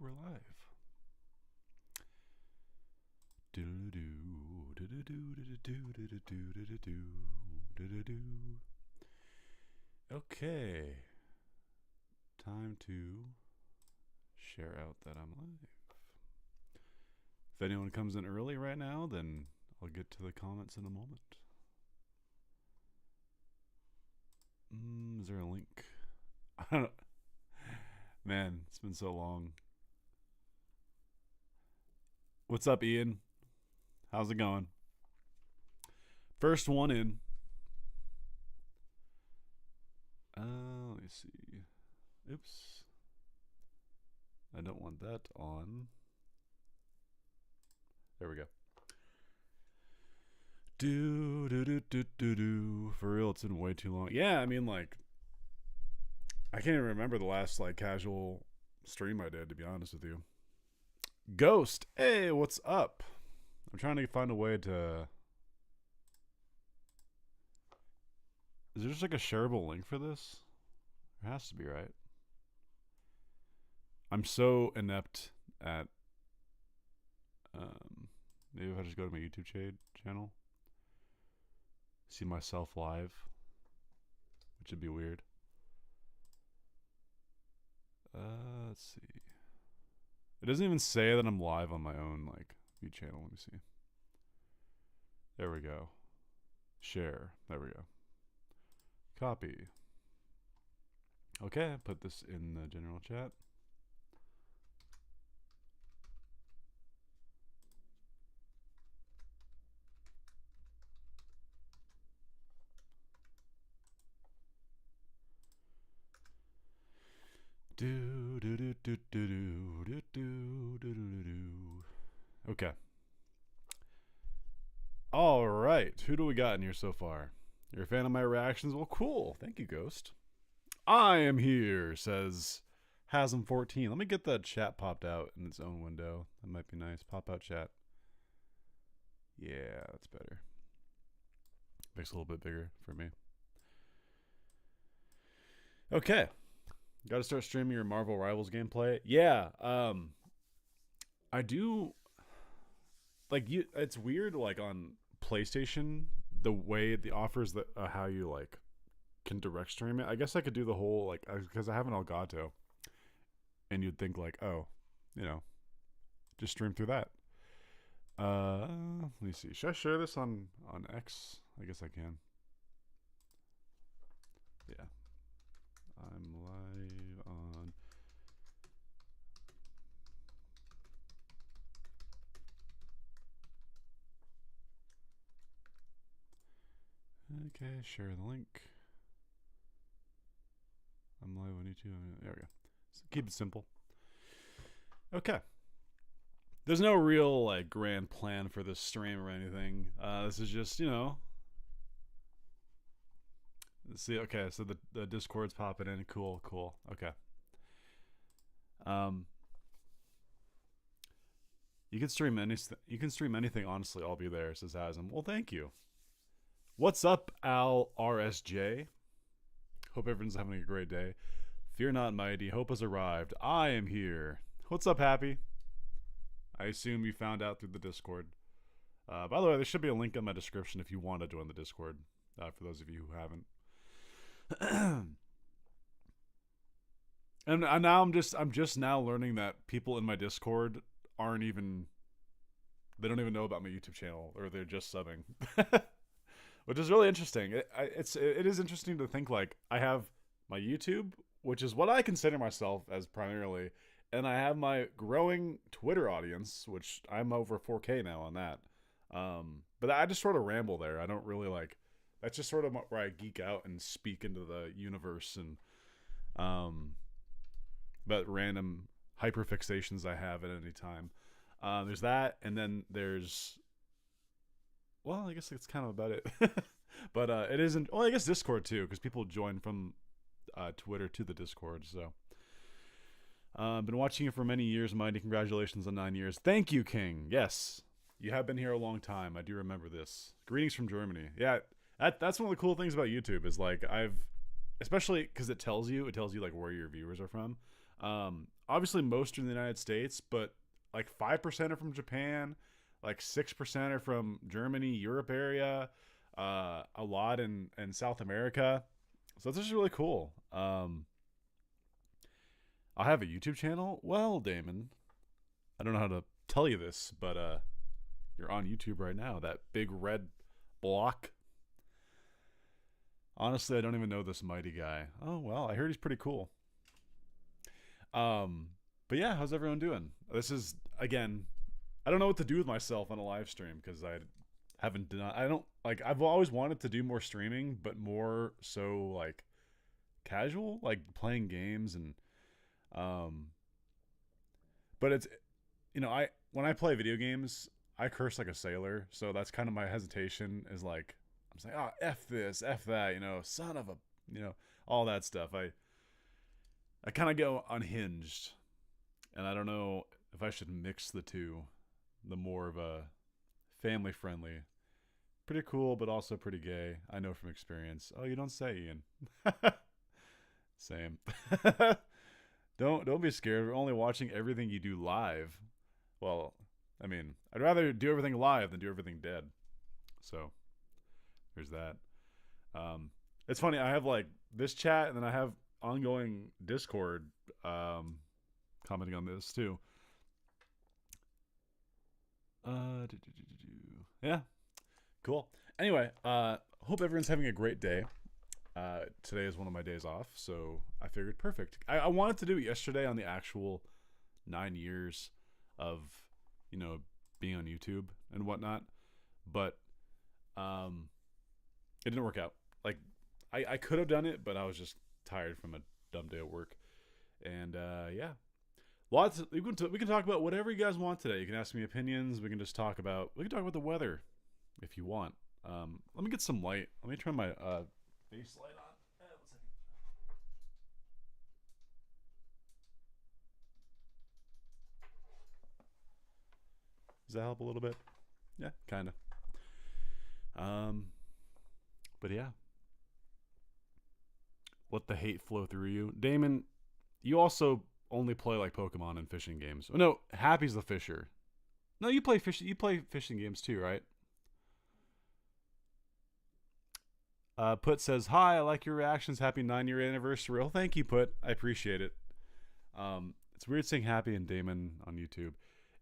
we're live. Okay. Time to share out that I'm live. If anyone comes in early right now, then I'll get to the comments in a moment. Is there a link? I don't know. Man, it's been so long. What's up, Ian? How's it going? First one in. Let me see. Oops. I don't want that on. There we go. Do. For real, it's been way too long. Yeah, I mean, like, I can't even remember the last, like, casual stream I did, to be honest with you. Ghost, hey, what's up? I'm trying to find a way to... Is there just, like, a shareable link for this? There has to be, right? I'm so inept at... maybe if I just go to my YouTube channel. See myself live. Which would be weird. Let's see. It doesn't even say that I'm live on my own, like, view channel. Let me see. There we go. Share. There we go. Copy. Okay, put this in the general chat. Okay. All right. Who do we got in here so far? You're a fan of my reactions? Well, cool. Thank you, Ghost. I am here, says Hasm14. Let me get the chat popped out in its own window. That might be nice. Pop out chat. Yeah, that's better. Makes it a little bit bigger for me. Okay. Got to start streaming your Marvel Rivals gameplay. Yeah, I do. Like, it's weird. Like on PlayStation, the way the offers that how you like can direct stream it. I guess I could do the whole like because I have an Elgato, and you'd think like, oh, you know, just stream through that. Let me see. Should I share this on X? I guess I can. Yeah. I'm live on okay, share the link. I'm live on YouTube. There we go. So keep it simple. Okay. There's no real like grand plan for this stream or anything. This is just, you know. Let's see, okay, so the Discord's popping in. Cool. Okay. You can stream anything, honestly, I'll be there, says Hasm. Well, thank you. What's up, Al RSJ? Hope everyone's having a great day. Fear not, mighty. Hope has arrived. I am here. What's up, Happy? I assume you found out through the Discord. By the way, there should be a link in my description if you want to join the Discord, for those of you who haven't. And now I'm just now learning that people in my Discord they don't even know about my YouTube channel, or they're just subbing, which is really interesting. It is interesting to think like I have my YouTube, which is what I consider myself as primarily, and I have my growing Twitter audience, which I'm over 4K now on that. But I just sort of ramble there. I don't really like. That's just sort of where I geek out and speak into the universe and about random hyperfixations I have at any time. There's that, and then there's, well, I guess that's kind of about it. But it isn't. Well, I guess Discord too, because people join from Twitter to the Discord. So, been watching you for many years, Mighty. Congratulations on 9 years. Thank you, King. Yes, you have been here a long time. I do remember this. Greetings from Germany. Yeah. That's one of the cool things about YouTube is like especially because it tells you like where your viewers are from. Obviously, most are in the United States, but like 5% are from Japan, like 6% are from Germany, Europe area, a lot in South America. So that's just really cool. I have a YouTube channel. Well, Damon, I don't know how to tell you this, but you're on YouTube right now. That big red block. Honestly, I don't even know this Mighty guy. Oh well, I heard he's pretty cool. Um, but yeah, how's everyone doing? This is again, I don't know what to do with myself on a live stream because I haven't done. I don't like. I've always wanted to do more streaming, but more so like casual, like playing games and um. But it's I when I play video games, I curse like a sailor, so that's kind of my hesitation. Is like I'm saying, oh, f this, f that, son of a, all that stuff. I kind of go unhinged, and I don't know if I should mix the two. The more of a family friendly, pretty cool, but also pretty gay. I know from experience. Oh, you don't say, Ian. Same. Don't be scared. We're only watching everything you do live. Well, I mean, I'd rather do everything live than do everything dead. So there's that. It's funny. I have like this chat, and then I have ongoing Discord commenting on this too. Yeah, cool. Anyway, hope everyone's having a great day. Today is one of my days off, so I figured perfect. I wanted to do it yesterday on the actual 9 years of, being on YouTube and whatnot, but it didn't work out. Like, I could have done it, but I was just tired from a dumb day at work, and yeah. Lots. We can talk about whatever you guys want today. You can ask me opinions. We can talk about the weather, if you want. Let me get some light. Let me turn my face light on. 1 second. Does that help a little bit? Yeah, kind of. But yeah. Let the hate flow through you, Damon. You also only play like Pokemon and fishing games. Oh, no, Happy's the fisher. No, you play fishing games too, right? Put says, hi, I like your reactions. Happy 9-year anniversary. Well, thank you, Put. I appreciate it. It's weird seeing Happy and Damon on YouTube.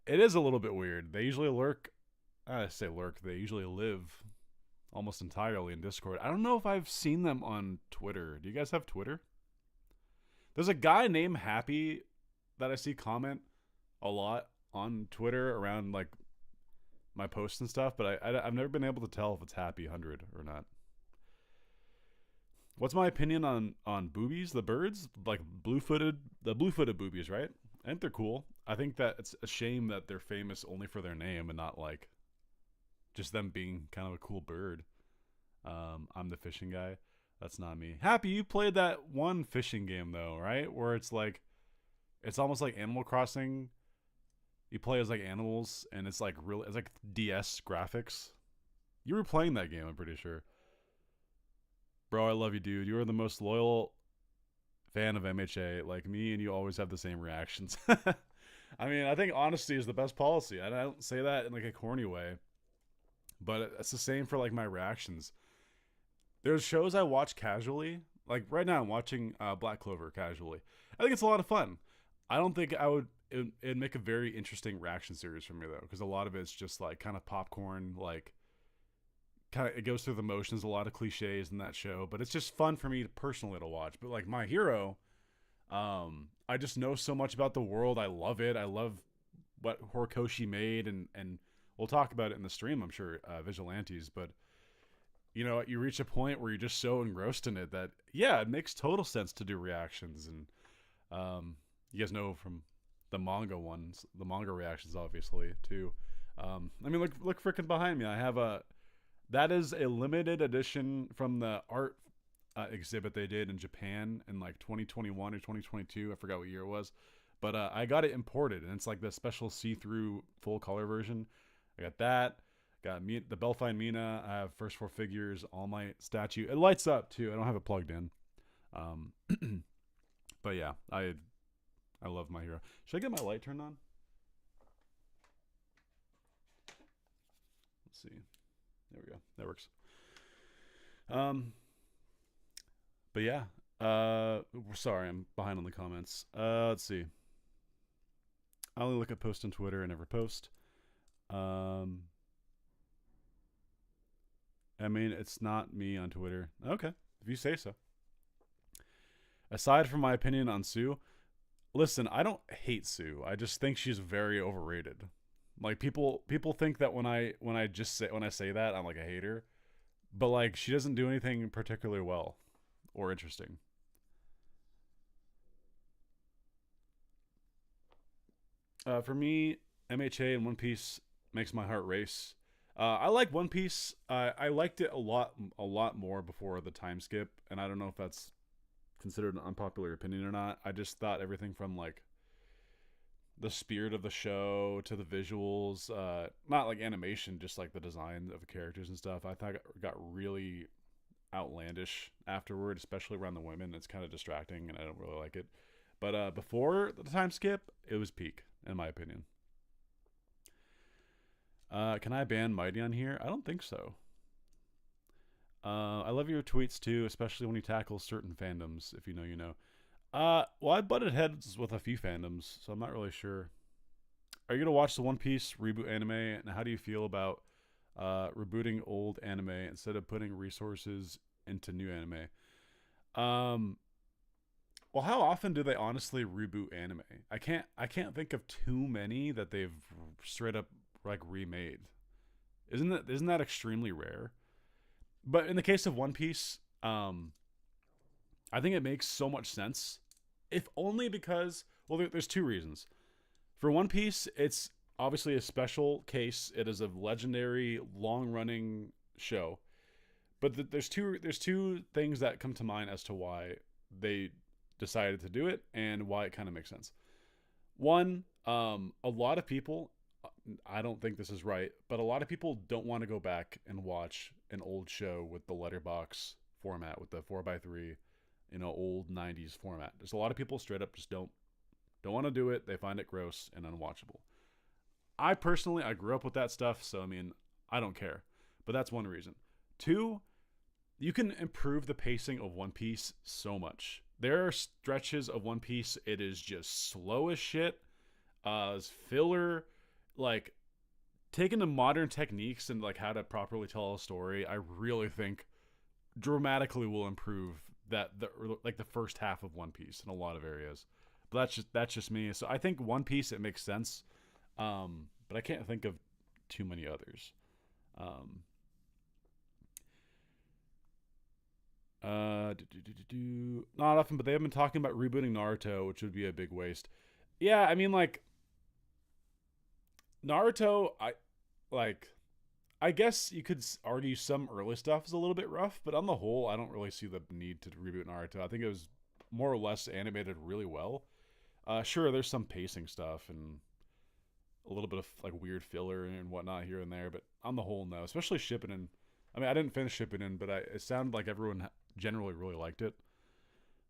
It is a little bit weird. They usually lurk. I say lurk. They usually live almost entirely in Discord. I don't know if I've seen them on Twitter. Do you guys have Twitter? There's a guy named Happy that I see comment a lot on Twitter around like my posts and stuff, but I've never been able to tell if it's Happy 100 or not. What's my opinion on boobies, the birds, like the blue-footed boobies, right? I think they're cool. I think that it's a shame that they're famous only for their name and not like just them being kind of a cool bird. I'm the fishing guy. That's not me. Happy, you played that one fishing game though, right? Where it's like, it's almost like Animal Crossing. You play as like animals, and it's like it's like DS graphics. You were playing that game, I'm pretty sure. Bro, I love you, dude. You are the most loyal fan of MHA. Like me and you always have the same reactions. I mean, I think honesty is the best policy. I don't say that in like a corny way, but it's the same for like my reactions. There's shows I watch casually. Like right now, I'm watching Black Clover casually. I think it's a lot of fun. I don't think it'd make a very interesting reaction series for me though, because a lot of it's just like kind of popcorn, like kind of it goes through the motions, a lot of cliches in that show, but it's just fun for me personally to watch. But like My Hero, I just know so much about the world. I love it. I love what Horikoshi made, and we'll talk about it in the stream, I'm sure, Vigilantes, but you reach a point where you're just so engrossed in it that, yeah, it makes total sense to do reactions. And you guys know from the manga ones, the manga reactions, obviously, too. I mean, look freaking behind me. I have that is a limited edition from the art exhibit they did in Japan in like 2021 or 2022. I forgot what year it was. But I got it imported, and it's like the special see-through full color version. I got that. Got the Belfine Mina. I have first 4 figures, All Might statue. It lights up too. I don't have it plugged in. But yeah, I love My Hero. Should I get my light turned on? Let's see. There we go. That works. Um, but yeah. Sorry, I'm behind on the comments. Let's see. I only look at posts on Twitter and never post. I mean, it's not me on Twitter. Okay, if you say so. Aside from my opinion on Sue, listen, I don't hate Sue. I just think she's very overrated. Like people think that when I say that, I'm like a hater, but like she doesn't do anything particularly well or interesting. For me, MHA and One Piece makes my heart race. I like One Piece. I liked it a lot more before the time skip, and I don't know if that's considered an unpopular opinion or not. I just thought everything from like the spirit of the show to the visuals, not like animation, just like the design of the characters and stuff. I thought it got really outlandish afterward, especially around the women. It's kind of distracting, and I don't really like it. But before the time skip, it was peak, in my opinion. Can I ban Mighty on here? I don't think so. I love your tweets too, especially when you tackle certain fandoms. If you know, you know. Well, I butted heads with a few fandoms, so I'm not really sure. Are you gonna watch the One Piece reboot anime? And how do you feel about rebooting old anime instead of putting resources into new anime? Um, well, how often do they honestly reboot anime? I can't think of too many that they've straight up like remade. Isn't that extremely rare? But in the case of One Piece, I think it makes so much sense. If only because, well, there's two reasons. For One Piece, it's obviously a special case. It is a legendary, long-running show. But there's two things that come to mind as to why they decided to do it and why it kind of makes sense. One, a lot of people, I don't think this is right, but a lot of people don't want to go back and watch an old show with the letterbox format, with the 4:3, old 90s format. There's a lot of people straight up just don't want to do it. They find it gross and unwatchable. I personally, I grew up with that stuff, so I mean, I don't care. But that's one reason. Two, you can improve the pacing of One Piece so much. There are stretches of One Piece, it is just slow as shit. Filler, like taking the modern techniques and like how to properly tell a story, I really think dramatically will improve the first half of One Piece in a lot of areas. But that's just me. So I think One Piece, it makes sense, but I can't think of too many others. Um, Not often, but they have been talking about rebooting Naruto, which would be a big waste. Yeah, I mean, like Naruto, like. I guess you could argue some early stuff is a little bit rough, but on the whole, I don't really see the need to reboot Naruto. I think it was more or less animated really well. Sure, there's some pacing stuff and a little bit of like weird filler and whatnot here and there, but on the whole, no. Especially Shippuden. I mean, I didn't finish Shippuden, but it sounded like everyone generally really liked it.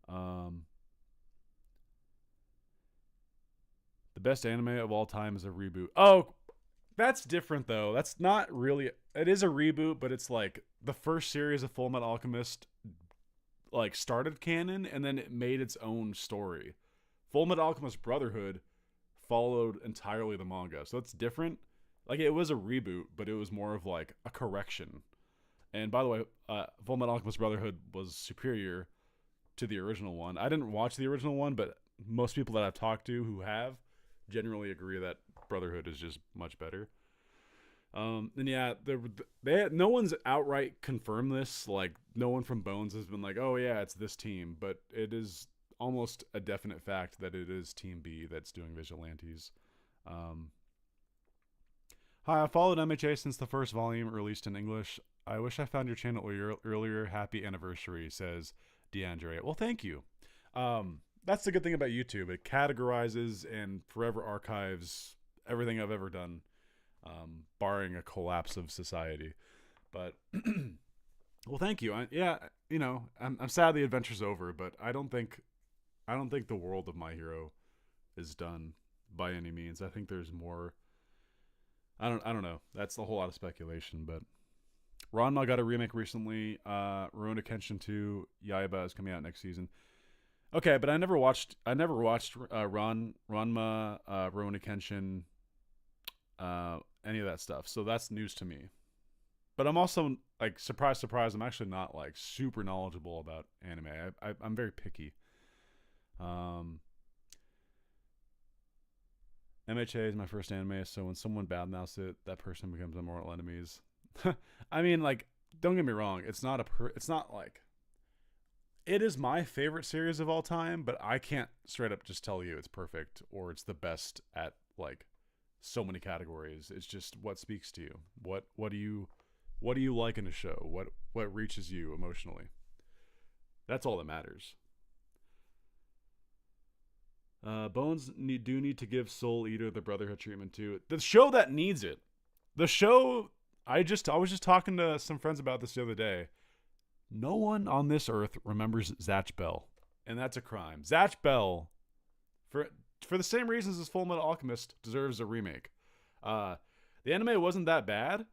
Um, the best anime of all time is a reboot. Oh, that's different though. That's not really. It is a reboot, but it's like the first series of Full Metal Alchemist like started canon, and then it made its own story. Full Metal Alchemist Brotherhood followed entirely the manga, so it's different. Like it was a reboot, but it was more of like a correction. And by the way, Full Metal Alchemist Brotherhood was superior to the original one. I didn't watch the original one, but most people that I've talked to who have generally agree that Brotherhood is just much better. And yeah, no one's outright confirmed this. Like no one from Bones has been like, "Oh yeah, it's this team," but it is almost a definite fact that it is Team B that's doing Vigilantes. Um, Hi, I followed MHA since the first volume released in English. I wish I found your channel earlier. Happy anniversary, says DeAndre. Well, thank you. That's the good thing about YouTube. It categorizes and forever archives everything I've ever done, barring a collapse of society. But well, thank you. Yeah, I'm sad the adventure's over, but I don't think the world of My Hero is done by any means. I think there's more. I don't know. That's a whole lot of speculation, but Ranma got a remake recently. Rurouni Kenshin 2 Yaiba is coming out next season. Okay, but I never watched Ranma, Rurouni Kenshin, any of that stuff. So that's news to me. But I'm also like surprise, I'm actually not like super knowledgeable about anime. I'm very picky. MHA is my first anime, so when someone badmouths it, that person becomes immortal enemies. I mean, like, don't get me wrong. It's not like it is my favorite series of all time, but I can't straight up just tell you it's perfect or it's the best at like so many categories. It's just what speaks to you. What do you like in a show? What reaches you emotionally? That's all that matters. Bones do need to give Soul Eater the Brotherhood treatment too. The show that needs it. The show I was just talking to some friends about this the other day. No one on this earth remembers Zatch Bell, and that's a crime. Zatch Bell, for the same reasons as Full Metal Alchemist, deserves a remake. The anime wasn't that bad,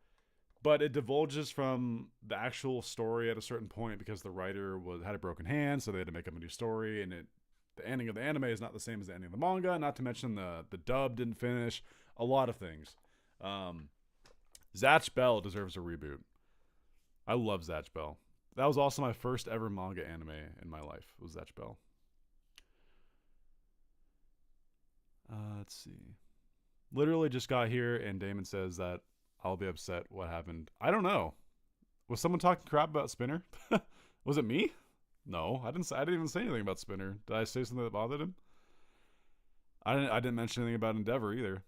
but it divulges from the actual story at a certain point because the writer had a broken hand, so they had to make up a new story, and the ending of the anime is not the same as the ending of the manga. Not to mention the dub didn't finish. A lot of things. Zatch Bell deserves a reboot. I love Zatch Bell. That was also my first ever manga anime in my life. Was Zatch Bell. Let's see. Literally just got here, and Damon says that I'll be upset. What happened? I don't know. Was someone talking crap about Spinner? Was it me? No, I didn't even say anything about Spinner. Did I say something that bothered him? I didn't mention anything about Endeavor either.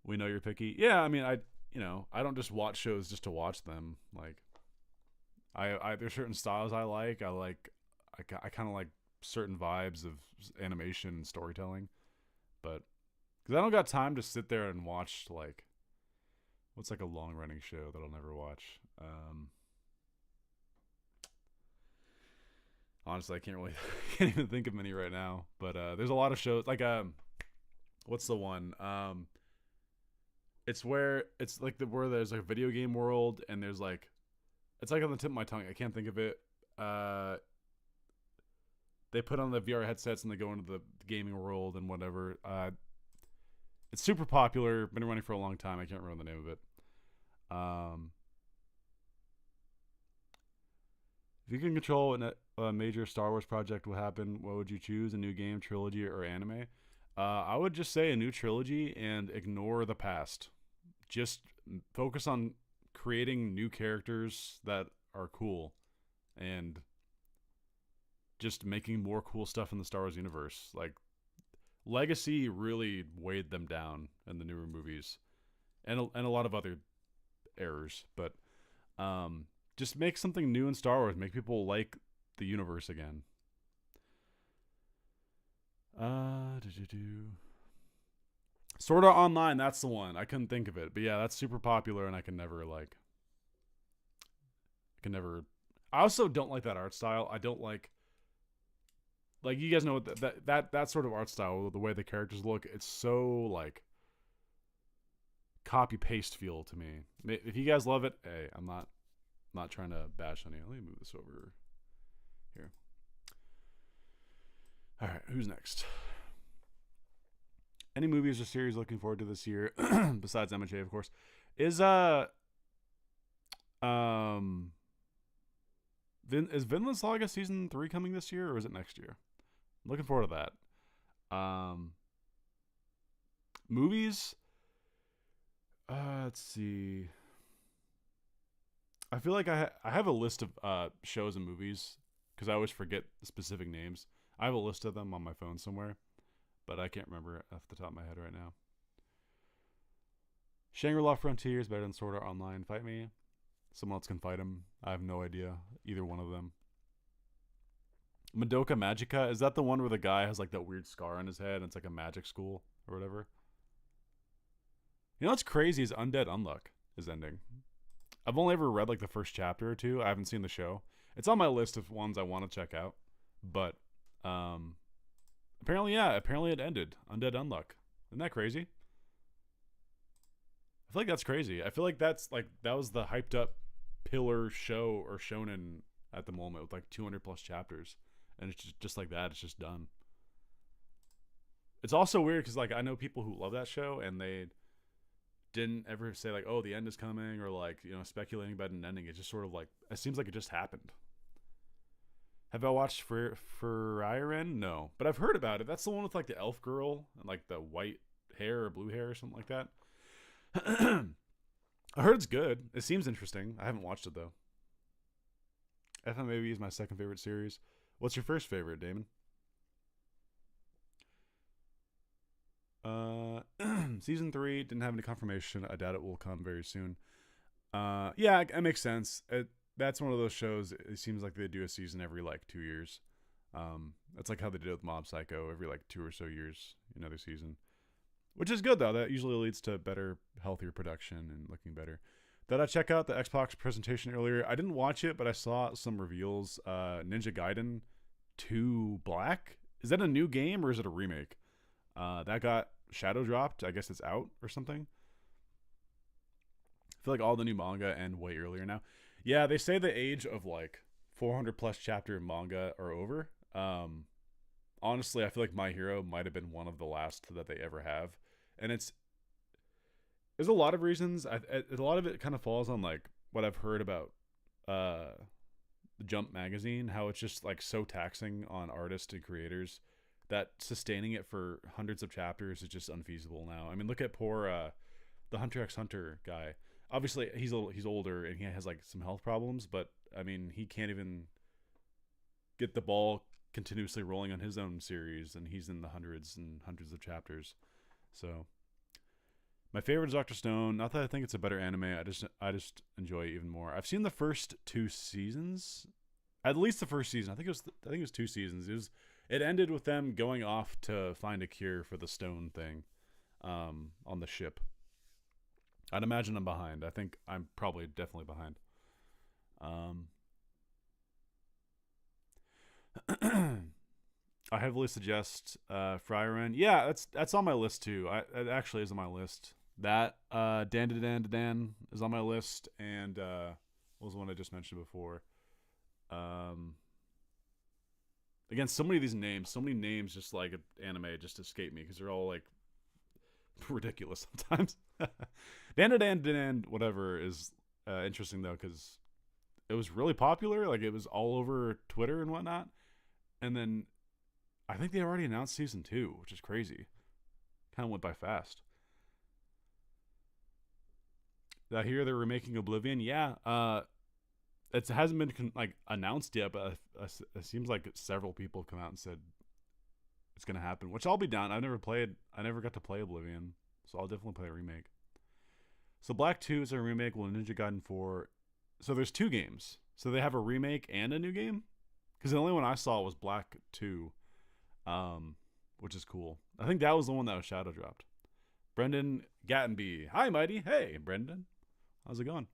We know you're picky. Yeah, I mean, I don't just watch shows just to watch them. Like, I there's certain styles I like. I kind of like certain vibes of animation and storytelling, but because I don't got time to sit there and watch like what's like a long running show that I'll never watch. Honestly, I can't even think of many right now. But there's a lot of shows like what's the one? It's where it's like where there's like a video game world and there's like it's like on the tip of my tongue. I can't think of it. They put on the VR headsets and they go into the gaming world and whatever. It's super popular. Been running for a long time. I can't remember the name of it. If you can control a major Star Wars project, what happen? What would you choose? A new game, trilogy, or anime? I would just say a new trilogy and ignore the past. Just focus on creating new characters that are cool and just making more cool stuff in the Star Wars universe. Like, Legacy really weighed them down in the newer movies and a lot of other errors. But just make something new in Star Wars. Make people like the universe again. Sword Art Online, that's the one. I couldn't think of it. But yeah, that's super popular and I I also don't like that art style. I don't like you guys know that sort of art style, the way the characters look, it's so like copy paste feel to me. If you guys love it, hey, I'm not trying to bash on you. Let me move this over here. All right, who's next? Any movies or series looking forward to this year besides MHA, of course? Is Vinland Saga season 3 coming this year or is it next year? I'm looking forward to that. Movies. Let's see. I feel like I have a list of shows and movies because I always forget the specific names. I have a list of them on my phone somewhere, but I can't remember off the top of my head right now. Shangri-La Frontier is better than Sword Art Online. Fight me. Someone else can fight him. I have no idea. Either one of them. Madoka Magica. Is that the one where the guy has like that weird scar on his head and it's like a magic school or whatever? You know what's crazy is Undead Unluck is ending. I've only ever read like the first chapter or two. I haven't seen the show. It's on my list of ones I want to check out. But Apparently, yeah. Apparently, it ended. Undead Unluck. Isn't that crazy? I feel like that's crazy. I feel like that was the hyped up pillar show or shonen at the moment with like 200 plus chapters, and it's just like that. It's just done. It's also weird because like I know people who love that show and they didn't ever say like, oh, the end is coming, or like, speculating about an ending. It just sort of like, it seems like it just happened. Have I watched Frieren? No, but I've heard about it. That's the one with like the elf girl and like the white hair or blue hair or something like that. I heard it's good. It seems interesting. I haven't watched it though. FMAB is my second favorite series. What's your first favorite, Damon? Season 3 didn't have any confirmation. I doubt it will come very soon. Yeah, it makes sense. That's one of those shows. It seems like they do a season every like 2 years. That's like how they did with Mob Psycho. Every like 2 or so years, another season, which is good though. That usually leads to better, healthier production and looking better. Did I check out the Xbox presentation earlier? I didn't watch it, but I saw some reveals. Ninja Gaiden 2 Black. Is that a new game or is it a remake? That got shadow dropped. I guess it's out or something. I feel like all the new manga end way earlier now. Yeah, they say the age of like 400 plus chapter manga are over. Honestly, I feel like My Hero might have been one of the last that they ever have, and there's a lot of reasons. A lot of it kind of falls on like what I've heard about the Jump magazine, how it's just like so taxing on artists and creators that sustaining it for hundreds of chapters is just unfeasible now. I mean, look at poor the Hunter x Hunter guy. Obviously, he's older and he has like some health problems, but I mean, he can't even get the ball continuously rolling on his own series, and he's in the hundreds and hundreds of chapters. So, my favorite is Dr. Stone. Not that I think it's a better anime. I just enjoy it even more. I've seen the first 2 seasons, at least the first season. I think it was 2 seasons. It ended with them going off to find a cure for the stone thing, on the ship. I'd imagine I'm behind. I think I'm probably definitely behind. I heavily suggest Frieren. Yeah, that's on my list too. It actually is on my list. That Dan is on my list, and what was the one I just mentioned before? Again, so many names just like anime just escape me because they're all like ridiculous sometimes. Dan, whatever is interesting though, because it was really popular. Like it was all over Twitter and whatnot. And then I think they already announced season 2, which is crazy. Kind of went by fast. Did I hear they're remaking Oblivion? Yeah. It hasn't been announced yet, but it seems like several people have come out and said it's gonna happen, which I'll be down. I never got to play Oblivion, so I'll definitely play a remake. So Black 2 is a remake. Well, Ninja Gaiden 4. So there's 2 games. So they have a remake and a new game. Because the only one I saw was Black 2, which is cool. I think that was the one that was shadow dropped. Brendan Gattenby. Hi, Mighty. Hey, Brendan. How's it going?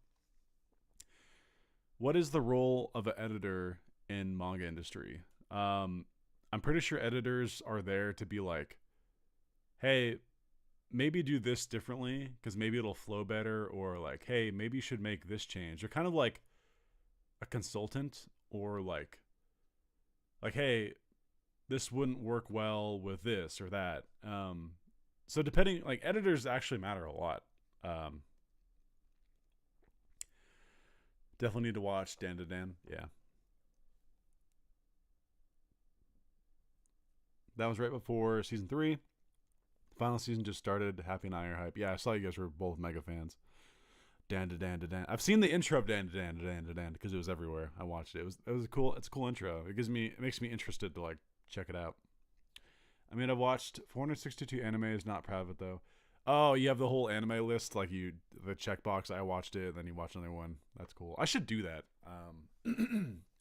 What is the role of an editor in manga industry? I'm pretty sure editors are there to be like, hey, maybe do this differently because maybe it'll flow better, or like, hey, maybe you should make this change. They're kind of like a consultant, or like, hey, this wouldn't work well with this or that. So depending, like, editors actually matter a lot. Definitely need to watch Dan. Yeah. That was right before season 3. The final season just started. Happy and I are hype. Yeah, I saw you guys were both mega fans. Dan. I've seen the intro of Dan because it was everywhere. I watched it. It was a cool. It's a cool intro. It makes me interested to like check it out. I mean, I've watched 462 animes. Not proud of it though. Oh, you have the whole anime list, like the checkbox. I watched it, then you watch another one. That's cool. I should do that.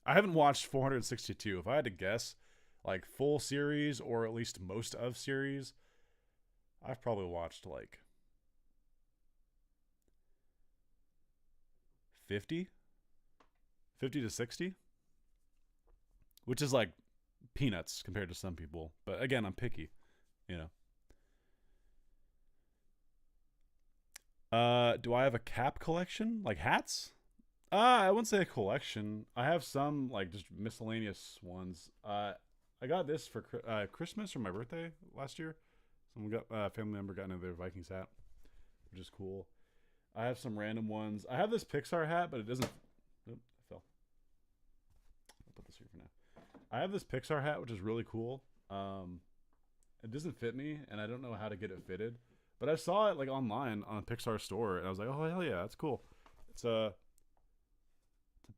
I haven't watched 462. If I had to guess, like full series or at least most of series, I've probably watched like 50 to 60, which is like peanuts compared to some people. But again, I'm picky, you know. Do I have a cap collection? Like hats? I wouldn't say a collection. I have some like just miscellaneous ones. I got this for Christmas or my birthday last year. Someone got family member got another Vikings hat, which is cool. I have some random ones. I have this Pixar hat, but it doesn't. Oop, I fell. I'll put this here for now. I have this Pixar hat, which is really cool. It doesn't fit me, and I don't know how to get it fitted. But I saw it like online on a Pixar store, and I was like, "Oh hell yeah, that's cool." It's a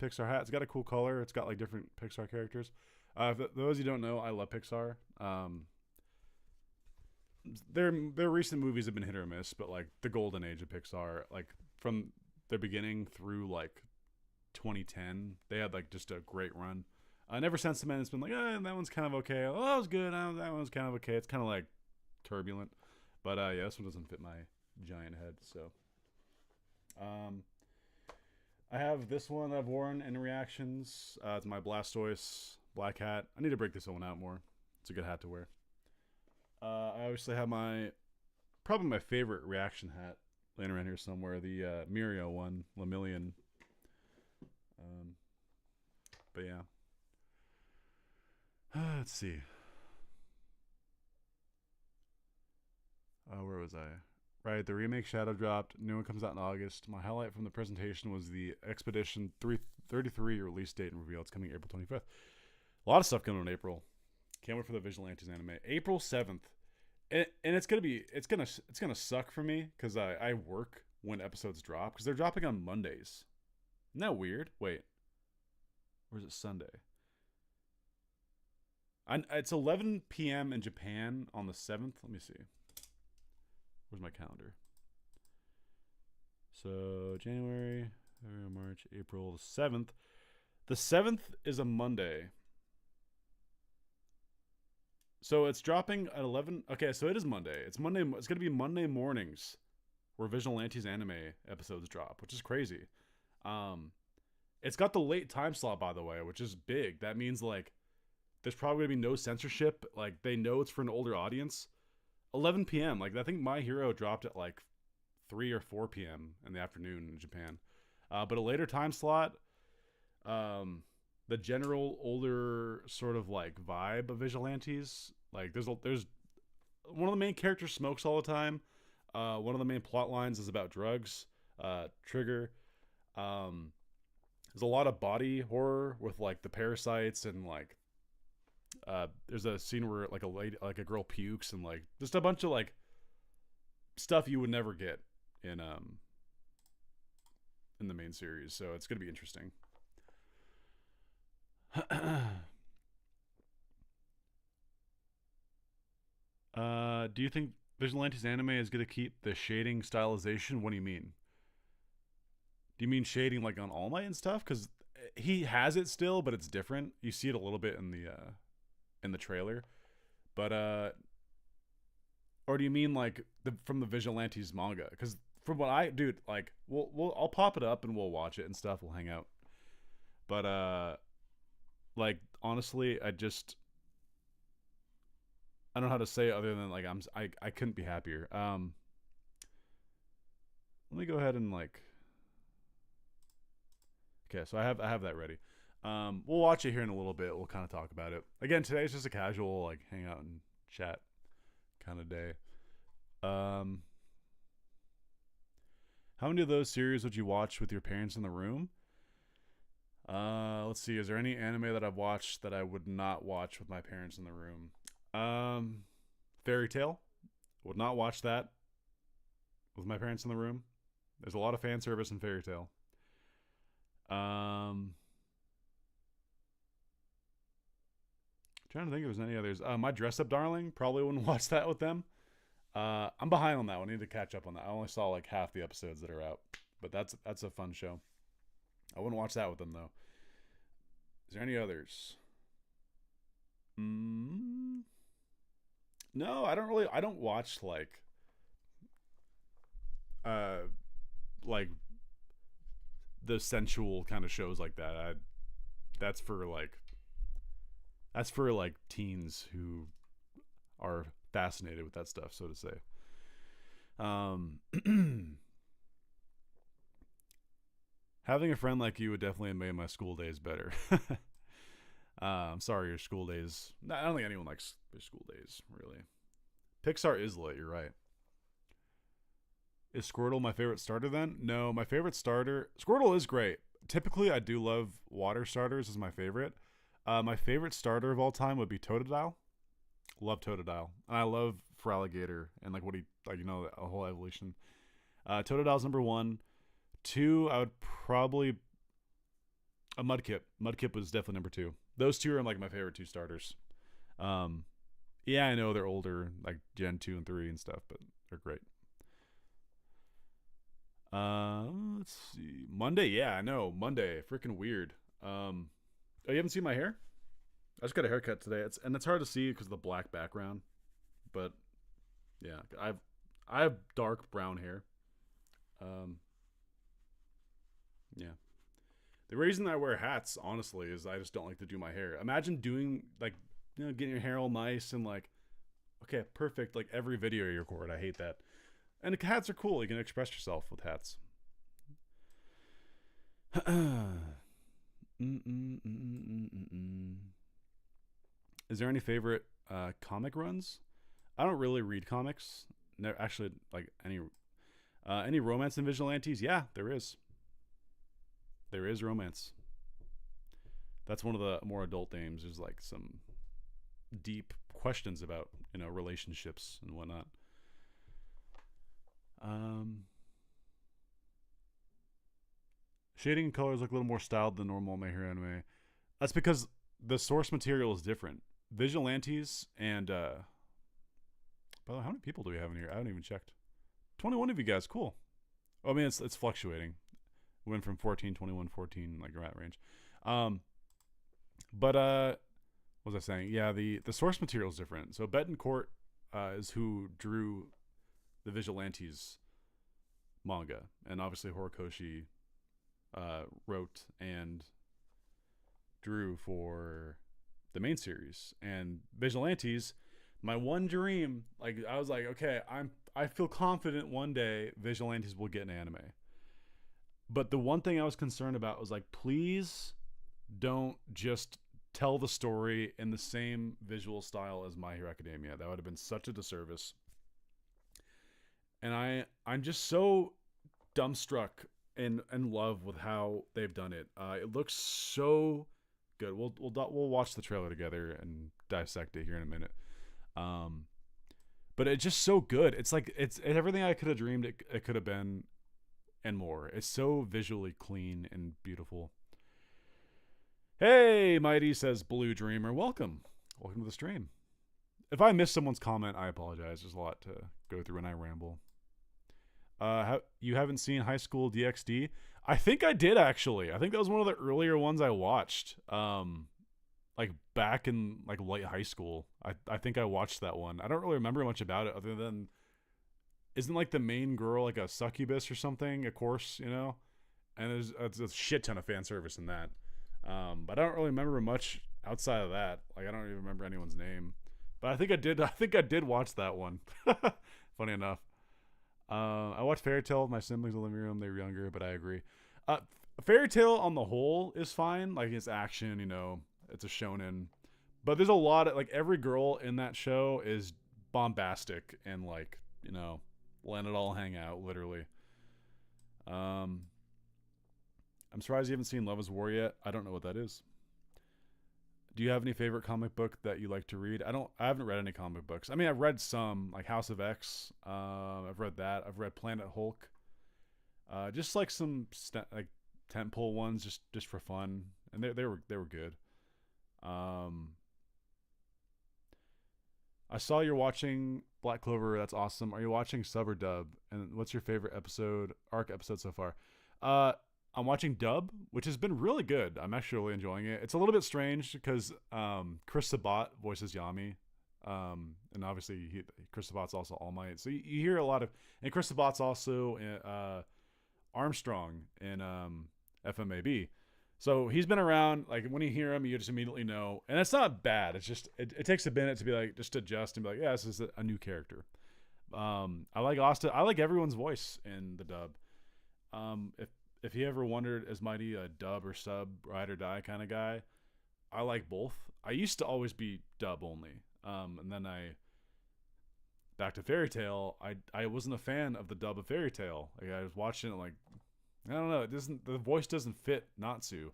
Pixar hat. It's got a cool color. It's got like different Pixar characters. For those you don't know, I love Pixar. Their recent movies have been hit or miss, but like the golden age of Pixar, like from their beginning through like 2010, they had like just a great run. Never since then, it's been like, that one's kind of okay. Oh, that was good. That one's kind of okay. It's kind of like turbulent, but yeah, this one doesn't fit my giant head. So, I have this one that I've worn in reactions. It's my Blastoise black hat. I need to break this one out more. It's a good hat to wear. I obviously have probably my favorite reaction hat laying around here somewhere, the Mirio one, Lemillion. But yeah. Let's see. Where was I? Right, the remake Shadow dropped. New one comes out in August. My highlight from the presentation was the Expedition 333 release date and reveal. It's coming April 25th. A lot of stuff coming in April. Can't wait for the Vigilantes anime. April 7th. And it's gonna suck for me because I work when episodes drop because they're dropping on Mondays. Isn't that weird? Wait. Or is it Sunday? It's 11 p.m. in Japan on the 7th. Let me see. Where's my calendar? So January, February, March, April, the 7th. The 7th is a Monday. So it's dropping at 11. Okay, so it is Monday. It's Monday. It's going to be Monday mornings where Vigilantes anime episodes drop, which is crazy. It's got the late time slot, by the way, which is big. That means like there's probably going to be no censorship. Like they know it's for an older audience. 11 p.m. Like I think My Hero dropped at like 3 or 4 p.m. in the afternoon in Japan. But a later time slot, the general older sort of like vibe of Vigilantes, like there's one of the main characters smokes all the time. One of the main plot lines is about drugs. Trigger. There's a lot of body horror with like the parasites and like there's a scene where like a girl pukes and like just a bunch of like stuff you would never get in the main series. So it's gonna be interesting. Do you think Vigilantes anime is gonna keep the shading stylization? What do you mean? Do you mean shading like on All Might and stuff? Because he has it still, but it's different. You see it a little bit in the trailer, but or do you mean like from the Vigilantes manga? Because from what like I'll pop it up and we'll watch it and stuff. We'll hang out, but like honestly, I don't know how to say it other than like I couldn't be happier. Let me go ahead and like. Okay, so I have that ready. We'll watch it here in a little bit. We'll kind of talk about it. Again, today's just a casual like hang out and chat kind of day. How many of those series would you watch with your parents in the room? Let's see. Is there any anime that I've watched that I would not watch with my parents in the room? Fairy Tail. Would not watch that with my parents in the room. There's a lot of fan service in Fairy Tail. Trying to think if there's any others. My Dress Up Darling, probably wouldn't watch that with them. I'm behind on that one. I need to catch up on that. I only saw like half the episodes that are out, but that's a fun show. I wouldn't watch that with them though. Is there any others? No, I don't watch like the sensual kind of shows like that. That's for like That's for like teens who are fascinated with that stuff, so to say. Um, having a friend like you would definitely have made my school days better. I'm sorry your school days. I don't think anyone likes their school days, really. Pixar is lit, you're right. Is Squirtle my favorite starter then? No, my favorite starter. Squirtle is great. Typically, I do love water starters as my favorite. My favorite starter of all time would be Totodile. Love Totodile. And I love Feraligatr and like what he, like, you know, a whole evolution. Totodile's number one. Two, I would probably a Mudkip. Mudkip was definitely number two. Those two are like my favorite two starters. Yeah, I know they're older, like Gen 2 and 3 and stuff, but they're great. Let's see. Monday, yeah, I know. Monday, freaking weird. Oh, you haven't seen my hair? I just got a haircut today. It's hard to see because of the black background, but yeah, I have dark brown hair. Um, yeah. The reason I wear hats, honestly, is I just don't like to do my hair. Imagine doing like, you know, getting your hair all nice and like, okay, perfect. Like every video you record, I hate that. And the hats are cool. You can express yourself with hats. Is there any favorite comic runs? I don't really read comics. No, actually, like any romance in Vigilantes? Yeah, there is. There is romance. That's one of the more adult themes. There's like some deep questions about, you know, relationships and whatnot. Shading and colors look a little more styled than normal My Hero anime. That's because the source material is different. Vigilantes and by the way, how many people do we have in here? I haven't even checked. 21 of you guys, cool. Oh, I mean, it's fluctuating. We went from 14, 21, 14, like that range. But what was I saying? Yeah, the source material is different. So Betancourt is who drew the Vigilantes manga, and obviously Horikoshi wrote and drew for the main series. And Vigilantes, my one dream, like I was like, okay, I feel confident one day Vigilantes will get an anime. But the one thing I was concerned about was like, please don't just tell the story in the same visual style as My Hero Academia. That would have been such a disservice. And I'm just so dumbstruck and in love with how they've done it. It looks so good. We'll watch the trailer together and dissect it here in a minute. But it's just so good. It's like it's everything I could have dreamed it could have been and more. It's so visually clean and beautiful. Hey, Mighty says Blue Dreamer. Welcome to the stream. If I missed someone's comment, I apologize. There's a lot to go through and I ramble. You haven't seen High School DxD? I think I did, actually. I think that was one of the earlier ones I watched. Like back in like late high school. I think I watched that one. I don't really remember much about it other than, isn't like the main girl like a succubus or something? Of course, you know. And there's a shit ton of fan service in that. But I don't really remember much outside of that. Like I don't even remember anyone's name. But I think I did. I think I did watch that one. Funny enough. I watched Fairy Tail with my siblings in the living room. They were younger, but I agree. Fairy Tail on the whole is fine. Like it's action, you know, it's a shonen. But there's a lot of like every girl in that show is bombastic and like, you know, letting it all hang out, literally. I'm surprised you haven't seen Love is War yet. I don't know what that is. Do you have any favorite comic book that you like to read? I haven't read any comic books. I mean, I've read some, like House of X. I've read that. I've read Planet Hulk. Just like some like tentpole ones, just for fun, and they were good. I saw you're watching Black Clover. That's awesome. Are you watching sub or dub? And what's your favorite arc episode so far? I'm watching dub, which has been really good. I'm actually really enjoying it. It's a little bit strange because Chris Sabat voices Yami. And obviously Chris Sabat's also All Might. So you hear a lot of... And Chris Sabat's also Armstrong in FMAB. So he's been around. Like when you hear him, you just immediately know, and it's not bad. It's just it takes a minute to be like just adjust and be like, yeah, this is a new character. I like Asta. I like everyone's voice in the dub. If you ever wondered, is Mighty a dub or sub, ride or die kind of guy? I like both. I used to always be dub only. And then back to Fairy Tail. I wasn't a fan of the dub of Fairy Tail. Like I was watching it like, I don't know. The voice doesn't fit Natsu.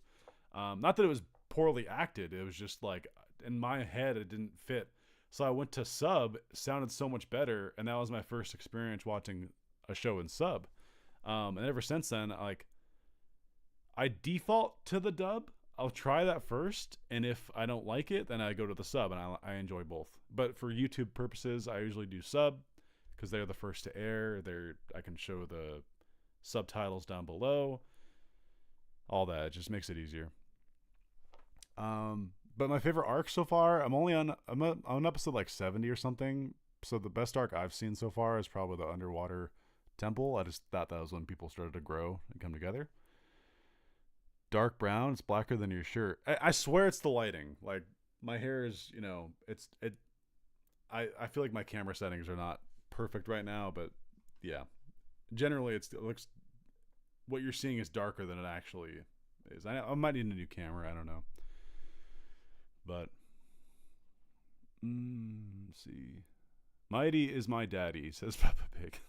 Not that it was poorly acted. It was just like in my head it didn't fit. So I went to sub. Sounded so much better, and that was my first experience watching a show in sub. And ever since then, I default to the dub. I'll try that first, and if I don't like it, then I go to the sub, and I enjoy both. But for YouTube purposes, I usually do sub because they're the first to air. I can show the subtitles down below. All that, it just makes it easier. But my favorite arc so far, I'm on episode like 70 or something. So the best arc I've seen so far is probably the underwater temple. I just thought that was when people started to grow and come together. Dark brown, it's blacker than your shirt. I swear it's the lighting. Like my hair is, I feel like my camera settings are not perfect right now, but yeah. Generally it looks, what you're seeing is darker than it actually is. I might need a new camera, I don't know. But let's see. Mighty is my daddy, says Peppa Pig.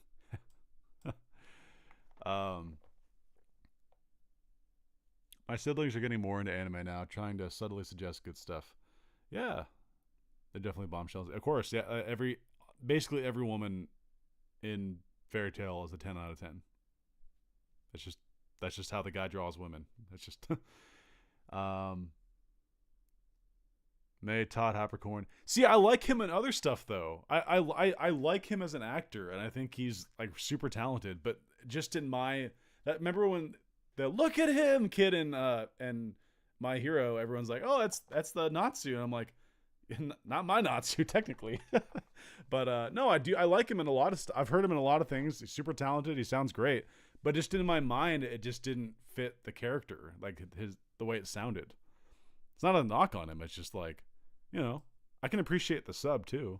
My siblings are getting more into anime now, trying to subtly suggest good stuff. Yeah, they're definitely bombshells. Of course, yeah. Basically every woman in Fairy Tail is a 10 out of 10. That's just how the guy draws women. That's just May Todd Hapricorn. See, I like him in other stuff though. I like him as an actor, and I think he's like super talented. But just in remember when the look at him kid and My Hero, everyone's like, oh, that's the Natsu, and I'm like, not my Natsu technically. But no, I like him in a lot of stuff. I've heard him in a lot of things. He's super talented. He sounds great. But just in my mind, it just didn't fit the character, like the way it sounded. It's not a knock on him. It's just like, I can appreciate the sub too.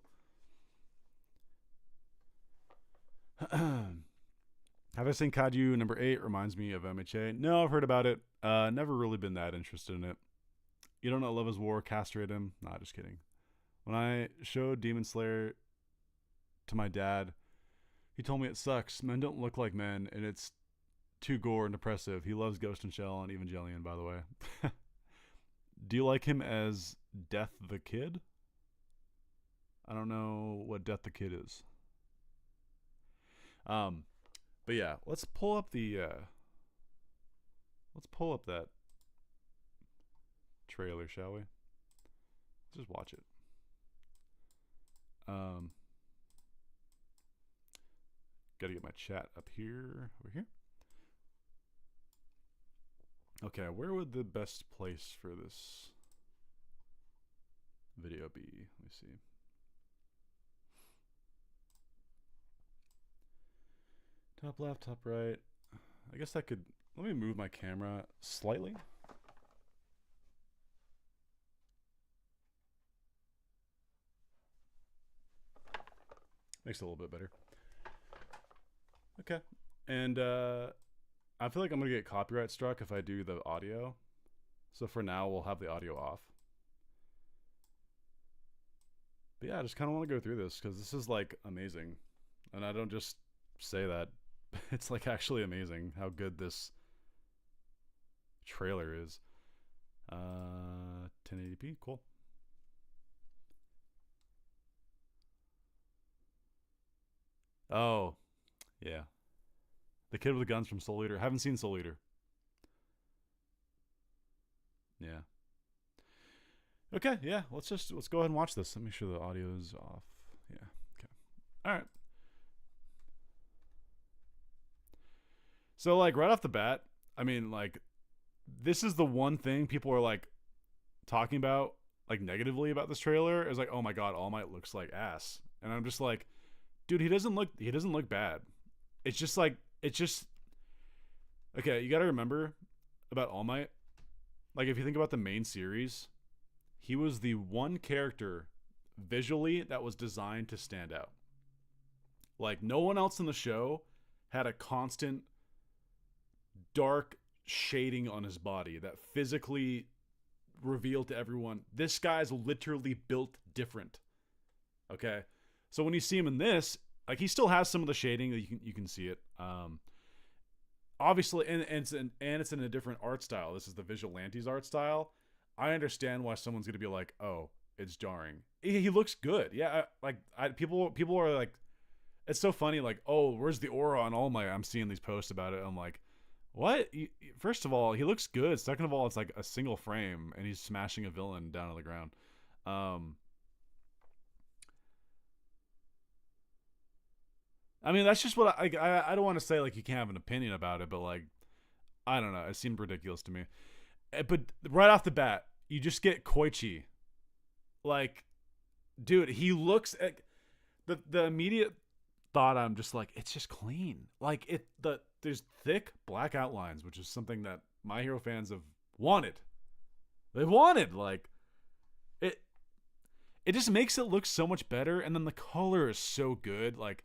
Have I seen Kaiju number 8? Reminds me of MHA. No, I've heard about it. Never really been that interested in it. You don't know Love is War, castrate him. Nah, just kidding. When I showed Demon Slayer to my dad, he told me it sucks. Men don't look like men, and it's too gore and depressive. He loves Ghost in Shell and Evangelion, by the way. Do you like him as Death the Kid? I don't know what Death the Kid is. But yeah, let's pull up that trailer, shall we? Just watch it. Gotta get my chat up here. Over here. Okay, where would the best place for this video be? Let me see. Top left, top right. I guess let me move my camera slightly. Makes it a little bit better. Okay. And I feel like I'm going to get copyright struck if I do the audio. So for now, we'll have the audio off. But yeah, I just kind of want to go through this because this is like amazing. And I don't just say that. It's like actually amazing how good this trailer is. 1080p, cool. Oh, yeah. The kid with the guns from Soul Eater. Haven't seen Soul Eater. Yeah. Okay, yeah. Let's go ahead and watch this. Let me make sure the audio is off. Yeah. Okay. All right. So like right off the bat, I mean like this is the one thing people are like talking about like negatively about this trailer is like, oh my god, All Might looks like ass. And I'm just like, dude, he doesn't look bad. It's just okay, you got to remember about All Might. Like if you think about the main series, he was the one character visually that was designed to stand out. Like no one else in the show had a constant dark shading on his body that physically revealed to everyone this guy's literally built different. Okay, so when you see him in this, like he still has some of the shading that you can see it. Obviously, and it's in a different art style. This is the Vigilantes art style. I understand why someone's gonna be like, oh, it's jarring. He looks good. Yeah, people are like, it's so funny. Like, oh, where's the aura on All Might? I'm seeing these posts about it. I'm like, what? First of all, he looks good. Second of all, it's like a single frame, and he's smashing a villain down on the ground. I mean, that's just what I don't want to say like you can't have an opinion about it, but like I don't know. It seemed ridiculous to me. But right off the bat, you just get Koichi. Like, dude, he looks at the immediate thought. I'm just like, it's just clean. Like there's thick black outlines, which is something that My Hero fans have wanted. They've wanted like it. It just makes it look so much better, and then the color is so good. Like,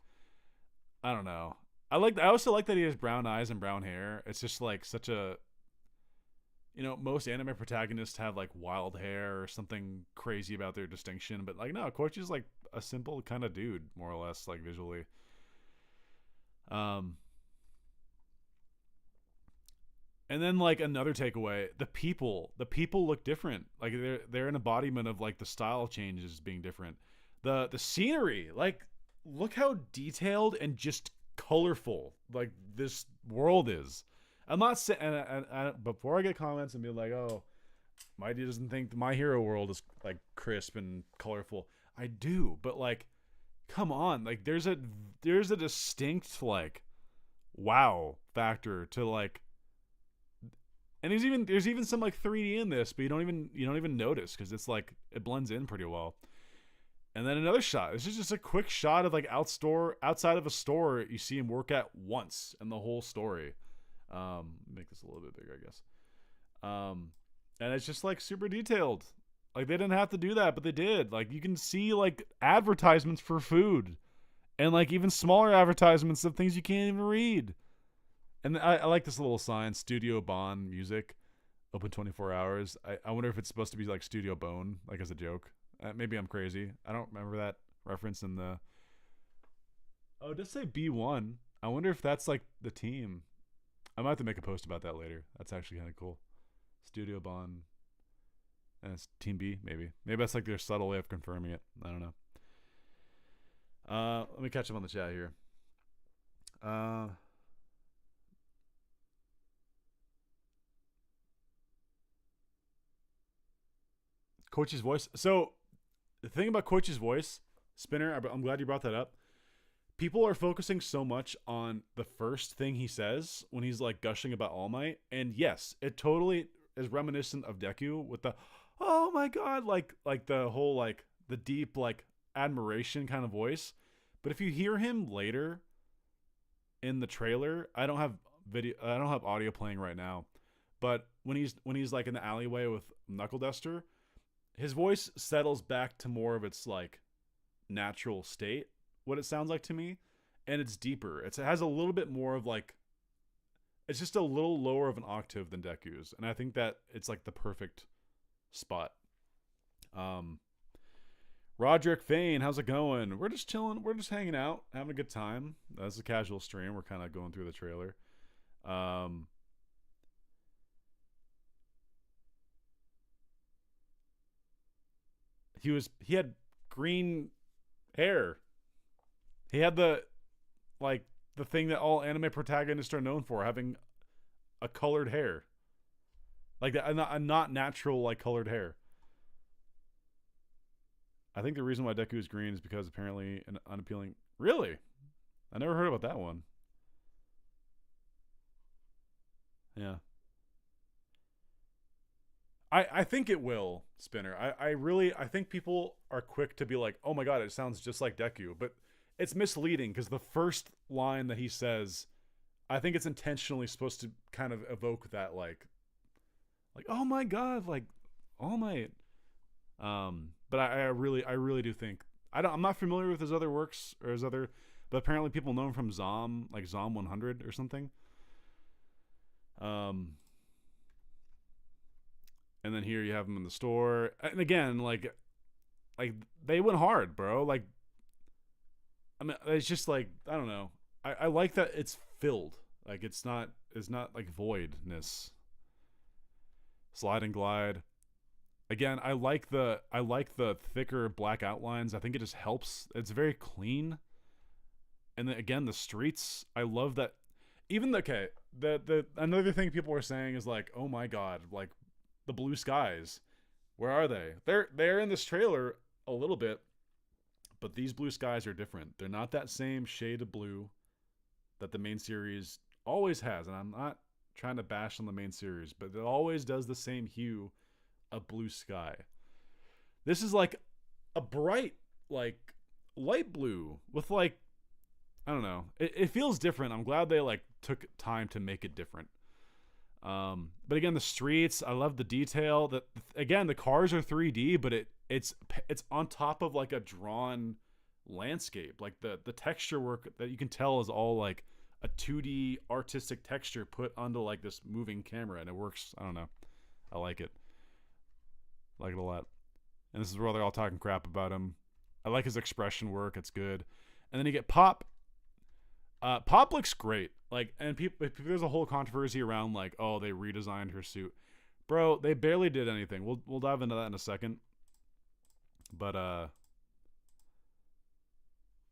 I don't know. I also like that he has brown eyes and brown hair. It's just like such a, most anime protagonists have like wild hair or something crazy about their distinction, but like no, Koichi's like a simple kind of dude, more or less, like visually. And then like another takeaway, the people look different. Like they're an embodiment of like the style changes being different. The scenery, like look how detailed and just colorful like this world is. I'm not saying, and before I get comments and be like, oh, Mighty doesn't think My Hero world is like crisp and colorful. I do, but like, come on, like there's a distinct like wow factor to like, and there's even some like 3D in this, but you don't even notice because it's like it blends in pretty well. And then another shot. This is just a quick shot of like outside of a store you see him work at once in the whole story. Make this a little bit bigger, I guess. And it's just like super detailed. Like they didn't have to do that, but they did. Like you can see like advertisements for food, and like even smaller advertisements of things you can't even read. And I like this little sign: Studio Bon Music, open 24 hours. I wonder if it's supposed to be like Studio Bone, like as a joke. Maybe I'm crazy. I don't remember that reference in the. Oh, it does say B1. I wonder if that's like the team. I might have to make a post about that later. That's actually kind of cool. Studio Bon. And it's Team B, maybe. Maybe that's like their subtle way of confirming it. I don't know. Let me catch up on the chat here. Koichi's voice. So the thing about Koichi's voice, Spinner, I'm glad you brought that up. People are focusing so much on the first thing he says when he's like gushing about All Might. And yes, it totally is reminiscent of Deku with the, oh my God, like the whole, like the deep, like admiration kind of voice. But if you hear him later in the trailer, I don't have audio playing right now, but when he's like in the alleyway with Knuckle Duster, his voice settles back to more of its like natural state, what it sounds like to me, and it's deeper. It has a little bit more of like, it's just a little lower of an octave than Deku's, and I think that it's like the perfect spot. Roderick Fane, how's it going? We're just chilling. We're just hanging out, having a good time. That's a casual stream. We're kind of going through the trailer. He had green hair. He had the thing that all anime protagonists are known for, having a colored hair. Like that, a not natural like colored hair. I think the reason why Deku is green is because apparently an unappealing. Really? I never heard about that one. Yeah. I think it will, Spinner. I think people are quick to be like, oh my God, it sounds just like Deku. But it's misleading because the first line that he says, I think it's intentionally supposed to kind of evoke that like Like, oh my god, like All Might. But I really do think I'm not familiar with his other works or his other, but apparently people know him from Zom, like Zom 100 or something. Um, and then here you have him in the store, and again, like they went hard, bro. Like, I mean, it's just like I don't know. I like that it's filled. Like it's not like voidness. Slide and glide. Again, I like the thicker black outlines. I think it just helps. It's very clean. And then again, the streets. I love that. Even okay, the another thing people were saying is like, oh my god, like the blue skies. Where are they? They're in this trailer a little bit, but these blue skies are different. They're not that same shade of blue that the main series always has. And I'm not trying to bash on the main series, but it always does the same hue of blue sky. This is like a bright, like light blue with like I don't know. It feels different. I'm glad they like took time to make it different. But again, the streets, I love the detail. That again, the cars are 3D, but it's on top of like a drawn landscape. Like the texture work that you can tell is all like a 2D artistic texture put onto like this moving camera, and it works. I don't know. I like it. I like it a lot. And this is where they're all talking crap about him. I like his expression work. It's good. And then you get Pop. Pop looks great. Like, and people, there's a whole controversy around like, oh, they redesigned her suit, bro. They barely did anything. We'll dive into that in a second. But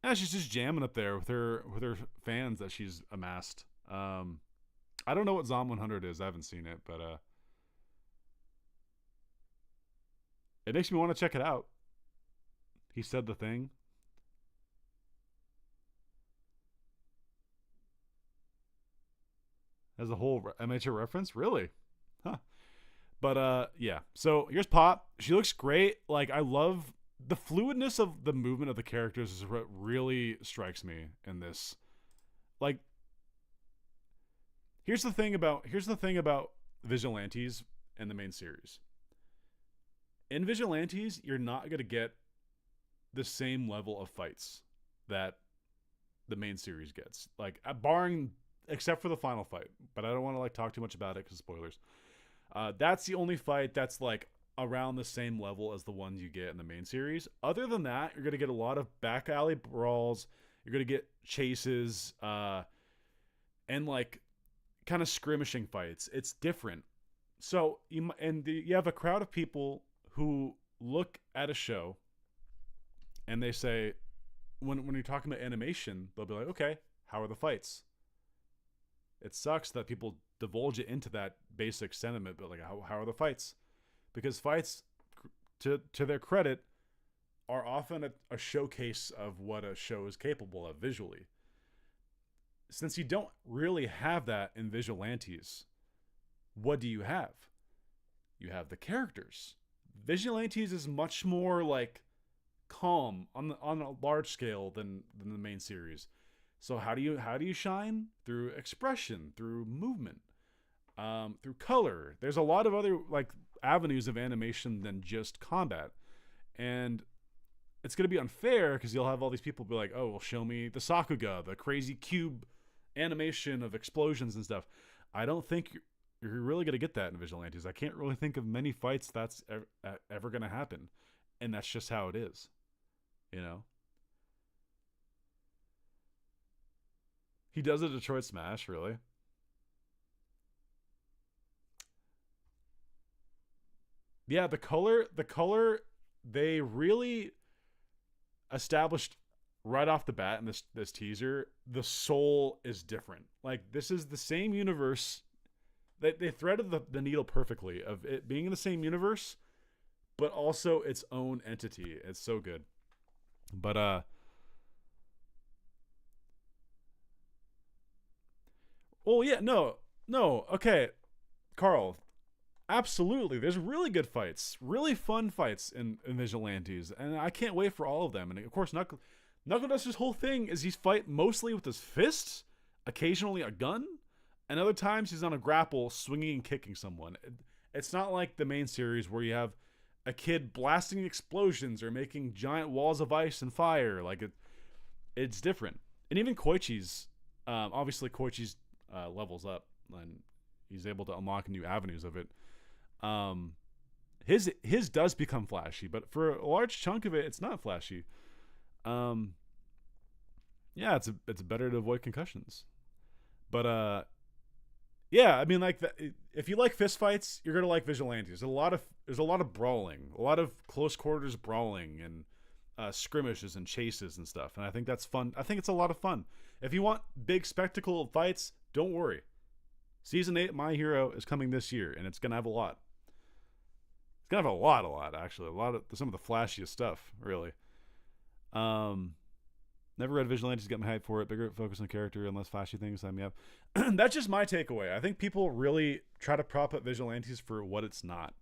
yeah, she's just jamming up there with her fans that she's amassed. I don't know what Zom 100 is. I haven't seen it, but it makes me want to check it out. He said the thing. As a whole MHA reference? Really? Huh. But yeah. So here's Pop. She looks great. Like I love the fluidness of the movement of the characters is what really strikes me in this. Like here's the thing about Vigilantes and the main series. In Vigilantes, you're not going to get the same level of fights that the main series gets. Like barring except for the final fight, but I don't want to like talk too much about it because spoilers. That's the only fight that's like around the same level as the ones you get in the main series. Other than that, you're gonna get a lot of back alley brawls. You're gonna get chases, and like kind of skirmishing fights. It's different. So you have a crowd of people who look at a show, and they say, when you're talking about animation, they'll be like, okay, how are the fights? It sucks that people divulge it into that basic sentiment, but like, how are the fights? Because fights, to their credit, are often a showcase of what a show is capable of visually. Since you don't really have that in Vigilantes, what do you have? You have the characters. Vigilantes is much more like calm on a large scale than the main series. So how do you shine? Through expression, through movement, through color. There's a lot of other like avenues of animation than just combat, and it's gonna be unfair because you'll have all these people be like, oh, well, show me the Sakuga, the crazy cube animation of explosions and stuff. I don't think you're really gonna get that in Vigilantes. I can't really think of many fights that's ever gonna happen, and that's just how it is, you know. He does a Detroit Smash, really? Yeah, the color, they really established right off the bat in this teaser. The soul is different. Like this is the same universe. They threaded the needle perfectly of it being in the same universe, but also its own entity. It's so good. But well, yeah, no, okay, Carl. Absolutely, there's really good fights, really fun fights in Vigilantes, and I can't wait for all of them. And of course, Knuckle Duster's whole thing is he's fight mostly with his fists, occasionally a gun, and other times he's on a grapple, swinging and kicking someone. It's not like the main series where you have a kid blasting explosions or making giant walls of ice and fire. Like it's different. And even Koichi's, obviously Koichi's levels up and he's able to unlock new avenues of it. His does become flashy, but for a large chunk of it, it's not flashy. Yeah, it's better to avoid concussions. But yeah, I mean, like if you like fistfights, you're gonna like Vigilantes. There's a lot of brawling, a lot of close quarters brawling, and skirmishes and chases and stuff. And I think that's fun. I think it's a lot of fun. If you want big spectacle fights, don't worry. Season 8 My Hero is coming this year, and it's gonna have a lot. It's gonna have a lot actually. A lot of some of the flashiest stuff, really. Never read Vigilantes, got my hype for it. Bigger focus on character and less flashy things. Sign me up. That's just my takeaway. I think people really try to prop up Vigilantes for what it's not,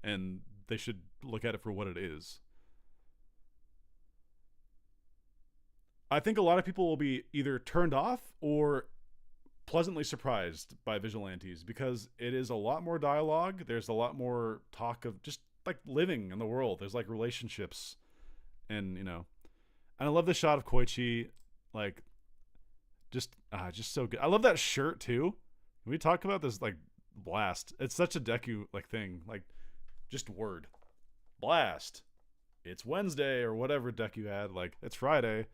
and they should look at it for what it is. I think a lot of people will be either turned off or pleasantly surprised by Vigilantes because it is a lot more dialogue. There's a lot more talk of just like living in the world. There's like relationships, and and I love the shot of Koichi, like, just so good. I love that shirt too. Can we talk about this, like, blast? It's such a Deku like thing, like, just word, blast. It's Wednesday or whatever Deku had. Like, it's Friday.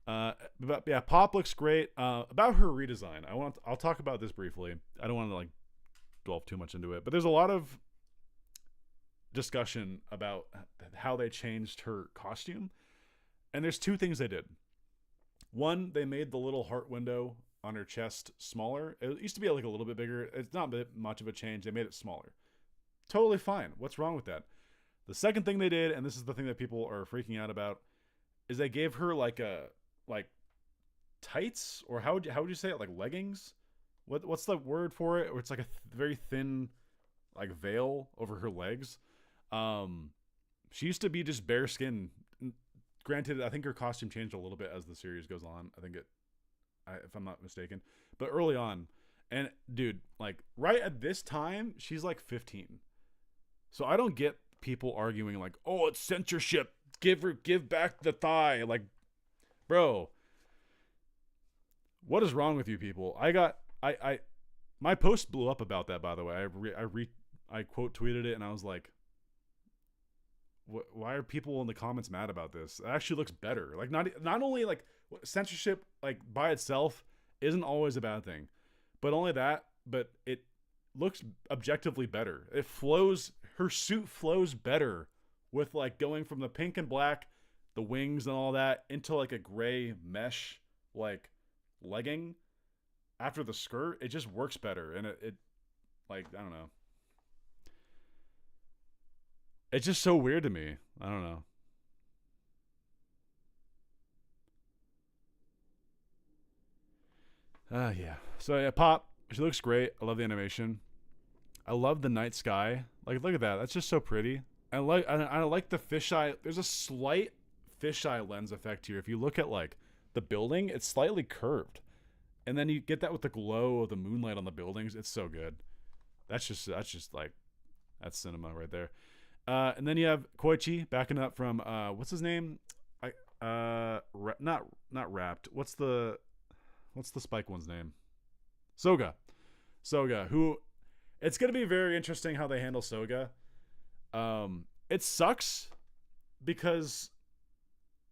But yeah, Pop looks great. About her redesign, I'll talk about this briefly. I don't want to like delve too much into it, but there's a lot of discussion about how they changed her costume. And there's two things they did. One, they made the little heart window on her chest smaller. It used to be like a little bit bigger. It's not much of a change. They made it smaller. Totally fine. What's wrong with that? The second thing they did, and this is the thing that people are freaking out about, is they gave her like tights, or how would you say it? Like leggings? What's the word for it? Or it's like a very thin like veil over her legs. She used to be just bare skin. Granted, I think her costume changed a little bit as the series goes on. I think if I'm not mistaken, but early on, and dude, like right at this time, she's like 15. So I don't get people arguing like, "Oh, it's censorship. Give back the thigh." Like, bro, what is wrong with you people? My post blew up about that. By the way, I quote tweeted it, and I was like, why are people in the comments mad about this? It actually looks better. Like not only like censorship like by itself isn't always a bad thing, but it looks objectively better. It flows. Her suit flows better with like going from the pink and black, the wings and all that, into like a gray mesh like legging after the skirt. It just works better, and it like, I don't know. It's just so weird to me. I don't know. Yeah. So yeah, Pop. She looks great. I love the animation. I love the night sky. Like, look at that. That's just so pretty. I like the fisheye. There's a slight fisheye lens effect here. If you look at like the building, it's slightly curved, and then you get that with the glow of the moonlight on the buildings. It's so good. That's just like, that's cinema right there. And then you have Koichi backing up from what's his name? Not Wrapped. What's the Spike one's name? Soga, who, it's going to be very interesting how they handle Soga. It sucks because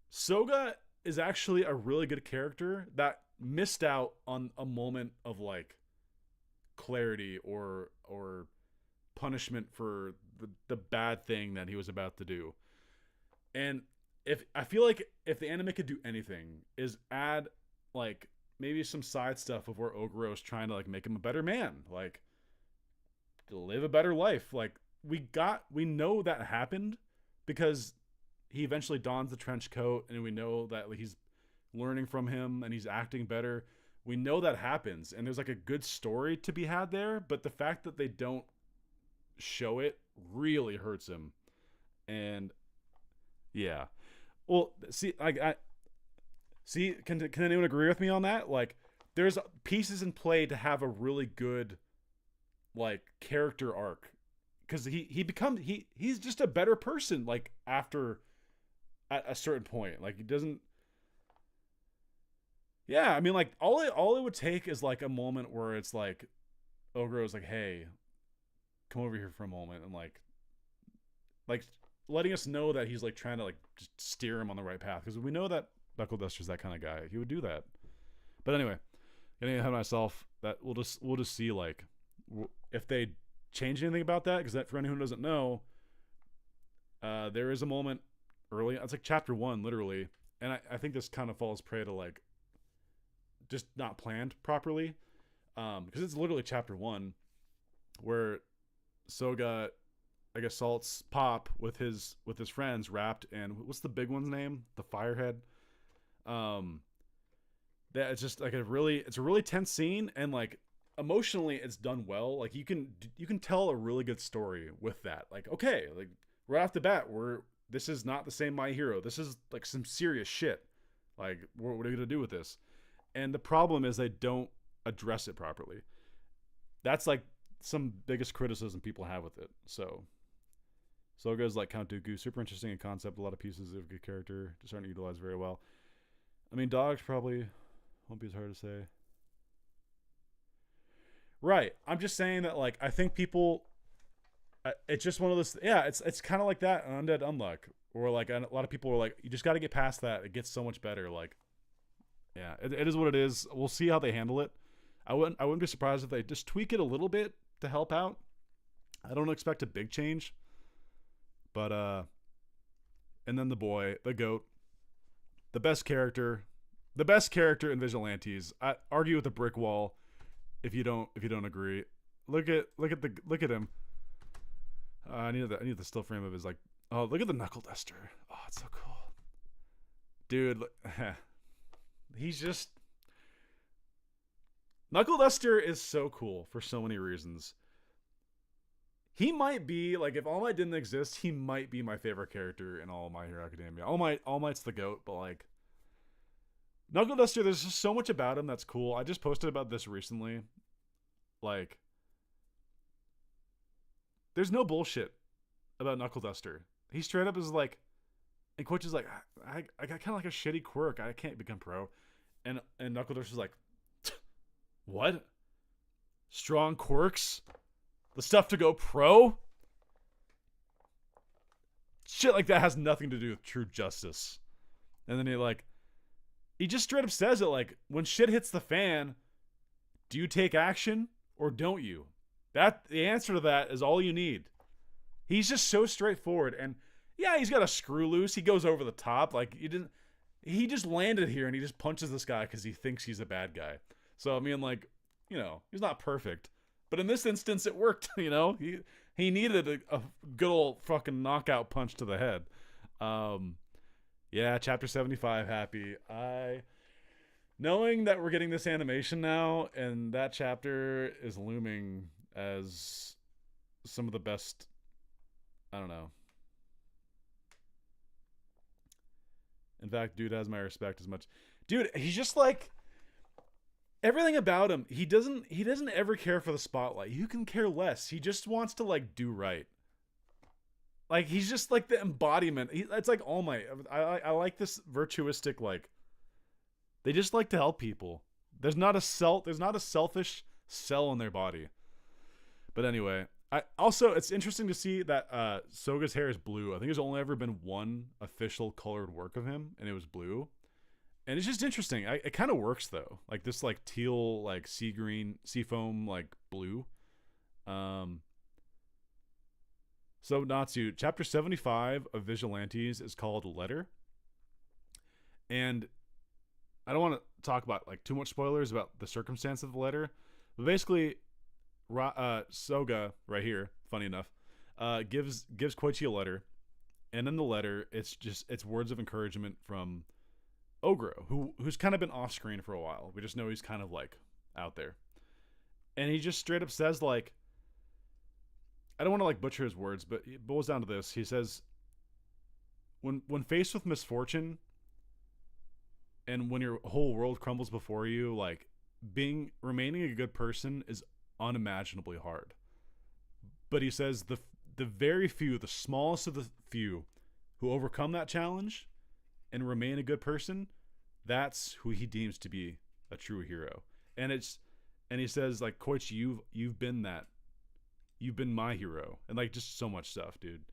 Soga is actually a really good character that missed out on a moment of like clarity or punishment for the bad thing that he was about to do. And I feel like if the anime could do anything, is add like maybe some side stuff of where Oguro is trying to like make him a better man, like to live a better life. Like we know that happened because he eventually dons the trench coat, and we know that he's learning from him and he's acting better. We know that happens, and there's like a good story to be had there, but the fact that they don't show it really hurts him. And yeah, well, see, can anyone agree with me on that? Like, there's pieces in play to have a really good like character arc, because he's just a better person like after at a certain point. Like he doesn't. Yeah, I mean, like all it would take is like a moment where it's like Ogre is like, hey, come over here for a moment, and like letting us know that he's like trying to like just steer him on the right path, because we know that Knuckle Duster's that kind of guy. He would do that. But anyway, getting ahead of myself, that we'll just see like if they change anything about that, because that, for anyone who doesn't know, there is a moment early. It's like chapter 1, literally, and I think this kind of falls prey to like just not planned properly, because it's literally chapter 1 where Soga, I guess, assaults Pop with his friends wrapped in, what's the big one's name? The Firehead. That it's just like it's a really tense scene, and like emotionally it's done well. Like you can tell a really good story with that. Like, okay, like right off the bat, this is not the same My Hero. This is like some serious shit. Like, what are we gonna do with this? And the problem is they don't address it properly. That's like some biggest criticism people have with it. So Soga's like Count Dooku, super interesting in concept, a lot of pieces of good character, just aren't utilized very well. I mean, dogs probably won't be as hard to say. Right. I'm just saying that, like, I think people, it's just one of those, yeah, it's kind of like that Undead Unluck, or like a lot of people are like, you just got to get past that. It gets so much better. Like, yeah, it is what it is. We'll see how they handle it. I wouldn't be surprised if they just tweak it a little bit to help out. I don't expect a big change, but and then the boy, the goat, the best character in Vigilantes. I argue with the brick wall if you don't agree. Look at him. I need the still frame of his, like, oh, look at the Knuckle Duster. Oh, it's so cool, dude. He's just, Knuckle Duster is so cool for so many reasons. He might be, like, if All Might didn't exist, he might be my favorite character in all My Hero Academia. All Might's the GOAT, but like Knuckle Duster, there's just so much about him that's cool. I just posted about this recently. Like, there's no bullshit about Knuckle Duster. He straight up is like, and Coach is like, I got kind of like a shitty quirk. I can't become pro. And Knuckle Duster's like, what? Strong quirks? The stuff to go pro? Shit like that has nothing to do with true justice. And then he just straight up says it, like, when shit hits the fan, do you take action or don't you? The answer to that is all you need. He's just so straightforward, and yeah, he's got a screw loose. He goes over the top. Like, he just landed here and he just punches this guy because he thinks he's a bad guy. So, I mean, like, you know, he's not perfect. But in this instance, it worked, you know? He needed a good old fucking knockout punch to the head. Yeah, chapter 75, happy. Knowing that we're getting this animation now, and that chapter is looming as some of the best, I don't know. In fact, dude has my respect as much. Dude, he's just like, everything about him, he doesn't ever care for the spotlight. You can care less. He just wants to, like, do right. Like, he's just like the embodiment. It's like All Might. I like this virtuistic, like, they just like to help people. There's not a selfish cell in their body. But anyway, it's interesting to see that Soga's hair is blue. I think there's only ever been one official colored work of him, and it was blue. And it's just interesting. It kind of works, though. Like, this, like, teal, like, sea green, sea foam, like, blue. So, Natsu, chapter 75 of Vigilantes is called Letter. And I don't want to talk about, like, too much spoilers about the circumstance of the letter. But basically, Soga, right here, funny enough, gives Koichi a letter. And in the letter, it's words of encouragement from Ogro, who's kind of been off screen for a while. We just know he's kind of, like, out there. And he just straight up says, like, I don't want to, like, butcher his words, but it boils down to this. He says, when faced with misfortune, and when your whole world crumbles before you, like, remaining a good person is unimaginably hard. But he says the very few, the smallest of the few, who overcome that challenge and remain a good person, that's who he deems to be a true hero. And he says, like, Koichi, you've been that. You've been my hero. And, like, just so much stuff, dude.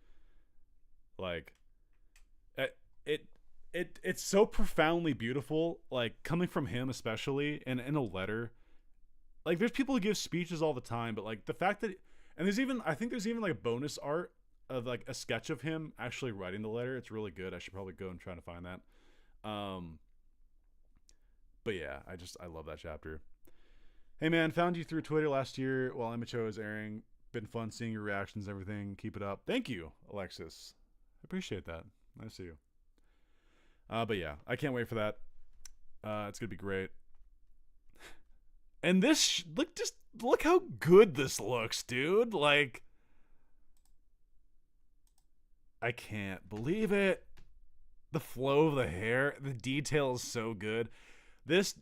Like, it's so profoundly beautiful, like, coming from him especially, and in a letter. Like, there's people who give speeches all the time, but, like, the fact that, and I think there's even like a bonus art of like a sketch of him actually writing the letter. It's really good. I should probably go and try to find that. But yeah, I love that chapter. Hey man, found you through Twitter last year while MHO is airing. Been fun seeing your reactions and everything. Keep it up. Thank you, Alexis. I appreciate that. Nice to see you. But yeah, I can't wait for that. It's gonna be great. And this, look how good this looks, dude. Like, I can't believe it. The flow of the hair, the detail is so good. This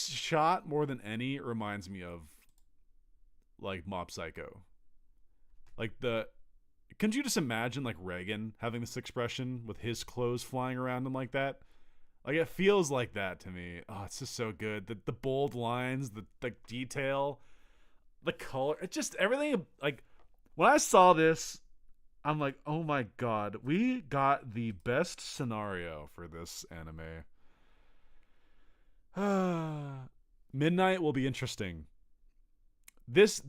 shot more than any reminds me of, like, Mob Psycho. Like, couldn't you just imagine, like, Reagan having this expression with his clothes flying around him like that? Like, it feels like that to me. Oh, it's just so good. The bold lines, the detail, the color. It just, everything, like, when I saw this, I'm like, oh my god, we got the best scenario for this anime. Midnight will be interesting. This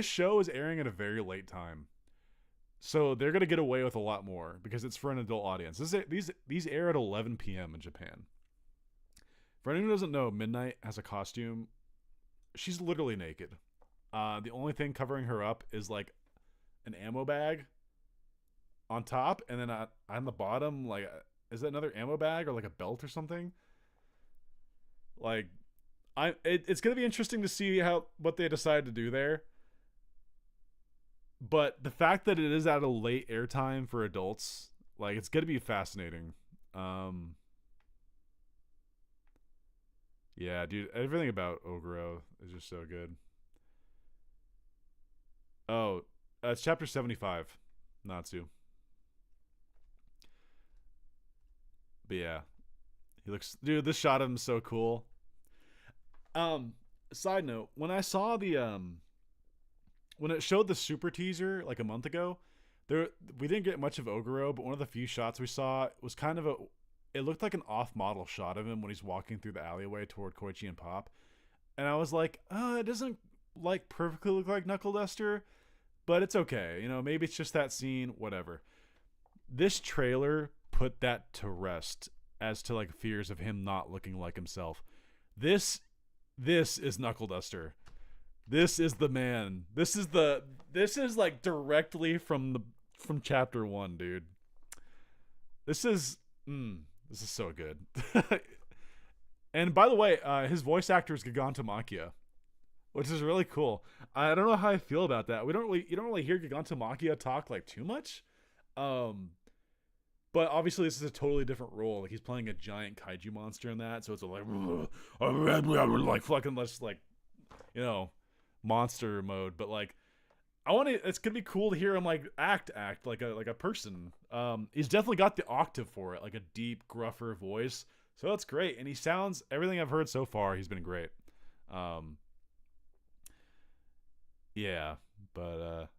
show is airing at a very late time. So they're gonna get away with a lot more because it's for an adult audience. These air at 11 p.m. in Japan. For anyone who doesn't know, Midnight has a costume. She's literally naked. The only thing covering her up is like an ammo bag on top, and then on the bottom, like, is that another ammo bag or like a belt or something? Like, it's gonna be interesting to see what they decide to do there. But the fact that it is at a late airtime for adults, like, it's gonna be fascinating. Yeah, dude, everything about Oguro is just so good. Oh, it's chapter 75, Natsu. But yeah, he looks, dude, this shot of him is so cool. Side note, when I saw when it showed the super teaser like a month ago, we didn't get much of Oguro, but one of the few shots we saw was kind of it looked like an off-model shot of him when he's walking through the alleyway toward Koichi and Pop. And I was like, it doesn't like perfectly look like Knuckle Duster, but it's okay. You know, maybe it's just that scene, whatever. This trailer put that to rest as to like fears of him not looking like himself. This is Knuckle Duster. This is the man. This is like directly from chapter 1, dude. This is so good. And by the way, his voice actor is Gigantomachia, which is really cool. I don't know how I feel about that. You don't really hear Gigantomachia talk like too much. But obviously this is a totally different role. Like, he's playing a giant kaiju monster in that, so it's like fucking less, like, you know, monster mode. But like, it's gonna be cool to hear him like act like a person. He's definitely got the octave for it, like a deep, gruffer voice. So that's great. And he sounds, everything I've heard so far, he's been great. Yeah, but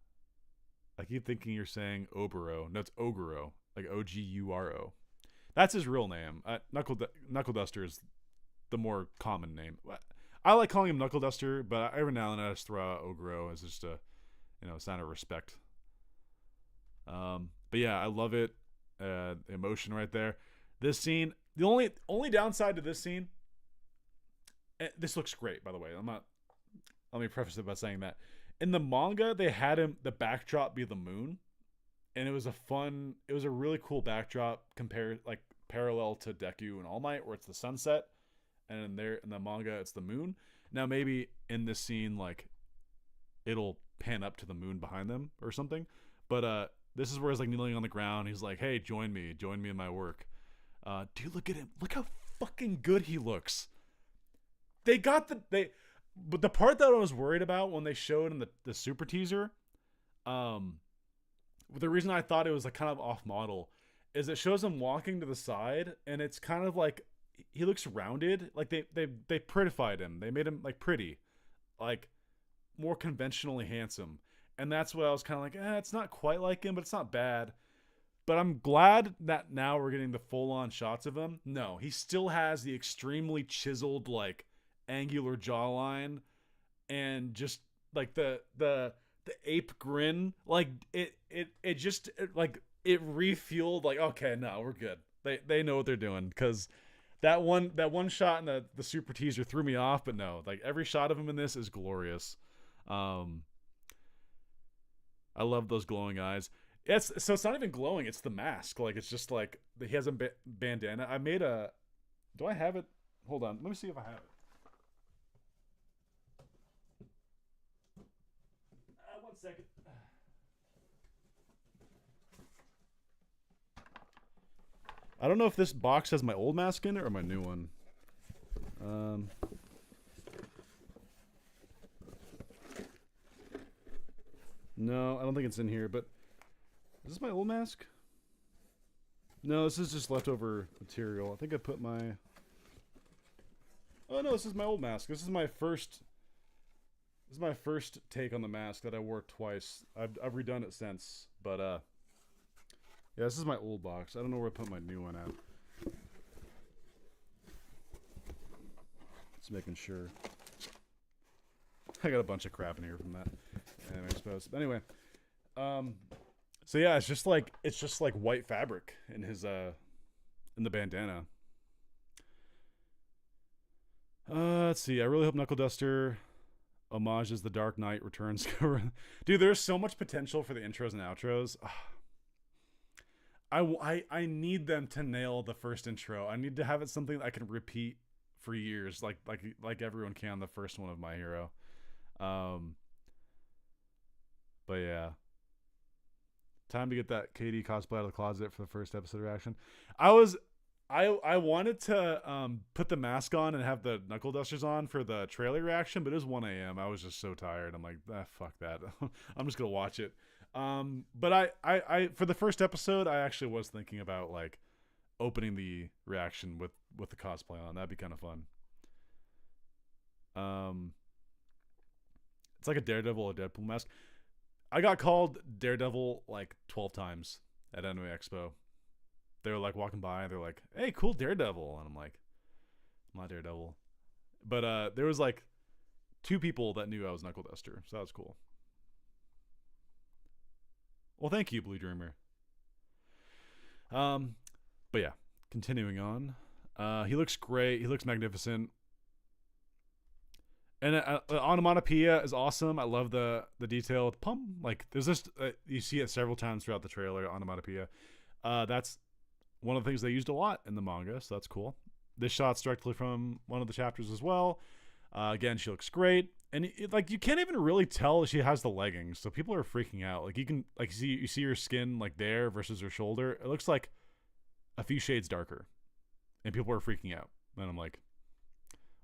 I keep thinking you're saying Oburo. No, it's Oguro. Like Oguro. That's his real name. Knuckle Duster is the more common name. I like calling him Knuckle Duster, but every now and then I just throw out Oguro as just a, you know, sign of respect. But yeah, I love it. Emotion right there. This scene, the only downside to this scene, this looks great, by the way. Let me preface it by saying that in the manga they had the backdrop be the moon. And it was a really cool backdrop parallel to Deku and All Might, where it's the sunset, and in the manga it's the moon. Now maybe in this scene, like, it'll pan up to the moon behind them or something. But this is where he's like kneeling on the ground. He's like, "Hey, join me in my work." Dude, look at him. Look how fucking good he looks. But the part that I was worried about when they showed in the super teaser, Um, the reason I thought it was like kind of off model is it shows him walking to the side, and it's kind of like he looks rounded. Like they prettified him. They made him like pretty, like more conventionally handsome. And that's what I was kind of like, it's not quite like him, but it's not bad. But I'm glad that now we're getting the full-on shots of him. No, he still has the extremely chiseled, like, angular jawline, and just like the ape grin. Like it just it refueled. Like, okay, no, we're good. They know what they're doing, because that one shot in the super teaser threw me off. But no, like every shot of him in this is glorious. Um, I love those glowing eyes. It's not even glowing. It's the mask. Like, it's just like he has a bandana. I made a. Do I have it? Hold on. Let me see if I have it. 1 second. I don't know if this box has my old mask in it or my new one. No, I don't think it's in here, but is this my old mask? No, this is just leftover material. I think I put my... Oh no, this is my old mask. This is my first take on the mask that I wore twice. I've redone it since, but yeah, this is my old box. I don't know where I put my new one at. Just making sure. I got a bunch of crap in here from that. Anyway, I suppose. But anyway, so yeah, it's just like white fabric in his in the bandana. Let's see. I really hope Knuckle Duster homages the Dark Knight Returns cover. Dude, there's so much potential for the intros and outros. I need them to nail the first intro. I need to have it something I can repeat for years, like everyone can the first one of My Hero. But yeah, time to get that Katie cosplay out of the closet for the first episode reaction. I wanted to put the mask on and have the knuckle dusters on for the trailer reaction, but it was 1 a.m. I was just so tired. I'm like, fuck that. I'm just gonna watch it. But I for the first episode, I actually was thinking about like opening the reaction with the cosplay on. That'd be kind of fun. It's like a Daredevil or Deadpool mask. I got called Daredevil like 12 times at Anime Expo. They were like walking by and they're like, "Hey, cool Daredevil," and I'm like, "I'm not Daredevil," but there was like 2 people that knew I was Knuckle Duster, so that was cool. Well, thank you, Blue Dreamer. But yeah, continuing on. He looks great. He looks magnificent. And onomatopoeia is awesome. I love the detail with pum. Like, there's this, you see it several times throughout the trailer, onomatopoeia. That's one of the things they used a lot in the manga, so that's cool. This shot's directly from one of the chapters as well. Again, she looks great. And like, you can't even really tell she has the leggings, so people are freaking out. Like, you can like you see her skin like there versus her shoulder. It looks like a few shades darker, and people are freaking out. And I'm like,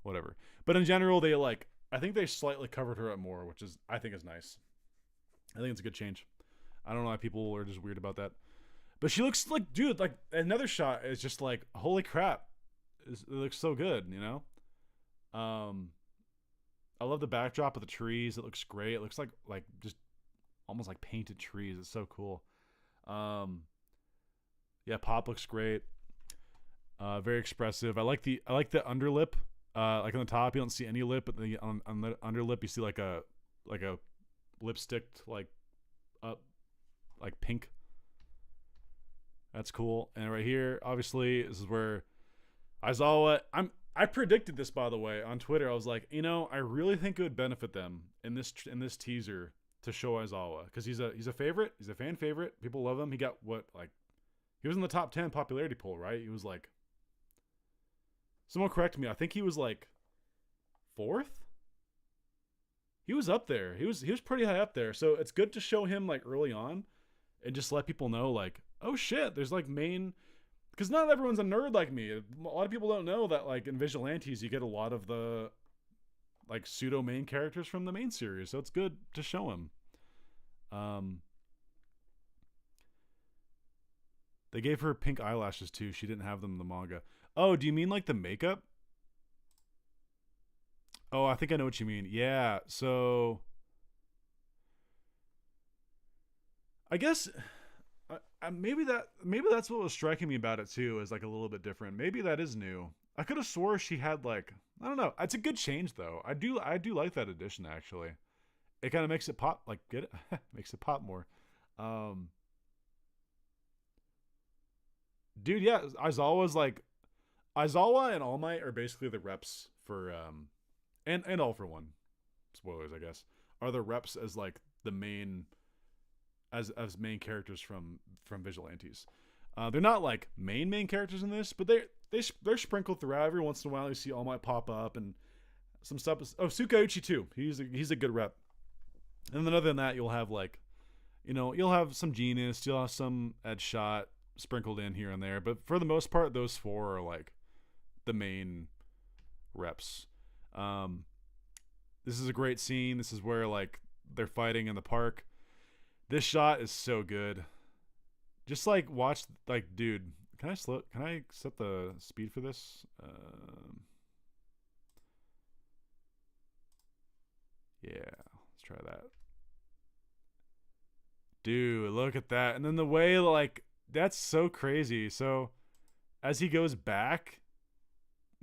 whatever. But in general, they like, I think they slightly covered her up more, which is, I think, is nice. I think it's a good change. I don't know why people are just weird about that. But she looks like, dude, like another shot is just like, holy crap, it looks so good, you know. I love the backdrop of the trees. It looks great. It looks like just almost like painted trees. It's so cool. Yeah, Pop looks great. Very expressive. I like the underlip. Like on the top, you don't see any lip, but on the underlip, you see like a lipstick like up, like pink. That's cool. And right here, obviously, this is where Aizawa. I predicted this, by the way, on Twitter. I was like, I really think it would benefit them in this teaser to show Aizawa, because he's a favorite. He's a fan favorite. People love him. He got he was in the top 10 popularity poll, right? He was like, someone correct me. I think he was like 4th. He was up there. He was pretty high up there. So it's good to show him like early on, and just let people know like, oh shit, there's like main. Because not everyone's a nerd like me. A lot of people don't know that like in Vigilantes you get a lot of the like pseudo main characters from the main series. So it's good to show him. Um, they gave her pink eyelashes too. She didn't have them in the manga. Oh, do you mean like the makeup? Oh, I think I know what you mean. Yeah. So I guess maybe that's what was striking me about it too, is like a little bit different. Maybe that is new. I could have swore she had like, I don't know. It's a good change though. I do like that addition actually. It kind of makes it pop, like, get it, makes it pop more. Um, dude, yeah, Aizawa's like, Aizawa and All Might are basically the reps for and All for One. Spoilers, I guess, are the reps as like the main as main characters from Vigilantes. They're not like main characters in this, but they're sprinkled throughout. Every once in a while, you see All Might pop up and some stuff. Oh, Sukauchi too. He's a good rep. And then other than that, you'll have like, you'll have some Genius, you'll have some Ed Shot sprinkled in here and there, but for the most part, those four are like the main reps. Um, this is a great scene. This is where like they're fighting in the park. This shot is so good. Just like watch, like, dude, can I set the speed for this? Yeah, let's try that. Dude, look at that. And then the way, like, that's so crazy. So as he goes back,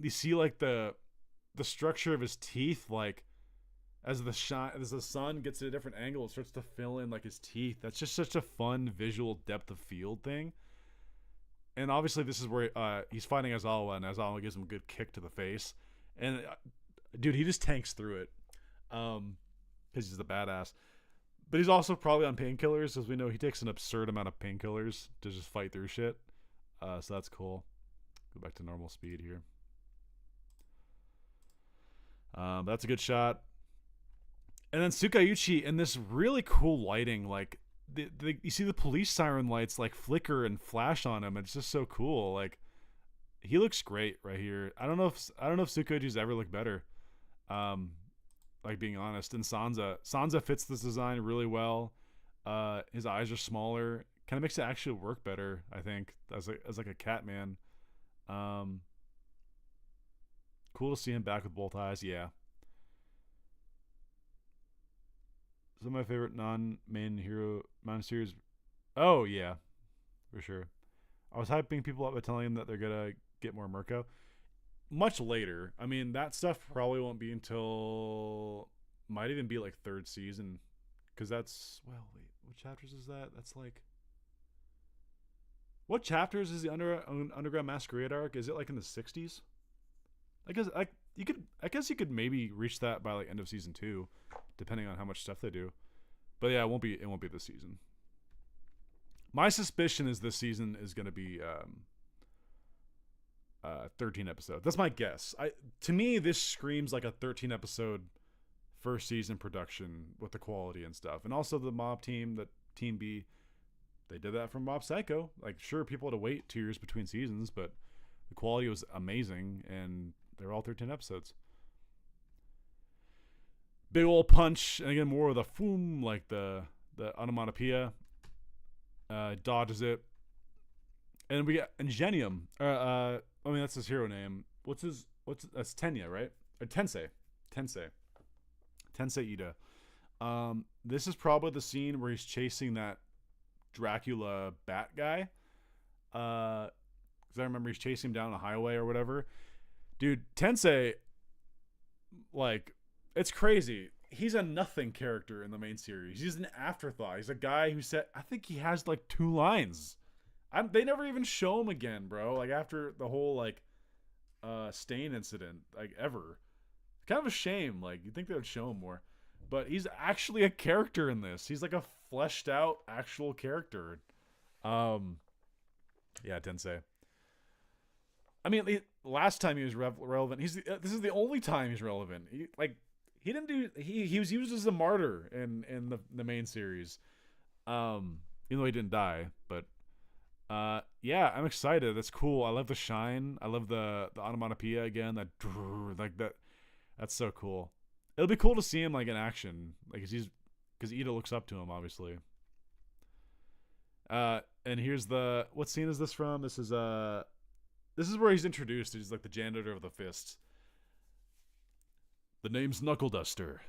you see like the structure of his teeth, like as the sun gets at a different angle, it starts to fill in like his teeth. That's just such a fun visual depth of field thing. And obviously this is where he's fighting Aizawa, and Aizawa gives him a good kick to the face. And dude, he just tanks through it. Because he's the badass. But he's also probably on painkillers, as we know he takes an absurd amount of painkillers to just fight through shit. So that's cool. Go back to normal speed here. That's a good shot. And then Sukauchi in this really cool lighting, like you see the police siren lights like flicker and flash on him. It's just so cool. Like he looks great right here. I don't know if Sukauchi's ever looked better. Like being honest. And Sansa fits this design really well. His eyes are smaller. Kind of makes it actually work better, I think, as like a cat man. Cool to see him back with both eyes. Yeah. Some of my favorite non-main hero series. Oh yeah, for sure. I was hyping people up by telling them that they're gonna get more Mirko much later. I mean, that stuff probably won't be until, might even be like third season, because that's, well, wait, what chapters is that? That's like, what chapters is the Underground Masquerade arc? Is it like in the 60s? I guess you could maybe reach that by like end of season 2, depending on how much stuff they do. But yeah, it won't be this season. My suspicion is this season is going to be 13 episodes. That's my guess. To me, this screams like a 13 episode first season production with the quality and stuff. And also the Mob team, the Team B, they did that from Mob Psycho. Like, sure, people had to wait 2 years between seasons, but the quality was amazing, and they were all 13 episodes. Big old punch, and again, more of the foom, like the onomatopoeia. Dodges it. And we got Ingenium. I mean, that's his hero name. That's Tenya, right? Or Tensei. Tensei Ida. This is probably the scene where he's chasing that Dracula bat guy. Because I remember he's chasing him down a highway or whatever. Dude, Tensei, like, it's crazy. He's a nothing character in the main series. He's an afterthought. He's a guy who said, I think he has like 2 lines. They never even show him again, bro. Like after the whole like Stain incident, like ever. Kind of a shame. Like you'd think they would show him more, but he's actually a character in this. He's like a fleshed out actual character. Yeah, Tensei. I mean, last time he was relevant. This is the only time he's relevant. He was used as a martyr in the main series, even though he didn't die. But yeah, I'm excited. That's cool. I love the shine. I love the onomatopoeia again. That like that. That's so cool. It'll be cool to see him like in action. Like he's because Ida looks up to him, obviously. And here's what scene is this from? This is where he's introduced. He's like the janitor of the Fist. The name's Knuckle Duster,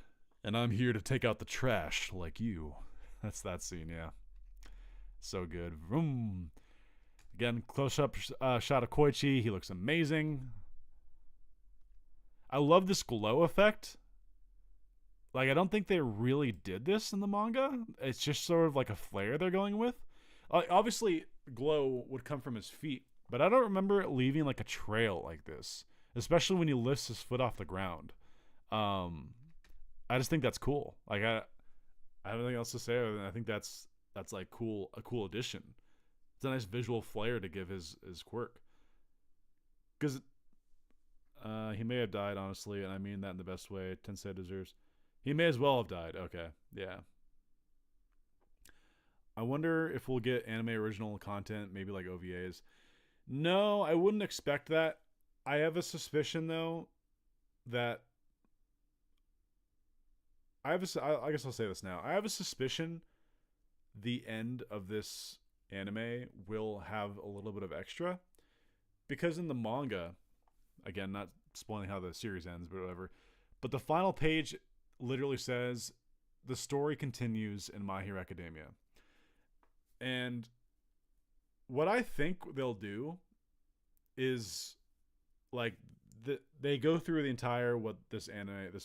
and I'm here to take out the trash like you. That's that scene, yeah. So good. Vroom. Again, close-up shot of Koichi. He looks amazing. I love this glow effect. Like, I don't think they really did this in the manga. It's just sort of like a flare they're going with. Obviously, glow would come from his feet, but I don't remember it leaving like a trail like this, especially when he lifts his foot off the ground. I just think that's cool. Like, I have nothing else to say other than I think that's like a cool addition. It's a nice visual flair to give his quirk. Because he may have died, honestly, and I mean that in the best way Tensei deserves. He may as well have died. Okay, yeah. I wonder if we'll get anime original content, maybe like OVAs. No, I wouldn't expect that. I have a suspicion, though, that... I guess I'll say this now. I have a suspicion the end of this anime will have a little bit of extra. Because in the manga, again, not spoiling how the series ends, but whatever, but the final page literally says, the story continues in My Hero Academia. And what I think they'll do is, like, they go through the entire what this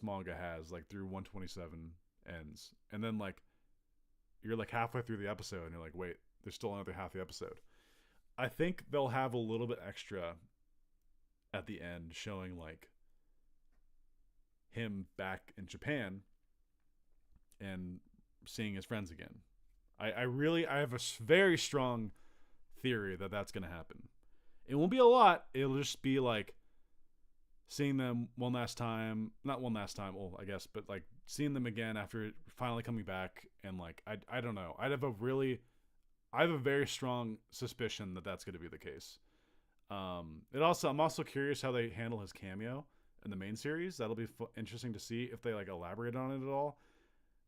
manga has, like, through 127 ends, and then, like, you're like halfway through the episode and you're like, wait, there's still another half the episode. I think they'll have a little bit extra at the end showing, like, him back in Japan and seeing his friends again. I have a very strong theory that that's going to happen. It won't be a lot. It'll just be like seeing them one last time, not one last time, well, I guess, but like seeing them again after finally coming back. And like, I don't know. I have a very strong suspicion that that's going to be the case. I'm also curious how they handle his cameo in the main series. That'll be interesting to see if they like elaborate on it at all.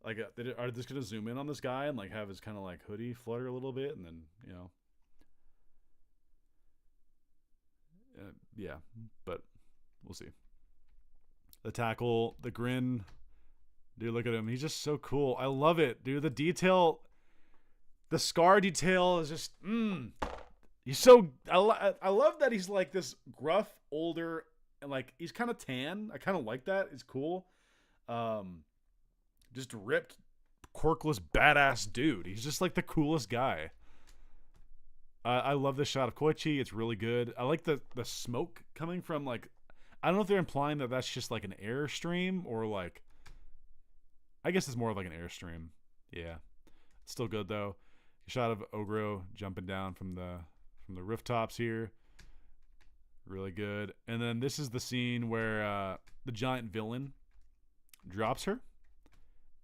Like, are they just going to zoom in on this guy and like have his kind of like hoodie flutter a little bit, and then, you know, yeah, but we'll see. The tackle, the grin, dude, look at him. He's just so cool. I love it, dude. The detail, the scar detail is just, he's so, I love that he's like this gruff, older, and like, he's kind of tan. I kind of like that. It's cool. Just ripped, quirkless, badass dude. He's just like the coolest guy. I love this shot of Koichi. It's really good. I like the smoke coming from, like, I don't know if they're implying that that's just like an airstream or like, I guess it's more like an airstream. Yeah, still good though. A shot of Ogro jumping down from the rooftops here. Really good. And then this is the scene where the giant villain drops her.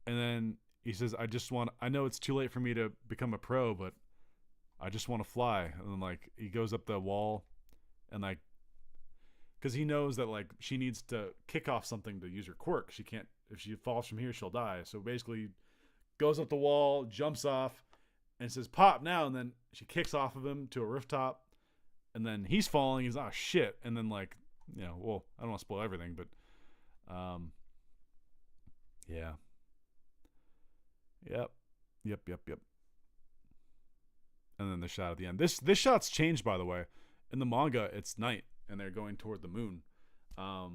And then he says, I know it's too late for me to become a pro, but I just want to fly. And then, like, he goes up the wall and, like, because he knows that, like, she needs to kick off something to use her quirk. She can't, if she falls from here, she'll die. So basically, goes up the wall, jumps off, and says, pop now. And then she kicks off of him to a rooftop. And then he's falling. He's, oh, shit. And then, like, you know, well, I don't want to spoil everything, but, yeah. Yep. And then the shot at the end. This shot's changed, by the way. In the manga, it's night, and they're going toward the moon. I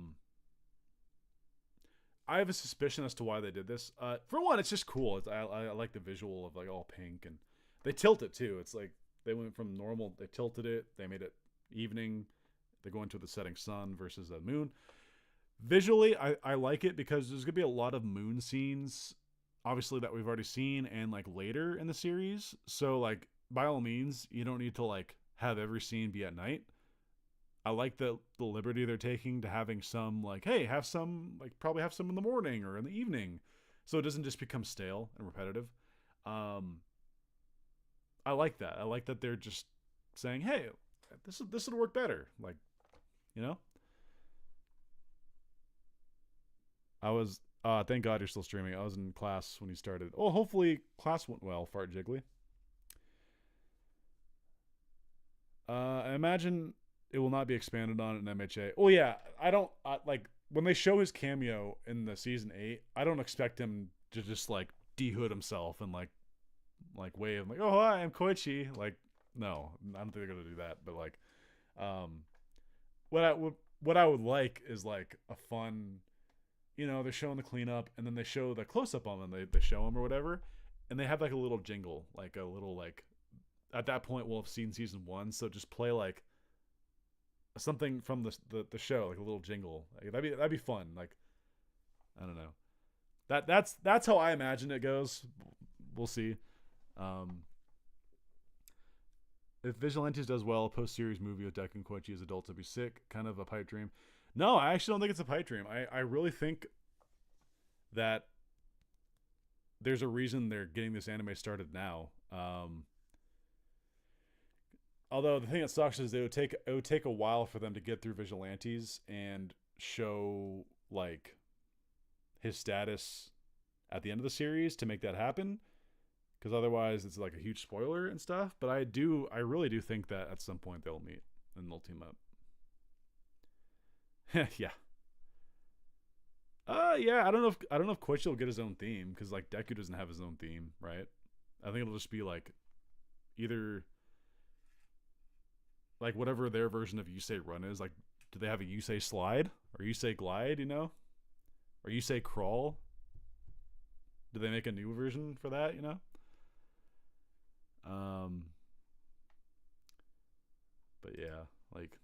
have a suspicion as to why they did this. For one, it's just cool. I like the visual of like all pink, and they tilt it too. It's like they went from normal, they tilted it, they made it evening. They're going to the setting sun versus the moon. Visually, I like it because there's gonna be a lot of moon scenes, obviously, that we've already seen and like later in the series. So like, by all means, you don't need to like have every scene be at night. I like the liberty they're taking to having some like, hey, have some, like, probably have some in the morning or in the evening, so it doesn't just become stale and repetitive. I like that. I like that they're just saying, hey, this would work better. Like, you know, I was Thank God you're still streaming. I was in class when you started. Oh, hopefully class went well, Fart Jiggly. I imagine it will not be expanded on in MHA. Oh yeah, I don't like when they show his cameo in the season 8. I don't expect him to just like dehood himself and like wave like, oh hi, I'm Koichi. Like, no, I don't think they're gonna do that. But like, um, what I would like is like a fun, they're showing the cleanup and then they show the close up on them. They show him or whatever, and they have like a little jingle, like a little like. At that point, we'll have seen season 1, so just play like something from the show, like a little jingle. Like, that'd be fun. Like, I don't know. That's how I imagine it goes. We'll see. If Vigilantes does well, a post-series movie with Deku and Koichi as adults would be sick. Kind of a pipe dream. No, I actually don't think it's a pipe dream. I really think that there's a reason they're getting this anime started now. Although the thing that sucks is it would take a while for them to get through Vigilantes and show like his status at the end of the series to make that happen, because otherwise it's like a huge spoiler and stuff. But I really do think that at some point they'll meet and they'll team up. Yeah. Yeah. I don't know if Koichi will get his own theme, because like Deku doesn't have his own theme, right? I think it'll just be like either like whatever their version of Yusei Run is. Like, do they have a Yusei Slide or Yusei Glide? Or Yusei Crawl? Do they make a new version for that? But yeah, like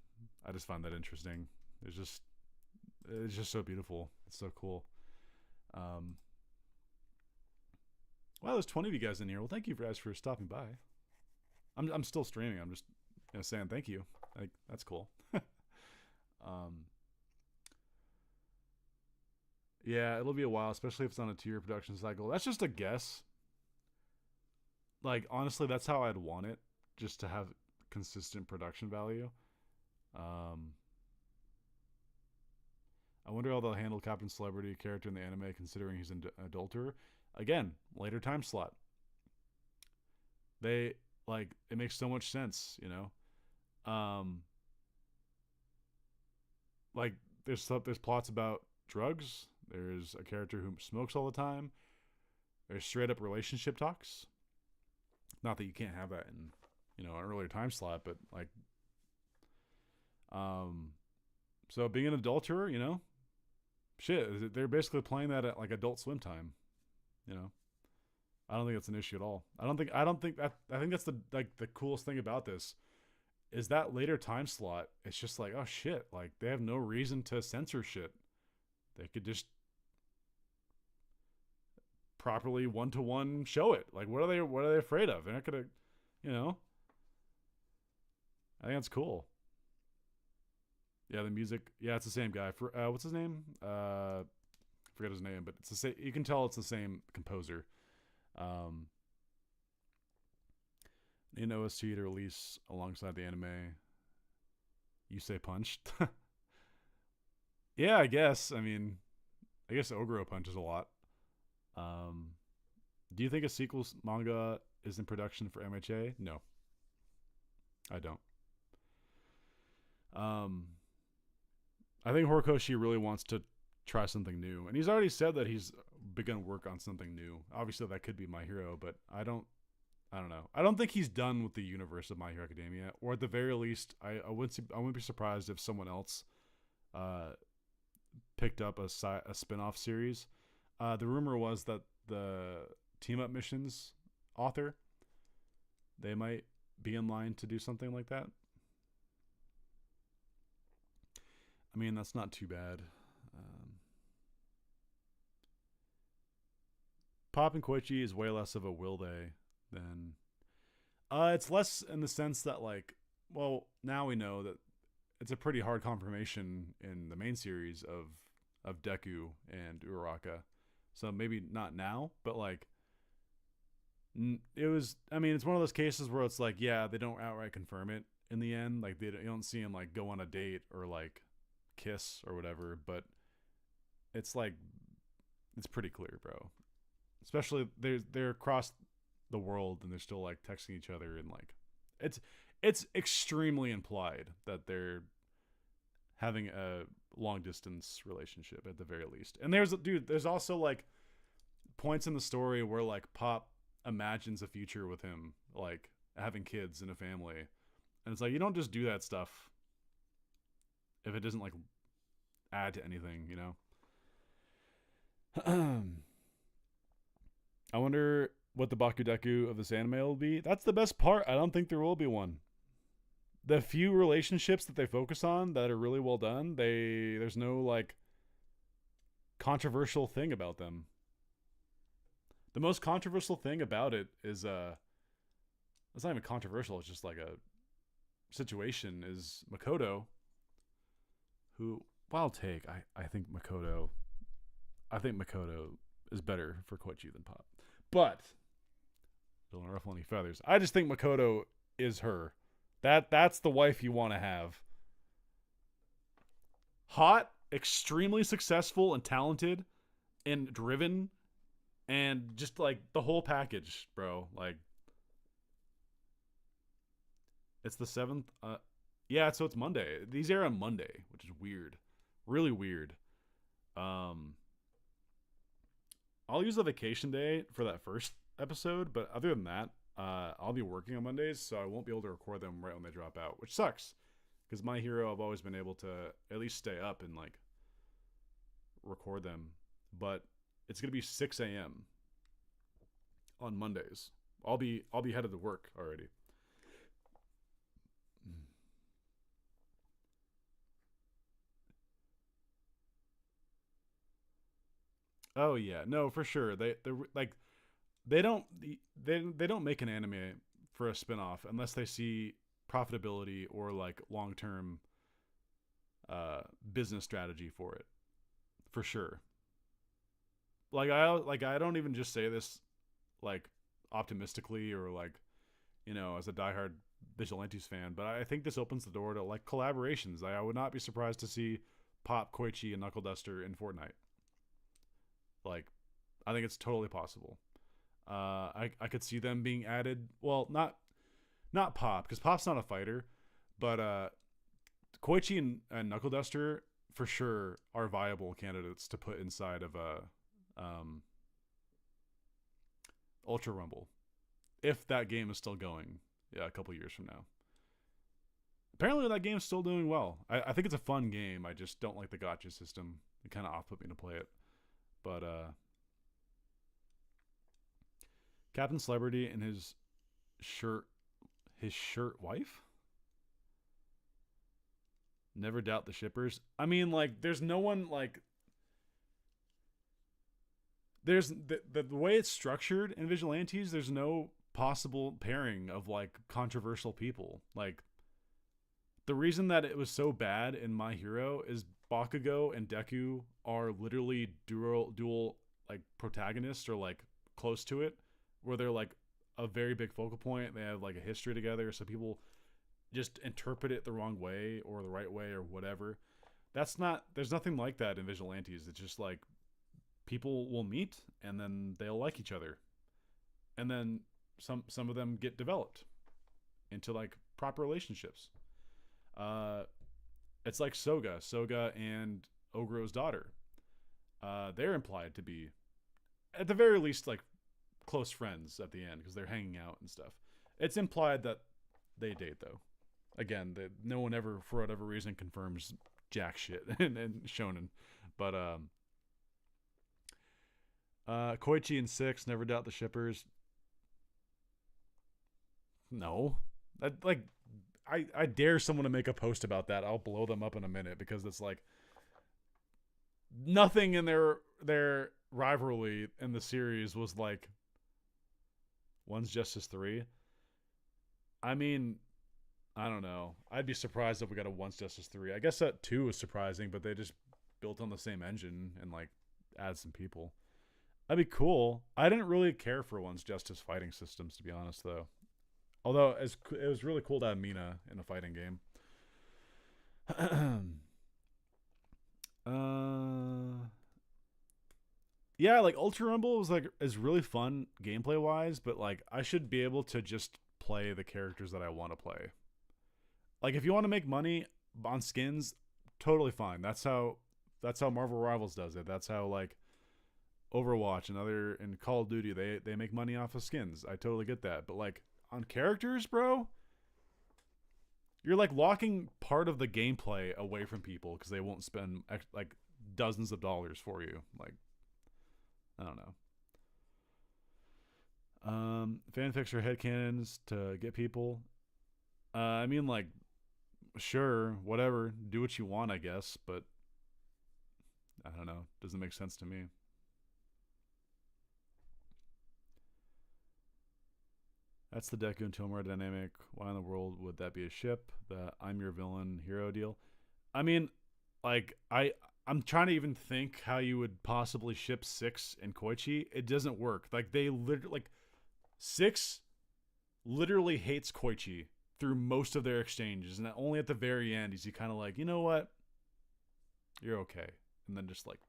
I just find that interesting. It's just so beautiful. It's so cool. Wow, there's 20 of you guys in here. Well, thank you guys for stopping by. I'm still streaming. I'm just saying thank you. Like, that's cool. Yeah, it'll be a while, especially if it's on a 2-year production cycle. That's just a guess. Like, honestly, that's how I'd want it, just to have consistent production value. I wonder how they'll handle Captain Celebrity character in the anime, considering he's an adulterer. Again, later time slot. It makes so much sense, like there's plots about drugs. There's a character who smokes all the time. There's straight up relationship talks. Not that you can't have that in an earlier time slot, but like so being an adulterer, shit, they're basically playing that at like Adult Swim time. I don't think that's an issue at all. I think that's the coolest thing about this is that later time slot. It's just like, oh shit, like they have no reason to censor shit. They could just properly 1-to-1 show it. Like, what are they afraid of? They're not gonna, I think that's cool. Yeah, the music. Yeah, it's the same guy. For what's his name? Forget his name, but it's the same. You can tell it's the same composer. In OST to release alongside the anime. You say punched. Yeah, I guess. I mean, I guess Oguro punches a lot. Do you think a sequel manga is in production for MHA? No, I don't. I think Horikoshi really wants to try something new, and he's already said that he's begun work on something new. Obviously, that could be My Hero, but I don't know. I don't think he's done with the universe of My Hero Academia, or at the very least, I wouldn't be surprised if someone else picked up a spin-off series. The rumor was that the Team Up Missions author, they might be in line to do something like that. I mean, that's not too bad. Pop and Koichi is way less of a will they than... it's less in the sense that, like, well, now we know that it's a pretty hard confirmation in the main series of Deku and Uraraka. So maybe not now, but like it was, I mean, it's one of those cases where it's like, yeah, they don't outright confirm it in the end. Like you don't see him like go on a date or like kiss or whatever, but it's like It's pretty clear, bro. Especially they're across the world and they're still like texting each other and like it's it's extremely implied that they're having a long distance relationship at the very least. And there's also like points in the story where like Pop imagines a future with him, like having kids and a family. And it's like you don't just do that stuff if it doesn't like add to anything, you know? I wonder what the Bakudeku of this anime will be. That's the best part. I don't think there will be one. The few relationships that they focus on that are really well done, there's no like controversial thing about them. The most controversial thing about it is it's not even controversial, it's just like a situation is Makoto, who wild take, I think Makoto is better for Koichi than Pop. But don't ruffle any feathers. I just think Makoto is her. That's the wife you want to have. Hot, extremely successful and talented and driven and just like the whole package, bro. Like it's the 7th. Yeah, so it's Monday. These air on Monday, which is weird. Really weird. I'll use the vacation day for that first episode, but other than that, I'll be working on Mondays, so I won't be able to record them right when they drop out, which sucks. Because My Hero, I've always been able to at least stay up and like record them, but it's gonna be 6 a.m. on Mondays. I'll be headed to work already. Oh yeah, no, for sure. They like they don't they don't make an anime for a spinoff unless they see profitability or like long-term business strategy for it. For sure. I don't even just say this like optimistically or like, you know, as a diehard Vigilantes fan, but I think this opens the door to like collaborations. I would not be surprised to see Pop, Koichi, and Knuckle Duster in Fortnite. Like, I think it's totally possible. I could see them being added. Well, not Pop, because Pop's not a fighter, but Koichi and Knuckle Duster for sure are viable candidates to put inside of a Ultra Rumble, if that game is still going. Yeah, a couple years from now. Apparently, that game's still doing well. I think it's a fun game. I just don't like the gotcha system. It kind of off-put me to play it. But Captain Celebrity and shirt wife? Never doubt the shippers. I mean, like, there's no one like. There's the way it's structured in Vigilantes. There's no possible pairing of like controversial people. Like, the reason that it was so bad in My Hero is Bakugo and Deku are literally dual like protagonists or like close to it, where they're like a very big focal point. They have like a history together, so people just interpret it the wrong way or the right way or whatever. There's nothing like that in Vigilantes. It's just like people will meet and then they'll like each other. And then some of them get developed into like proper relationships. It's like Soga and Ogro's daughter. They're implied to be, at the very least, like close friends at the end because they're hanging out and stuff. It's implied that they date, though. Again, that no one ever, for whatever reason, confirms jack shit in Shonen. But Koichi and 6, never doubt the shippers. No, I dare someone to make a post about that. I'll blow them up in a minute because it's like nothing in their rivalry in the series was like one's Justice 3. I mean, I don't know. I'd be surprised if we got a Once Justice 3. I guess that 2 was surprising, but they just built on the same engine and like add some people. That'd be cool. I didn't really care for Once Justice fighting systems, to be honest, though. Although it was really cool to have Mina in a fighting game. Yeah, like Ultra Rumble is really fun gameplay wise, but like I should be able to just play the characters that I want to play. Like if you want to make money on skins, totally fine. That's how Marvel Rivals does it. That's how like Overwatch and other and Call of Duty they make money off of skins. I totally get that. But like on characters, bro, you're like locking part of the gameplay away from people because they won't spend like dozens of dollars for you. Like I don't know. Fanfics or headcanons to get people. I mean, like, sure, whatever. Do what you want, I guess, but I don't know. Doesn't make sense to me. That's the Deku and Tomura dynamic. Why in the world would that be a ship? The I'm your villain hero deal. I mean, like I'm trying to even think how you would possibly ship Six and Koichi. It doesn't work. Like they literally like Six literally hates Koichi through most of their exchanges, and only at the very end is he kind of like, you know what, you're okay, and then just like,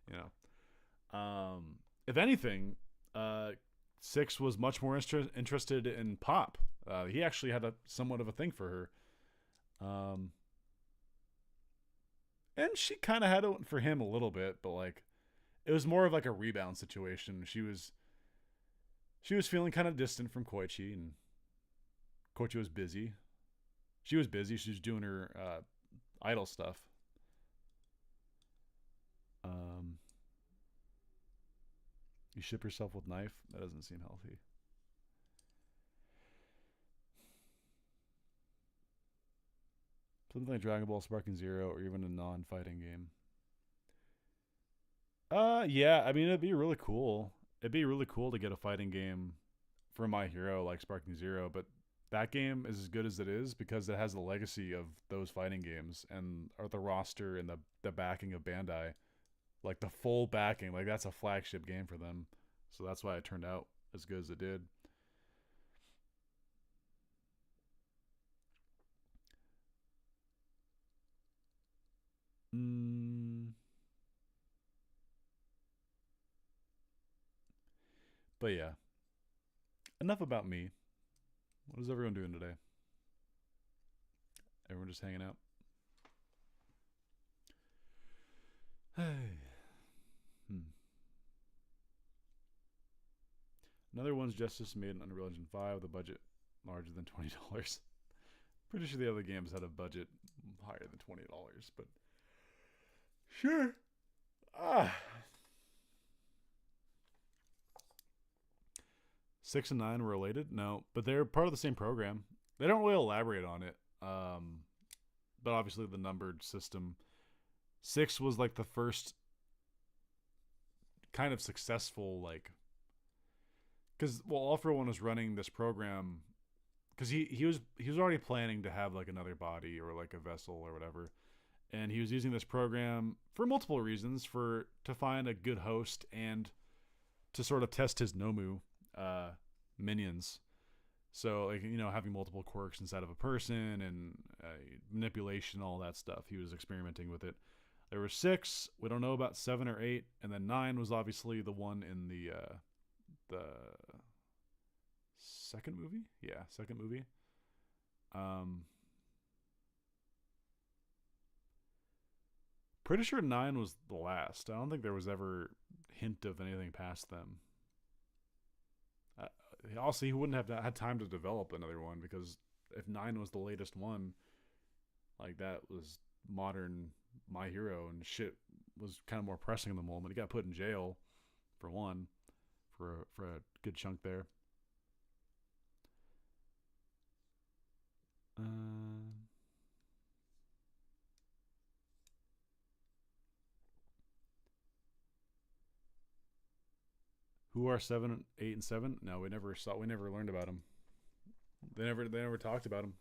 you if anything, uh, Six was much more interested in Pop. He actually had a somewhat of a thing for her, and she kind of had it for him a little bit, but like it was more of like a rebound situation. She was feeling kind of distant from Koichi, and Koichi was busy. She was busy. She was doing her idol stuff. Um, you ship yourself with knife? That doesn't seem healthy. Something like Dragon Ball Sparking Zero or even a non-fighting game. Yeah. I mean, it'd be really cool. It'd be really cool to get a fighting game for My Hero like Sparking Zero, but that game is as good as it is because it has the legacy of those fighting games and or the roster and the backing of Bandai, like the full backing. Like that's a flagship game for them, so that's why it turned out as good as it did. Mm, but yeah, enough about me. What is everyone doing today? Everyone just hanging out. Hey. Hmm. Another one's Justice made an Unreal Engine 5 with a budget larger than $20. Pretty sure the other games had a budget higher than $20, but sure. Ah. 6 and 9 were related? No, but they're part of the same program. They don't really elaborate on it. But obviously the numbered system. 6 was like the first kind of successful like because well, All for One was running this program because he was already planning to have like another body or like a vessel or whatever, and he was using this program for multiple reasons for to find a good host and to sort of test his Nomu uh, minions. So like having multiple quirks inside of a person and manipulation, all that stuff. He was experimenting with it. There were 6. We don't know about 7 or 8, and then 9 was obviously the one in the second movie. Yeah, second movie. Um, Pretty sure 9 was the last. I don't think there was ever hint of anything past them. Also, he wouldn't have had time to develop another one because if 9 was the latest one, like that was modern My Hero and shit was kind of more pressing in the moment. He got put in jail for one, for a good chunk there. Uh, who are 7, 8, and 7? No, we never saw. We never learned about them. They never talked about them.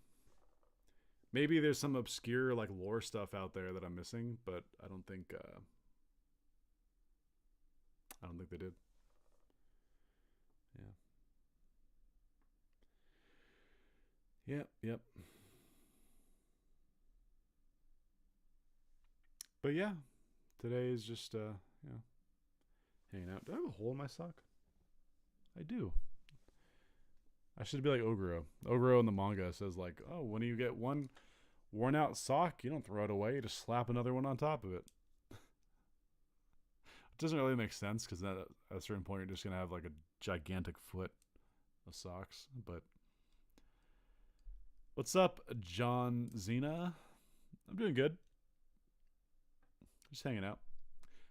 Maybe there's some obscure like lore stuff out there that I'm missing, but I don't think they did. Yeah. Yep. Yep. But yeah, today is just yeah. Hanging out. Do I have a hole in my sock? I do. I should be like Oguro. Oguro in the manga says like, oh, when you get one worn out sock, you don't throw it away. You just slap another one on top of it. It doesn't really make sense because at a certain point you're just gonna have like a gigantic foot of socks. But what's up, John Zena? I'm doing good. Just hanging out.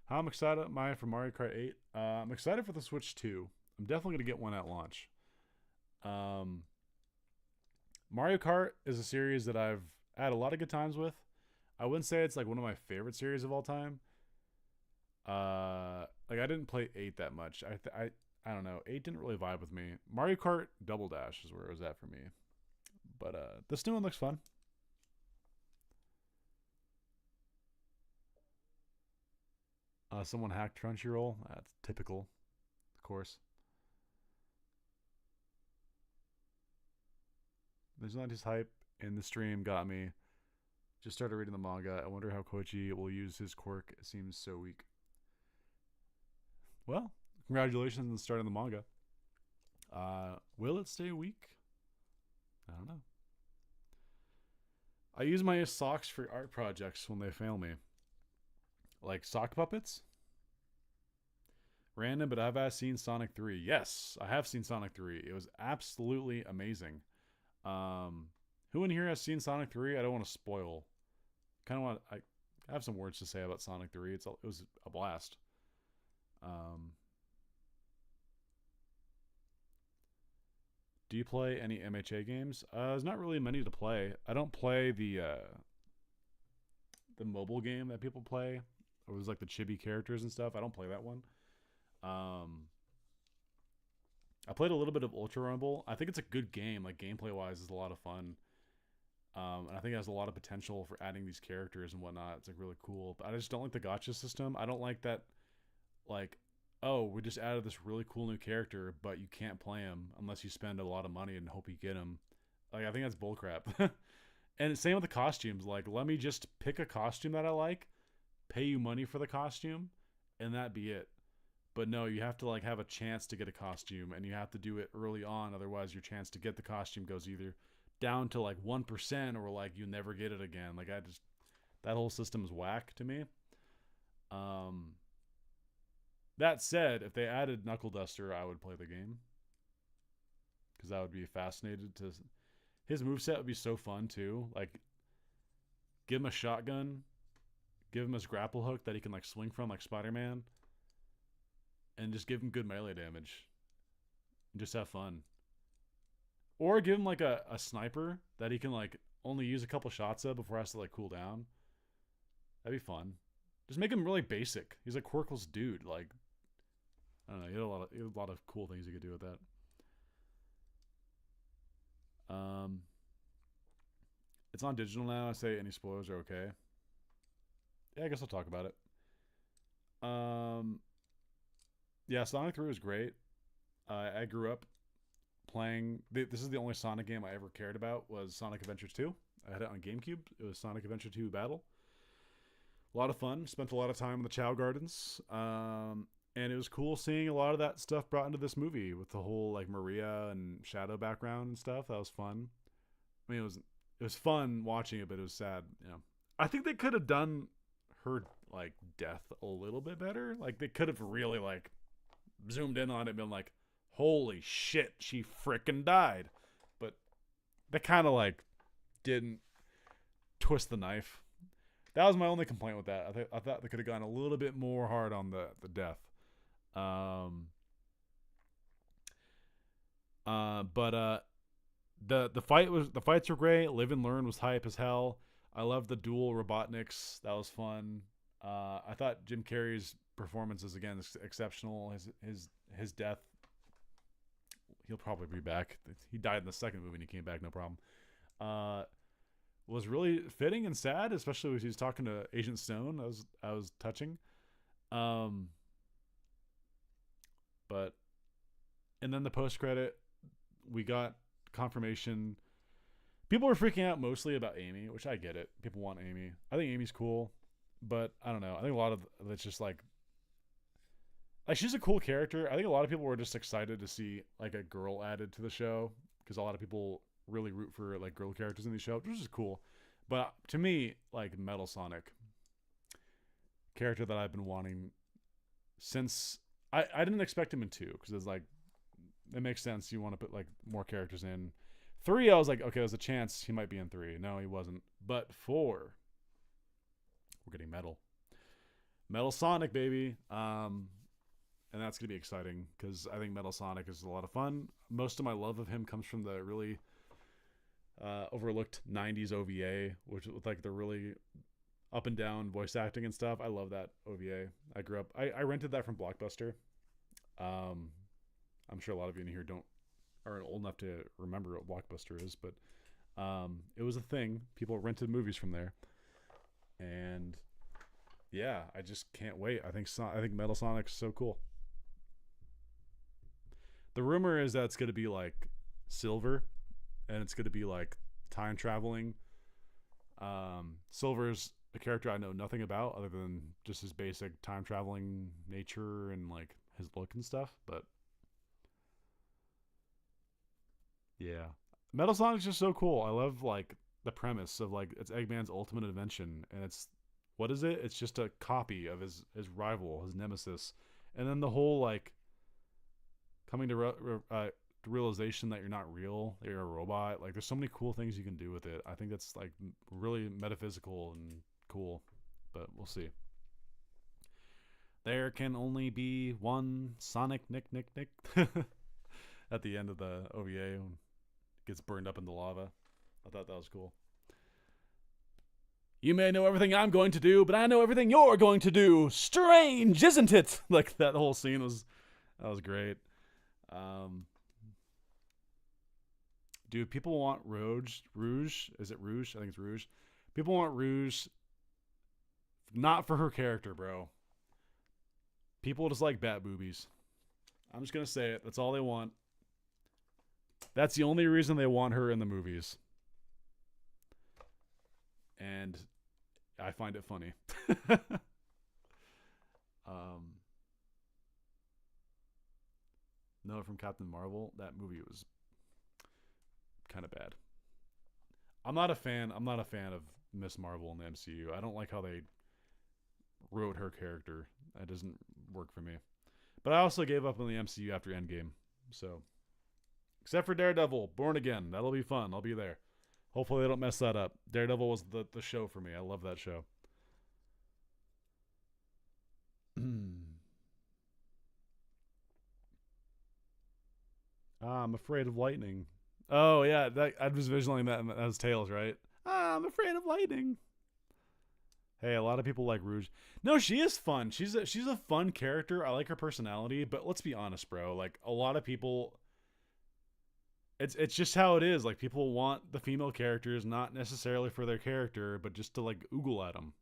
How excited am I for Mario Kart 8? I'm excited for the Switch 2. I'm definitely gonna get one at launch. Mario Kart is a series that I've had a lot of good times with. I wouldn't say it's like one of my favorite series of all time. Like I didn't play 8 that much. I don't know. 8 didn't really vibe with me. Mario Kart Double Dash is where it was at for me. But this new one looks fun. Someone hacked Crunchyroll. That's typical, of course. Vigilantes hype in the stream got me. Just started reading the manga. I wonder how Koichi will use his quirk. It seems so weak. Well, congratulations on starting the manga. Will it stay weak? I don't know. I use my socks for art projects when they fail me. Like sock puppets? Random, but I've seen Sonic 3. Yes, I have seen Sonic 3. It was absolutely amazing. Who in here has seen Sonic 3? I don't want to spoil. I have some words to say about Sonic 3. It was a blast. Do you play any MHA games? There's not really many to play. I don't play the mobile game that people play. It was like the chibi characters and stuff. I don't play that one. I played a little bit of Ultra Rumble. I think it's a good game. Like gameplay wise, it's a lot of fun. And I think it has a lot of potential for adding these characters and whatnot. It's like really cool. But I just don't like the gacha system. I don't like that. Like, oh, we just added this really cool new character, but you can't play him unless you spend a lot of money and hope you get him. Like, I think that's bullcrap. And same with the costumes. Like, let me just pick a costume that I like, pay you money for the costume, and that be it. But no, you have to like have a chance to get a costume, and you have to do it early on. Otherwise, your chance to get the costume goes either down to like 1% or like you never get it again. Like that whole system is whack to me. That said, if they added Knuckle Duster, I would play the game because I would be fascinated to. His moveset would be so fun too. Like, give him a shotgun, give him his grapple hook that he can like swing from like Spider-Man, and just give him good melee damage. And just have fun. Or give him like a sniper that he can like only use a couple shots of before he has to like cool down. That'd be fun. Just make him really basic. He's a quirkless dude. Like, I don't know. He had a lot of cool things you could do with that. It's on digital now. I say any spoilers are okay. Yeah, I guess I'll talk about it. Yeah, Sonic 3 was great. I grew up playing. This is the only Sonic game I ever cared about. Was Sonic Adventure 2. I had it on GameCube. It was Sonic Adventure 2 Battle. A lot of fun. Spent a lot of time in the Chow Gardens. And it was cool seeing a lot of that stuff brought into this movie with the whole like Maria and Shadow background and stuff. That was fun. I mean, it was fun watching it, but it was sad. You know, I think they could have done her like death a little bit better. Like they could have really like zoomed in on it and been like, holy shit, she frickin' died. But they kind of like didn't twist the knife. That was my only complaint with that. I thought they could have gone a little bit more hard on the death. The fights were great. Live and Learn was hype as hell. I loved the dual Robotniks. That was fun. I thought Jim Carrey's performance is again exceptional. His death. He'll probably be back. He died in the second movie and he came back, no problem. Was really fitting and sad, especially when he was talking to Agent Stone. I was touching. But and then the post credit, we got confirmation. People were freaking out mostly about Amy, which I get it. People want Amy. I think Amy's cool, but I don't know. I think a lot of it's just like like she's a cool character. I think a lot of people were just excited to see like a girl added to the show because a lot of people really root for like girl characters in these shows, which is cool. But to me, like Metal Sonic, character that I've been wanting since I didn't expect him in 2 because it's like it makes sense. You want to put like more characters in. 3, I was like, okay, there's a chance he might be in 3. No, he wasn't. But 4, we're getting Metal Sonic, baby. And that's gonna be exciting because I think Metal Sonic is a lot of fun. Most of my love of him comes from the really overlooked '90s OVA, which with like the really up and down voice acting and stuff. I love that OVA. I grew up. I rented that from Blockbuster. I'm sure a lot of you in here aren't old enough to remember what Blockbuster is, but it was a thing. People rented movies from there, and yeah, I just can't wait. I think Metal Sonic's so cool. The rumor is that it's going to be like Silver, and it's going to be like time traveling. Silver's a character I know nothing about other than just his basic time traveling nature and like his look and stuff. But yeah, Metal Sonic's just so cool. I love like the premise of like it's Eggman's ultimate invention, and it's what is it? It's just a copy of his rival, his nemesis, and then the whole like coming to realization that you're not real, that you're a robot. Like there's so many cool things you can do with it. I think that's like really metaphysical and cool, but we'll see. There can only be one Sonic Nick at the end of the OVA when it gets burned up in the lava. I thought that was cool. You may know everything I'm going to do, but I know everything you're going to do. Strange, isn't it? Like that whole scene was great. Dude, people want Rouge. Is it Rouge? I think it's Rouge. People want Rouge not for her character, bro. People just like bat boobies. I'm just going to say it. That's all they want. That's the only reason they want her in the movies. And I find it funny. No, from Captain Marvel, that movie was kind of bad. I'm not a fan of Miss Marvel in the MCU. I don't like how they wrote her character. That doesn't work for me. But I also gave up on the MCU after Endgame. So, except for Daredevil, Born Again. That'll be fun. I'll be there. Hopefully they don't mess that up. Daredevil was the show for me. I love that show. I'm afraid of lightning. Oh yeah, I was visualizing that as Tails, right? I'm afraid of lightning. Hey, a lot of people like Rouge. No, she is fun. She's a fun character. I like her personality, but let's be honest, bro. Like a lot of people, it's just how it is. Like people want the female characters not necessarily for their character, but just to like oogle at them.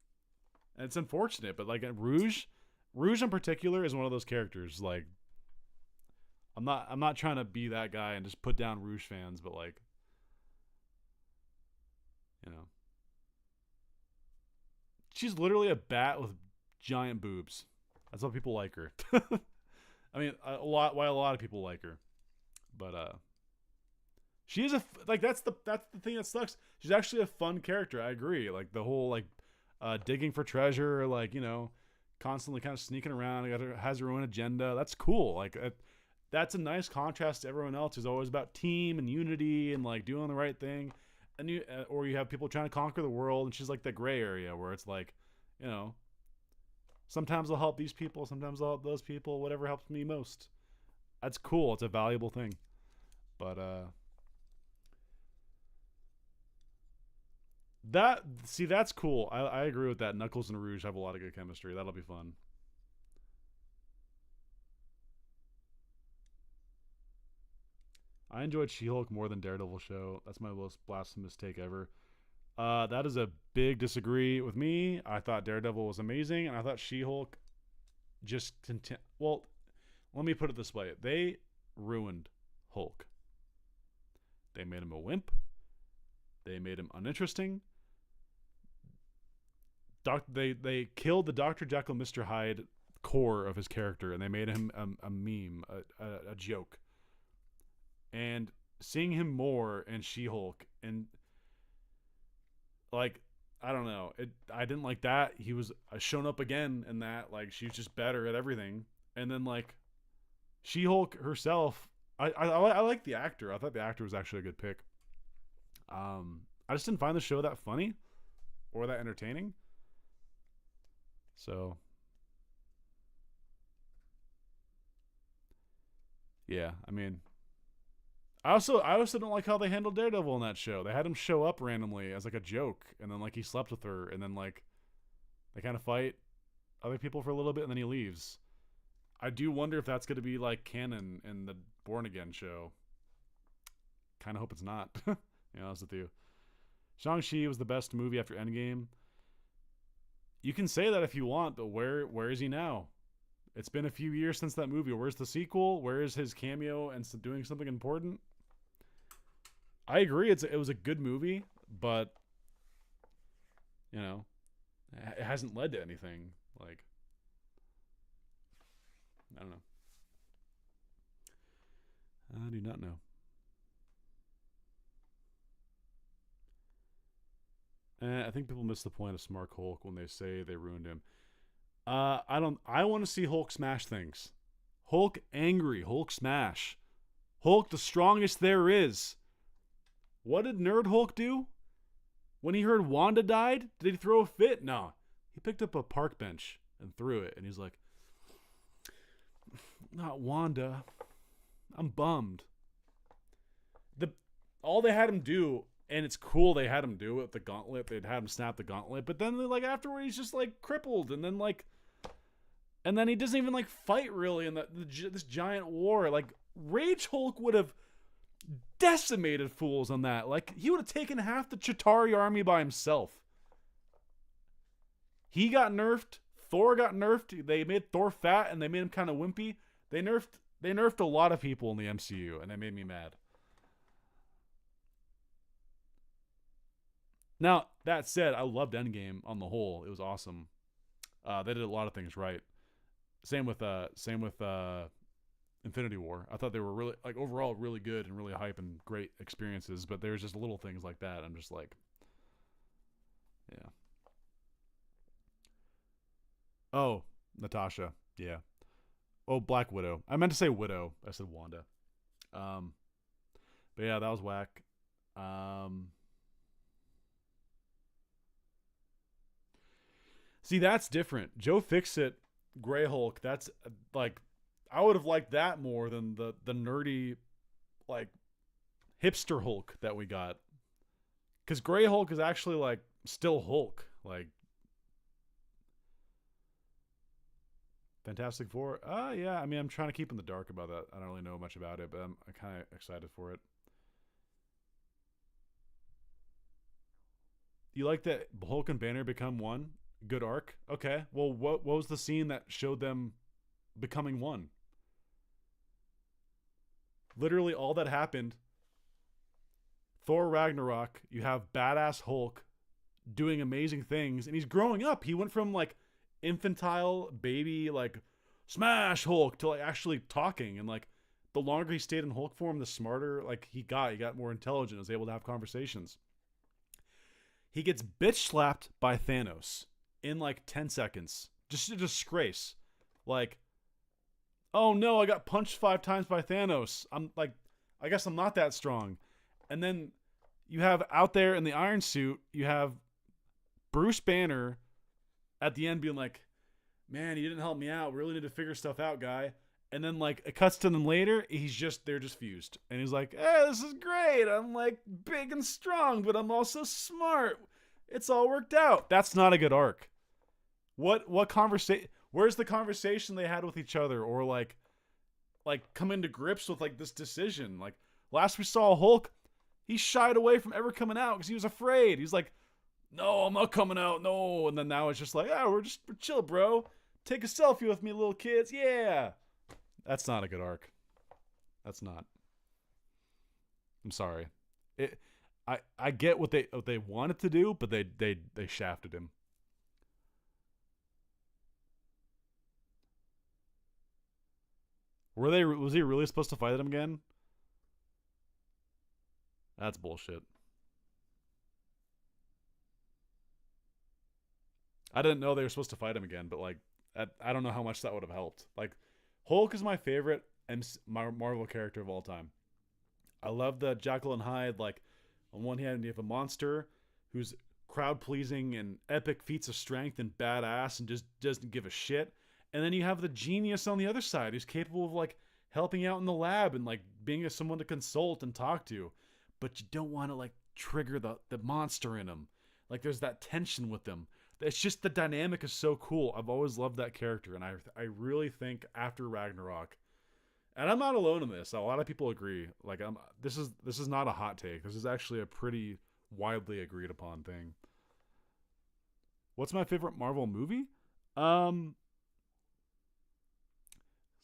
And it's unfortunate, but like Rouge in particular is one of those characters. Like I'm not trying to be that guy and just put down Rouge fans, but like, you know, she's literally a bat with giant boobs. That's why people like her. I mean, why a lot of people like her, but she is that's the thing that sucks. She's actually a fun character. I agree. Like the whole like digging for treasure, like, you know, constantly kind of sneaking around, has her own agenda. That's cool. Like that's a nice contrast to everyone else who's always about team and unity and like doing the right thing. And you have people trying to conquer the world, and she's like the gray area where it's like, you know, sometimes I'll help these people, sometimes I'll help those people, whatever helps me most. That's cool. It's a valuable thing. But that's cool. I agree with that. Knuckles and Rouge have a lot of good chemistry. That'll be fun. I enjoyed She-Hulk more than Daredevil show. That's my most blasphemous take ever. That is a big disagree with me. I thought Daredevil was amazing, and I thought She-Hulk just well, let me put it this way. They ruined Hulk. They made him a wimp. They made him uninteresting. They killed the Dr. Jekyll, Mr. Hyde core of his character, and they made him a meme, a joke. And seeing him more in She-Hulk, and like, I don't know, I didn't like that. He was shown up again in that, like, she's just better at everything. And then like She-Hulk herself, I like the actor. I thought the actor was actually a good pick. I just didn't find the show that funny or that entertaining. So yeah, I mean, I also don't like how they handled Daredevil in that show. They had him show up randomly as like a joke, and then like he slept with her, and then like they kind of fight other people for a little bit, and then he leaves. I do wonder if that's going to be like canon in the Born Again show. Kind of hope it's not. To be honest with you, Shang-Chi was the best movie after Endgame. You can say that if you want, but where is he now? It's been a few years since that movie. Where's the sequel? Where is his cameo and doing something important? I agree. It was a good movie, but you know, it hasn't led to anything. Like, I don't know. I do not know. I think people miss the point of Smart Hulk when they say they ruined him. I want to see Hulk smash things. Hulk angry. Hulk smash. Hulk the strongest there is. What did Nerd Hulk do? When he heard Wanda died, did he throw a fit? No. He picked up a park bench and threw it, and he's like, not Wanda. I'm bummed. All they had him do, and it's cool they had him do it with the gauntlet. They'd had him snap the gauntlet, but then like afterward he's just like crippled, and then he doesn't even like fight really in this giant war. Like Rage Hulk would have decimated fools on that. Like he would have taken half the Chitauri army by himself. He got nerfed. Thor got nerfed. They made Thor fat and they made him kind of wimpy. They nerfed a lot of people in the MCU, and they made me mad. Now, that said, I loved Endgame on the whole. It was awesome. They did a lot of things right. Same with Infinity War. I thought they were really, like, overall really good and really hype and great experiences, but there's just little things like that. I'm just like, yeah. Oh, Natasha. Yeah. Oh, Black Widow. I meant to say Widow. I said Wanda. But yeah, that was whack. See, that's different. Joe Fixit, Grey Hulk, that's like, I would have liked that more than the nerdy, like, hipster Hulk that we got. Because Grey Hulk is actually, like, still Hulk. Like, Fantastic Four? Yeah, I mean, I'm trying to keep in the dark about that. I don't really know much about it, but I'm kind of excited for it. You like that Hulk and Banner become one? Good arc? Okay. Well, what was the scene that showed them becoming one? Literally all that happened, Thor Ragnarok, you have badass Hulk doing amazing things, and he's growing up. He went from, like, infantile baby, like, smash Hulk to, like, actually talking, and, like, the longer he stayed in Hulk form, the smarter, like, he got more intelligent, was able to have conversations. He gets bitch slapped by Thanos in, like, 10 seconds. Just a disgrace. Like, oh no, I got punched 5 times by Thanos. I'm like, I guess I'm not that strong. And then you have out there in the Iron Suit, you have Bruce Banner at the end being like, man, you didn't help me out. We really need to figure stuff out, guy. And then, like, it cuts to them later. They're just fused. And he's like, hey, this is great. I'm, like, big and strong, but I'm also smart. It's all worked out. That's not a good arc. What conversation? Where's the conversation they had with each other? Or, like coming to grips with, like, this decision? Like, last we saw Hulk, he shied away from ever coming out because he was afraid. He's like, no, I'm not coming out, no. And then now it's just like, we're chill, bro. Take a selfie with me, little kids. Yeah. That's not a good arc. That's not. I'm sorry. I get what they wanted to do, but they shafted him. Were they? Was he really supposed to fight him again? That's bullshit. I didn't know they were supposed to fight him again, but like, I don't know how much that would have helped. Like, Hulk is my favorite Marvel character of all time. I love the Jekyll and Hyde. Like, on one hand, you have a monster who's crowd pleasing and epic feats of strength and badass and just doesn't give a shit. And then you have the genius on the other side who's capable of like helping out in the lab and like being someone to consult and talk to. But you don't want to like trigger the monster in him. Like there's that tension with them. It's just the dynamic is so cool. I've always loved that character, and I really think after Ragnarok, and I'm not alone in this. A lot of people agree. Like this is not a hot take. This is actually a pretty widely agreed upon thing. What's my favorite Marvel movie?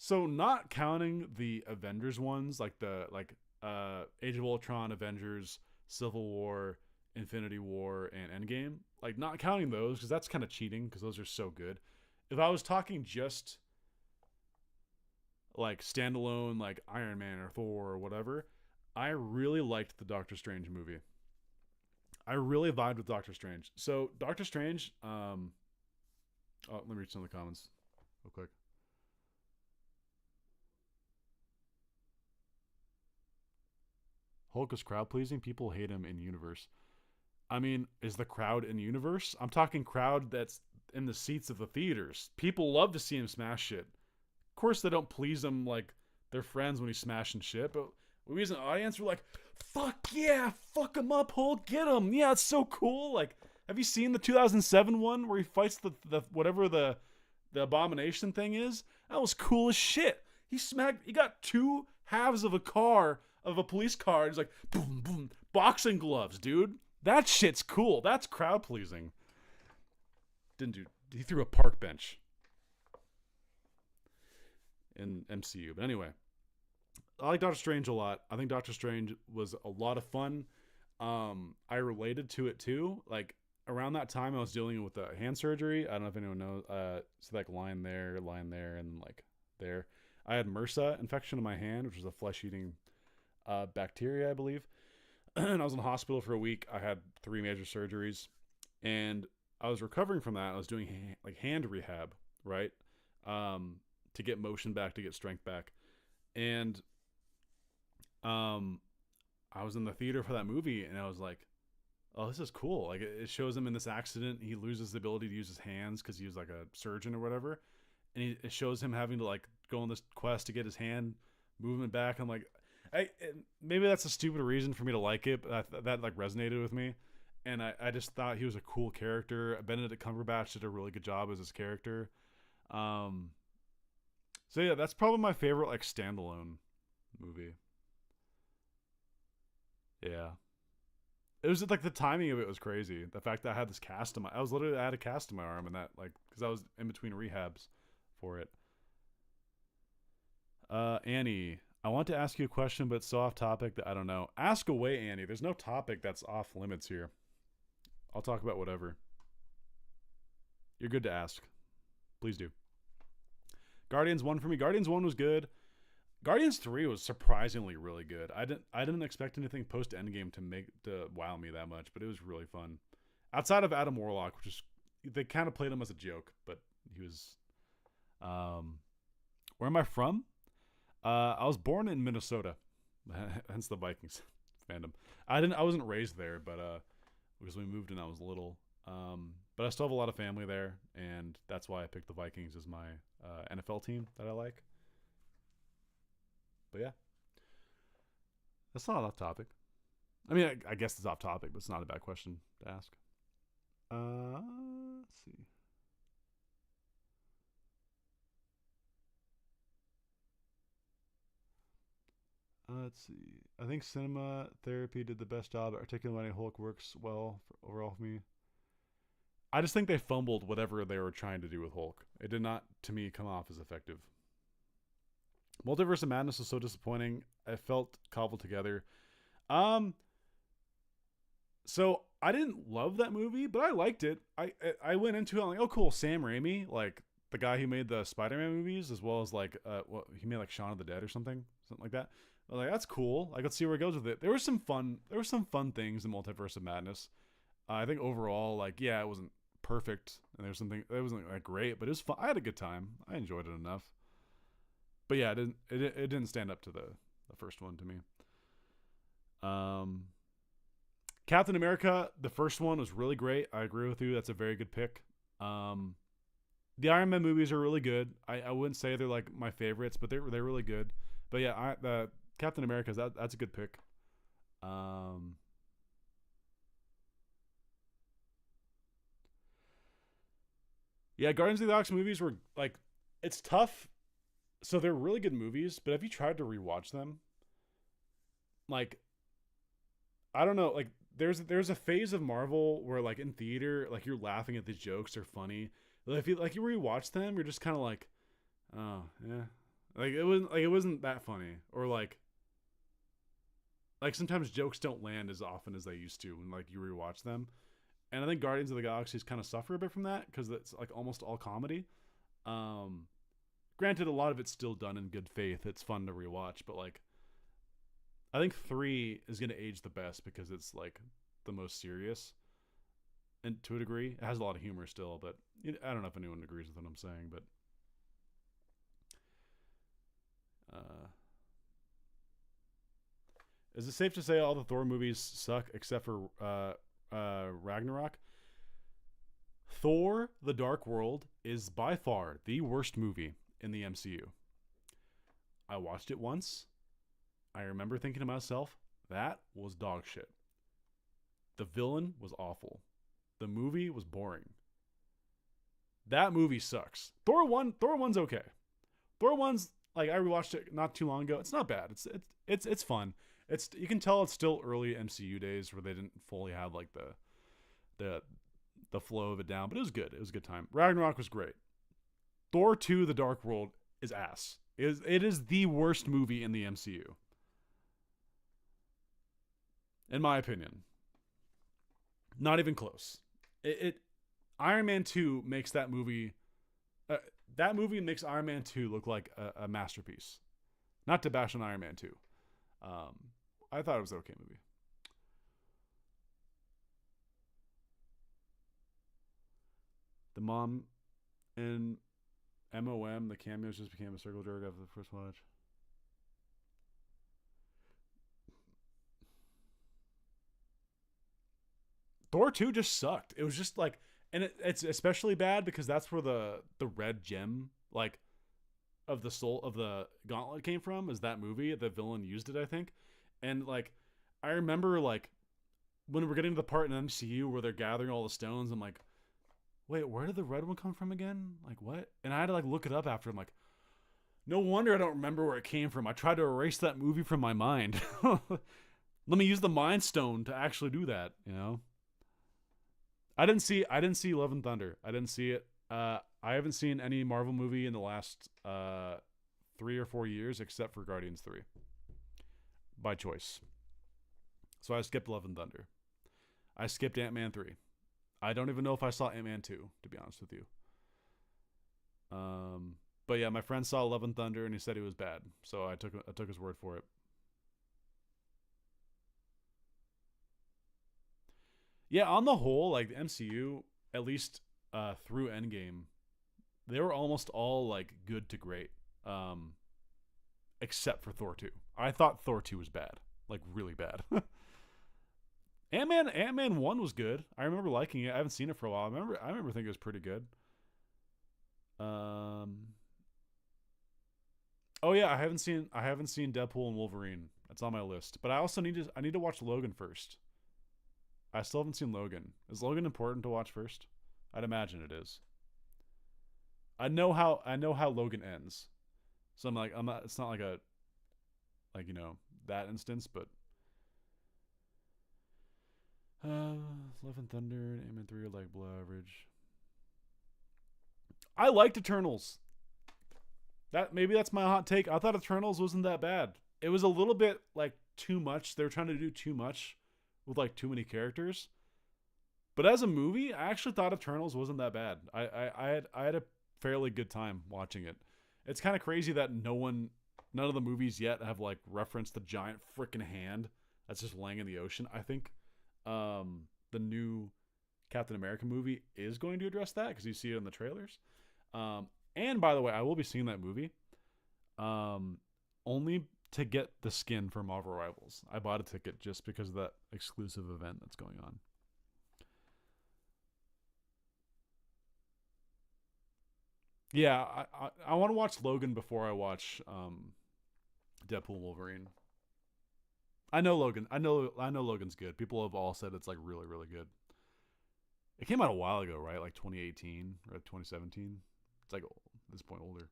So not counting the Avengers ones, like Age of Ultron, Avengers, Civil War, Infinity War, and Endgame. Like not counting those because that's kind of cheating because those are so good. If I was talking just like standalone, like Iron Man or Thor or whatever, I really liked the Doctor Strange movie. I really vibed with Doctor Strange. So Doctor Strange, let me read some of the comments real quick. Hulk is crowd pleasing. People hate him in universe. I mean, is the crowd in universe? I'm talking crowd that's in the seats of the theaters. People love to see him smash shit. Of course, they don't please him like their friends when he's smashing shit, but we as an audience, we're like, fuck yeah, fuck him up, Hulk, get him. Yeah, it's so cool. Like, have you seen the 2007 one where he fights the whatever the abomination thing is? That was cool as shit. He got two halves of a police car. He's like, boom, boom, boxing gloves, dude. That shit's cool. That's crowd pleasing. He threw a park bench in MCU. But anyway, I like Doctor Strange a lot. I think Doctor Strange was a lot of fun. I related to it too. Like around that time, I was dealing with a hand surgery. I don't know if anyone knows. So like line there, and like there. I had MRSA infection in my hand, which was a flesh-eating bacteria, I believe. And I was in the hospital for a week. I had 3 major surgeries, and I was recovering from that. I was doing like hand rehab, right, to get motion back, to get strength back, and I was in the theater for that movie, and I was like, "Oh, this is cool!" Like it shows him in this accident. He loses the ability to use his hands because he was like a surgeon or whatever, and it shows him having to like go on this quest to get his hand movement back. I'm like, maybe that's a stupid reason for me to like it, but that like resonated with me, and I just thought he was a cool character. Benedict Cumberbatch did a really good job as his character. So yeah, that's probably my favorite like standalone movie. Yeah, it was like the timing of it was crazy. The fact that I had this cast in I had a cast in my arm, and that like because I was in between rehabs for it. Annie, I want to ask you a question, but it's so off topic that I don't know. Ask away, Annie. There's no topic that's off limits here. I'll talk about whatever. You're good to ask. Please do. Guardians 1 for me. Guardians 1 was good. Guardians 3 was surprisingly really good. I didn't expect anything post Endgame to wow me that much, but it was really fun. Outside of Adam Warlock, which is they kind of played him as a joke, but he was where am I from? I was born in Minnesota, hence the Vikings fandom. I wasn't raised there, but because we moved when I was little. But I still have a lot of family there, and that's why I picked the Vikings as my NFL team that I like. But yeah, that's not off topic. I mean, I guess it's off topic, but it's not a bad question to ask. Let's see. Let's see. I think cinema therapy did the best job at articulating Hulk works well overall for me. I just think they fumbled whatever they were trying to do with Hulk. It did not, to me, come off as effective. Multiverse of Madness was so disappointing. I felt cobbled together. So I didn't love that movie, but I liked it. I went into it like, oh cool, Sam Raimi. Like the guy who made the Spider-Man movies, as well as like what he made, like Shaun of the Dead or something like that. I was like, that's cool. I could see where it goes with it. There was some fun things in Multiverse of Madness. I think overall, like, yeah, it wasn't perfect, and there's something it wasn't like great, but it was fun. I had a good time. I enjoyed it enough. But yeah, it didn't stand up to the first one to me. Um, Captain America, the first one was really great. I agree with you. That's a very good pick. The Iron Man movies are really good. I wouldn't say they're like my favorites, but they're really good. But yeah, the Captain America, that's a good pick. Yeah, Guardians of the Galaxy movies were like, it's tough. So they're really good movies, but have you tried to rewatch them? Like, I don't know. Like, there's a phase of Marvel where like in theater, like you're laughing at the jokes, they're funny. Like, if you rewatch them, you're just kind of like, oh yeah, like it wasn't that funny, or like sometimes jokes don't land as often as they used to when like you rewatch them. And I think Guardians of the Galaxy kind of suffer a bit from that because it's like almost all comedy. Um, Granted, a lot of it's still done in good faith. It's fun to rewatch, but like I think 3 is gonna age the best because it's like the most serious, and to a degree, it has a lot of humor still. But I don't know if anyone agrees with what I'm saying, but uh, is it safe to say all the Thor movies suck except for Ragnarok? Thor: The Dark World is by far the worst movie in the MCU. I watched it once. I remember thinking to myself, that was dog shit. The villain was awful. The movie was boring. That movie sucks. Thor 1's okay. Thor 1's like, I rewatched it not too long ago. It's not bad. It's fun. You can tell it's still early MCU days where they didn't fully have like the the flow of it down, but it was good. It was a good time. Ragnarok was great. Thor 2: The Dark World is ass. It is the worst movie in the MCU. In my opinion. Not even close. Iron Man 2 makes that movie makes Iron Man 2 look like a masterpiece. Not to bash on Iron Man 2. I thought it was an okay movie. The mom and MOM, the cameos just became a circle jerk after the first watch. Thor 2 just sucked. It was just like, and it's especially bad because that's where the red gem, like, of the soul of the gauntlet came from, is that movie. The villain used it, I think. And like, I remember like when we're getting to the part in MCU where they're gathering all the stones, I'm like, wait, where did the red one come from again? Like, what? And I had to like look it up after. I'm like, no wonder I don't remember where it came from. I tried to erase that movie from my mind. Let me use the Mind Stone to actually do that, you know? I didn't see Love and Thunder. I didn't see it. I haven't seen any Marvel movie in the last 3 or 4 years except for Guardians 3 by choice. So I skipped Love and Thunder. I skipped Ant-Man 3. I don't even know if I saw Ant-Man 2, to be honest with you. But yeah, my friend saw Love and Thunder and he said it was bad. So I took his word for it. Yeah, on the whole, like the MCU, at least through Endgame, they were almost all like good to great, except for Thor 2. I thought Thor 2 was bad, like really bad. Ant-Man 1 was good. I remember liking it. I haven't seen it for a while. I remember thinking it was pretty good. Oh yeah, I haven't seen Deadpool and Wolverine. That's on my list. But I also need to watch Logan first. I still haven't seen Logan. Is Logan important to watch first? I'd imagine it is. I know how Logan ends. So I'm not, it's not like a, like, that instance, but Love and Thunder and Ant-Man 3 are like below average. I liked Eternals. Maybe that's my hot take. I thought Eternals wasn't that bad. It was a little bit like too much. They were trying to do too much with like too many characters. But as a movie, I actually thought Eternals wasn't that bad. I had a fairly good time watching it. It's kind of crazy that none of the movies yet have like referenced the giant freaking hand that's just laying in the ocean. I think the new Captain America movie is going to address that because you see it in the trailers. And by the way, I will be seeing that movie only to get the skin for Marvel Rivals. I bought a ticket just because of that exclusive event that's going on. Yeah, I want to watch Logan before I watch Deadpool Wolverine. I know Logan's good. People have all said it's like really really good. It came out a while ago, right? Like 2018 or 2017. It's like at this point older.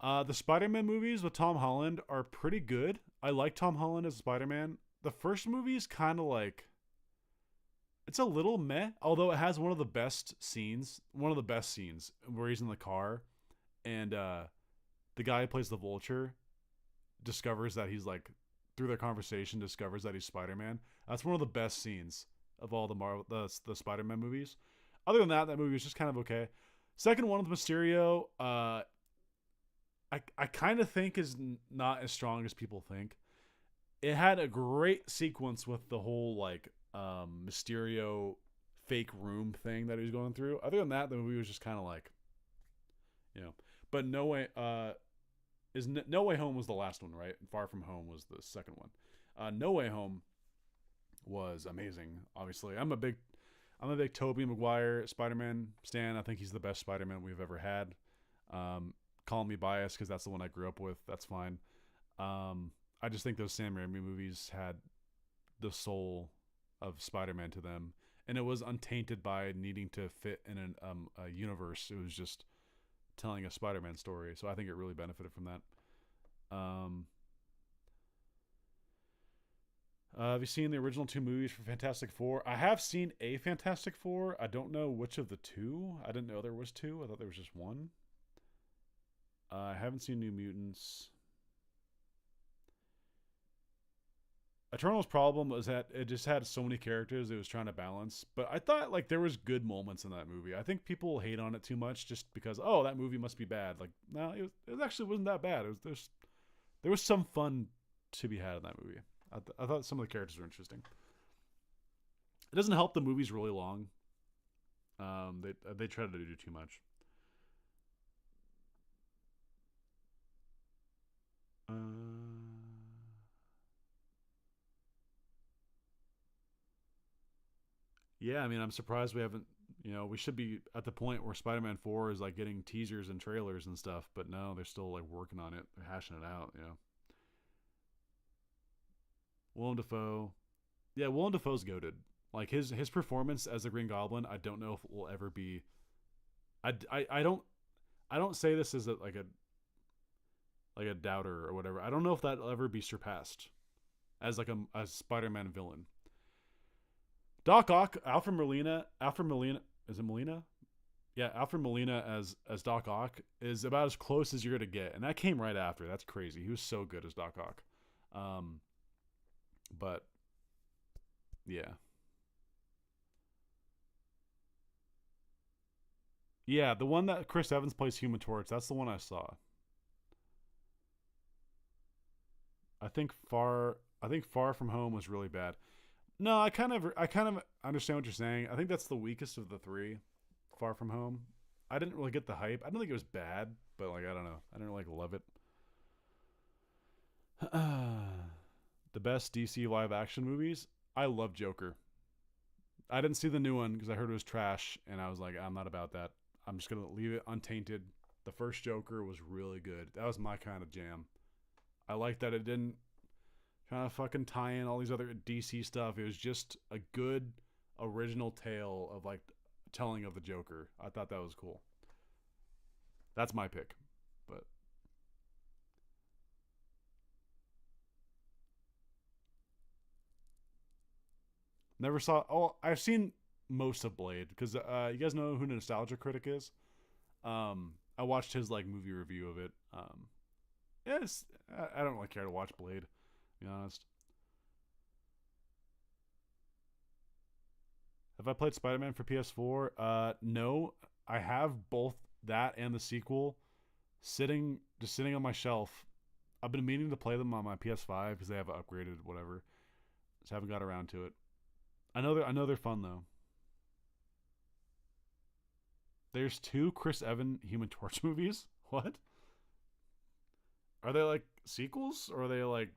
The Spider-Man movies with Tom Holland are pretty good. I like Tom Holland as Spider-Man. The first movie is kind of like it's a little meh, although it has one of the best scenes where he's in the car and the guy who plays the Vulture discovers that he's like through their conversation discovers that he's Spider-Man. That's one of the best scenes of all the Spider-Man movies. Other than that, that movie was just kind of okay. Second one with Mysterio, I kind of think is not as strong as people think. It had a great sequence with the whole like Mysterio fake room thing that he was going through. Other than that, the movie was just kind of like, you know. But No Way Home was the last one, right? And Far From Home was the second one. No Way Home was amazing. Obviously, I'm a big Tobey Maguire Spider-Man stan. I think he's the best Spider-Man we've ever had. Call me biased because that's the one I grew up with. That's fine. I just think those Sam Raimi movies had the soul of Spider-Man to them, and it was untainted by needing to fit in a universe. It was just telling a Spider-Man story, so I think it really benefited from that. Have you seen the original two movies for Fantastic Four? I have seen a Fantastic Four. I don't know which of the two. I didn't know there was two. I thought there was just one. I haven't seen New Mutants. Eternal's problem was that it just had so many characters it was trying to balance. But I thought like there was good moments in that movie. I think people hate on it too much just because that movie must be bad. Like no, it actually wasn't that bad. There was some fun to be had in that movie. I thought some of the characters were interesting. It doesn't help the movie's really long. They try to do too much. Uh, yeah, I mean, I'm surprised we haven't. We should be at the point where Spider-Man 4 is like getting teasers and trailers and stuff, but no, they're still like working on it, they're hashing it out. Willem Dafoe, yeah, Willem Dafoe's goated. Like his performance as the Green Goblin, I don't know if it will ever be. I don't say this as like a doubter or whatever. I don't know if that'll ever be surpassed as like a Spider-Man villain. Doc Ock, Alfred Molina, is it Molina? Yeah, Alfred Molina as Doc Ock is about as close as you're gonna get, and that came right after. That's crazy. He was so good as Doc Ock. But yeah, yeah, the one that Chris Evans plays Human Torch. That's the one I saw. I think Far From Home was really bad. No, I kind of understand what you're saying. I think that's the weakest of the three. Far From Home. I didn't really get the hype. I don't think it was bad, but like I don't know. I didn't like love it. The best DC live action movies. I love Joker. I didn't see the new one because I heard it was trash, and I was like, I'm not about that. I'm just gonna leave it untainted. The first Joker was really good. That was my kind of jam. I liked that it didn't trying to fucking tie in all these other DC stuff. It was just a good original tale of like telling of the Joker. I thought that was cool. That's my pick. But never saw. Oh, I've seen most of Blade because you guys know who Nostalgia Critic is. I watched his like movie review of it. Yes, I don't really care to watch Blade. To be honest. Have I played Spider-Man for PS4? No. I have both that and the sequel just sitting on my shelf. I've been meaning to play them on my PS5 because they have upgraded whatever. Just haven't got around to it. I know they're fun though. There's two Chris Evans Human Torch movies. What? Are they like sequels or are they like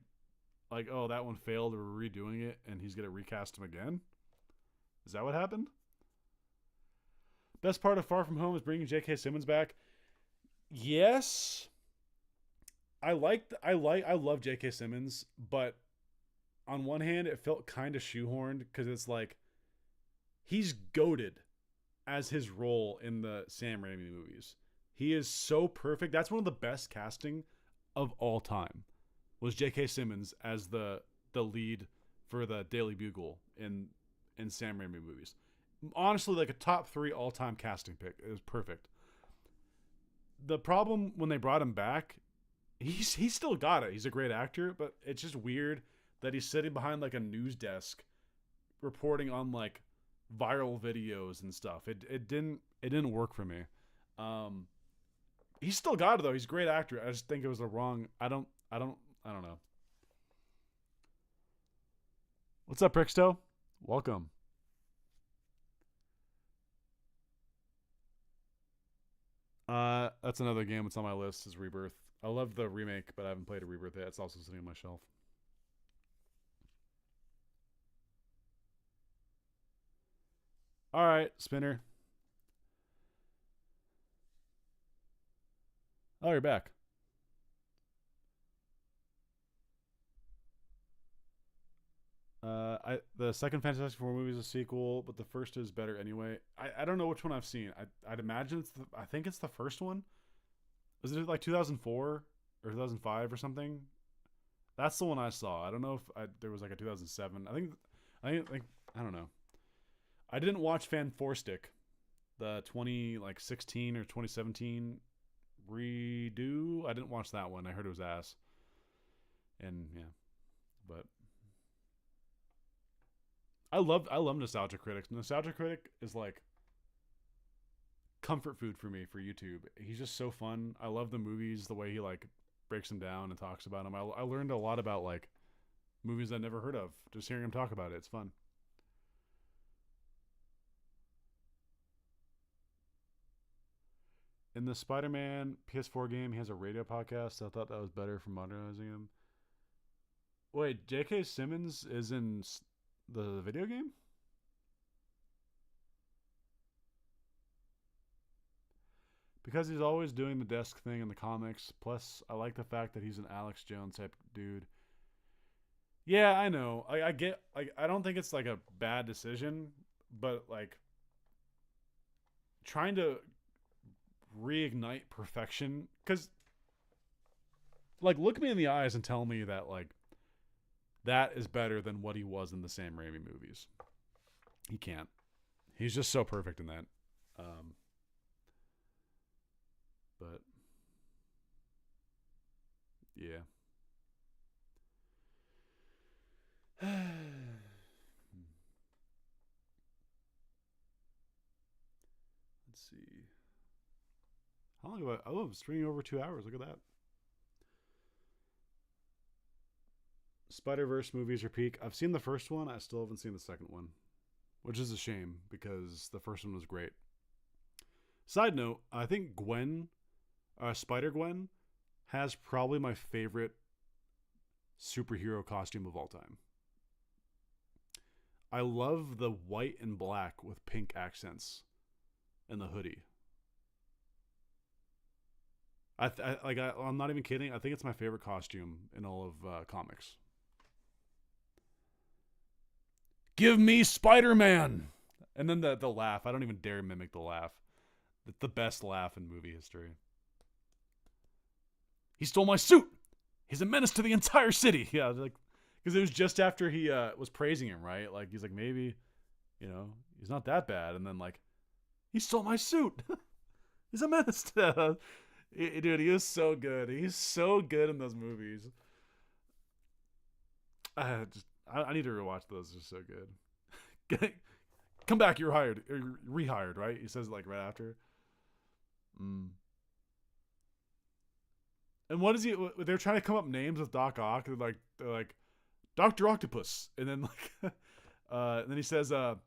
oh that one failed, we're redoing it and he's gonna recast him again? Is that what happened? Best part of Far From Home is bringing J.K. Simmons back. Yes, I love J.K. Simmons, but on one hand, it felt kind of shoehorned because it's like he's goated as his role in the Sam Raimi movies. He is so perfect. That's one of the best casting of all time. Was J.K. Simmons as the lead for the Daily Bugle in Sam Raimi movies. Honestly, like a top 3 all-time casting pick. It was perfect. The problem when they brought him back, he's still got it. He's a great actor, but it's just weird that he's sitting behind like a news desk reporting on like viral videos and stuff. It didn't work for me. He's still got it though. He's a great actor. I just think it was the wrong. I don't know. What's up, Pricksto? Welcome. That's another game that's on my list is Rebirth. I love the remake, but I haven't played a Rebirth yet. It's also sitting on my shelf. All right, Spinner. Oh, you're back. The second Fantastic Four movie is a sequel, but the first is better anyway. I don't know which one I've seen. I'd imagine I think it's the first one. Was it like 2004 or 2005 or something? That's the one I saw. I don't know if there was like a 2007. I don't know. I didn't watch Fan Four Stick, the 16 or 2017 redo. I didn't watch that one. I heard it was ass. And yeah, but I love Nostalgia Critic. Nostalgia Critic is like comfort food for me for YouTube. He's just so fun. I love the movies, the way he like breaks them down and talks about them. I learned a lot about like movies I never heard of just hearing him talk about it. It's fun. In the Spider-Man PS4 game, he has a radio podcast. I thought that was better for modernizing him. Wait, J.K. Simmons is in the video game? Because he's always doing the desk thing in the comics. Plus, I like the fact that he's an Alex Jones type dude. Yeah, I know. I get. I don't think it's like a bad decision, but like trying to reignite perfection. Because, like, look me in the eyes and tell me that like that is better than what he was in the Sam Raimi movies. He can't. He's just so perfect in that. But yeah. Let's see. How long have I? Oh, I'm streaming over 2 hours. Look at that. Spider-Verse movies are peak. I've seen the first one. I still haven't seen the second one, which is a shame because the first one was great. Side note, I think Spider-Gwen, has probably my favorite superhero costume of all time. I love the white and black with pink accents and the hoodie. I'm not even kidding. I think it's my favorite costume in all of comics. Give me Spider-Man! And then the laugh. I don't even dare mimic the laugh. It's the best laugh in movie history. He stole my suit! He's a menace to the entire city! Yeah, like, because it was just after he was praising him, right? Like, he's like, maybe, he's not that bad. And then, like, he stole my suit! He's a menace to... Dude, he is so good. He's so good in those movies. I need to rewatch those. They're so good. come back, you're hired, or you're rehired, right? He says it like right after. Mm. And what is he? They're trying to come up names with Doc Ock. They're like Doctor Octopus, and then like, and then he says, what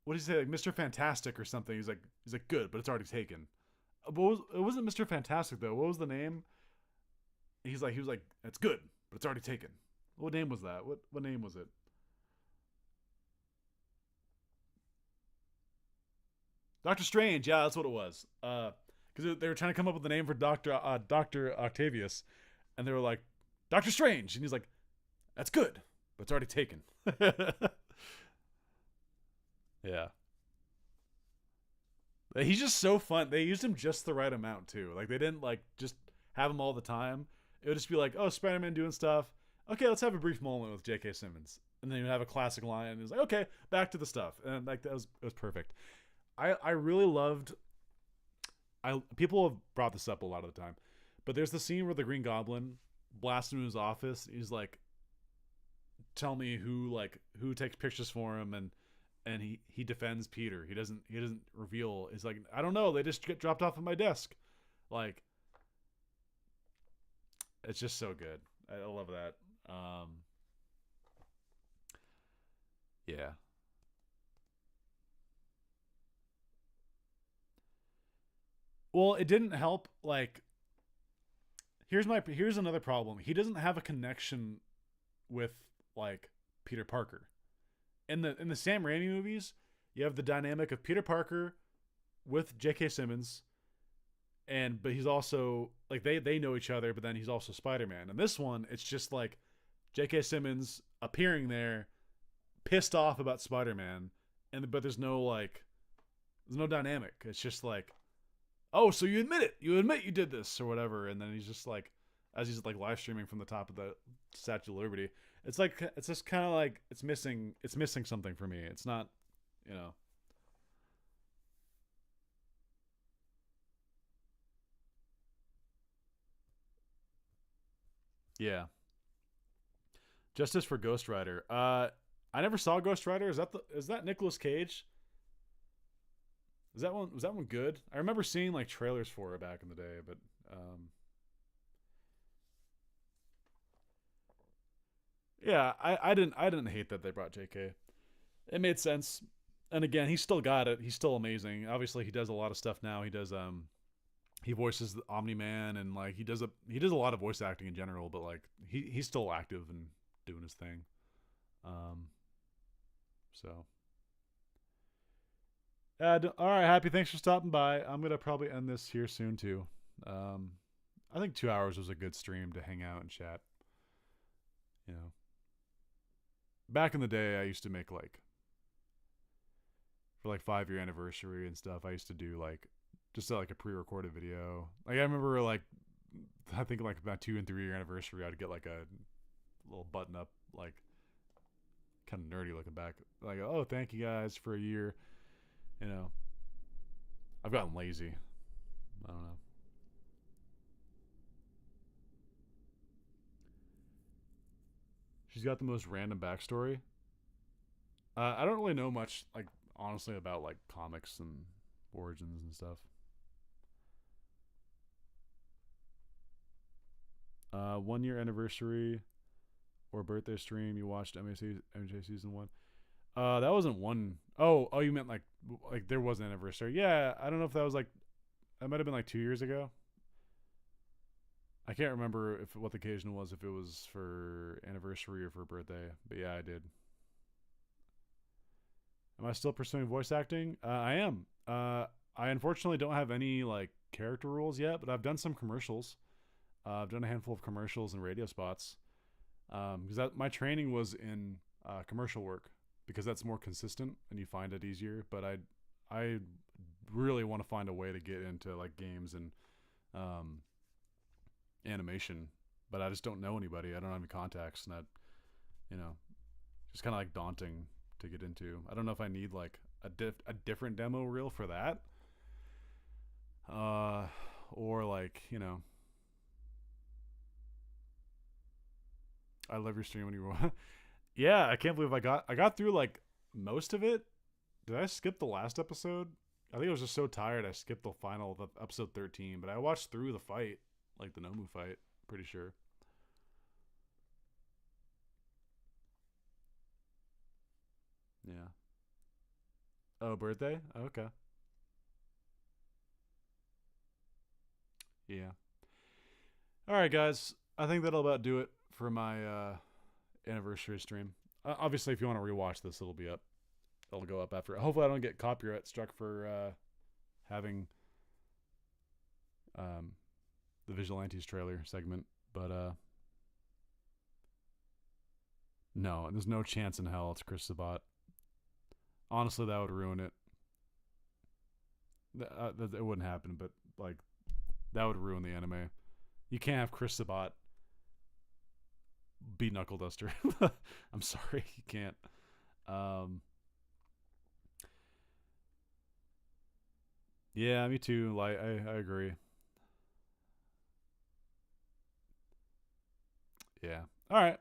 did he say? Like Mr. Fantastic or something. He's like good, but it's already taken. It wasn't Mr. Fantastic though. What was the name? He was like, it's good, but it's already taken. What name was that? What name was it? Doctor Strange. Yeah, that's what it was. Because they were trying to come up with a name for Doctor Octavius, and they were like, Doctor Strange, and he's like, that's good, but it's already taken. Yeah. He's just so fun. They used him just the right amount too. Like they didn't like just have him all the time. It would just be like, oh, Spider-Man doing stuff. Okay, let's have a brief moment with J.K. Simmons, and then you have a classic line. And it's like, okay, back to the stuff, and like it was perfect. I really loved. People have brought this up a lot of the time, but there's the scene where the Green Goblin blasts into his office. He's like, tell me who takes pictures for him, and he defends Peter. He doesn't reveal. He's like, I don't know. They just get dropped off at my desk. Like, it's just so good. I love that. Yeah. Well, it didn't help. Like, here's another problem. He doesn't have a connection with like Peter Parker. In the Sam Raimi movies, you have the dynamic of Peter Parker with J.K. Simmons, but he's also like they know each other, but then he's also Spider-Man. And this one, it's just like J.K. Simmons appearing there, pissed off about Spider-Man, but there's no dynamic. It's just like, oh, so you admit it, you did this or whatever, and then he's just like, as he's like live streaming from the top of the Statue of Liberty, it's just kind of like it's missing something for me. It's not, you know. Yeah. Justice for Ghost Rider. I never saw Ghost Rider. Is that Nicolas Cage? Was that one good? I remember seeing like trailers for it back in the day, but yeah, I didn't hate that they brought JK. It made sense. And again, he still got it. He's still amazing. Obviously, he does a lot of stuff now. He voices the Omni Man, and like he does a lot of voice acting in general, but like he's still active and doing his thing. Um so all right, Happy, thanks for stopping by. I'm gonna probably end this here soon too. Um I think 2 hours was a good stream to hang out and chat. You know, back in the day, I used to make like for like 5 year anniversary and stuff. I used to do like just like a pre-recorded video. Like I remember like I think like about 2 and 3 year anniversary, I'd get like a little button up like kind of nerdy looking back like, oh, thank you guys for a year. You know, I've gotten lazy. I don't know. She's got the most random backstory. I don't really know much, like honestly, about like comics and origins and stuff. 1 year anniversary or birthday stream. You watched MJ season one. That wasn't one. Oh, you meant like there was an anniversary. Yeah, I don't know if that was like that might have been like 2 years ago. I can't remember if what the occasion was, if it was for anniversary or for birthday. But yeah, I did. Am I still pursuing voice acting? I am. I unfortunately don't have any like character roles yet, but I've done some commercials. I've done a handful of commercials and radio spots. Because my training was in commercial work because that's more consistent and you find it easier. But I really want to find a way to get into like games and animation, but I just don't know anybody. I don't have any contacts, and that, you know, just kind of like daunting to get into. I don't know if I need like a different demo reel for that, or like, you know, I love your stream when you were. Yeah, I can't believe I got through like most of it. Did I skip the last episode? I think I was just so tired I skipped the final of episode 13, but I watched through the fight, like the Nomu fight, pretty sure. Yeah. Oh, birthday? Okay. Yeah. All right, guys. I think that'll about do it for my anniversary stream. Obviously, if you want to rewatch this, it'll be up. It'll go up after. Hopefully, I don't get copyright struck for having um, the Vigilantes trailer segment. But no, there's no chance in hell it's Chris Sabat. Honestly, that would ruin it. It wouldn't happen, but like that would ruin the anime. You can't have Chris Sabat be Knuckle Duster. I'm sorry, you can't. Um, yeah, me too. Like I agree. Yeah. All right.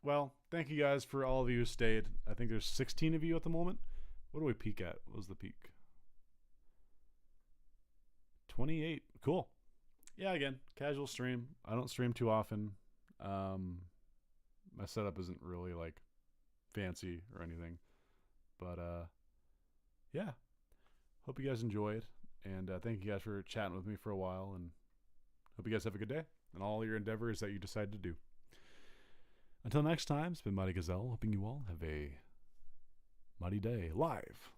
Well, thank you guys for all of you who stayed. I think there's 16 of you at the moment. What do we peak at? What was the peak? 28. Cool. Yeah, again, casual stream. I don't stream too often. Um, my setup isn't really like fancy or anything, but yeah. Hope you guys enjoyed, and thank you guys for chatting with me for a while. And hope you guys have a good day and all your endeavors that you decide to do. Until next time, it's been MightyGazelle, hoping you all have a mighty day live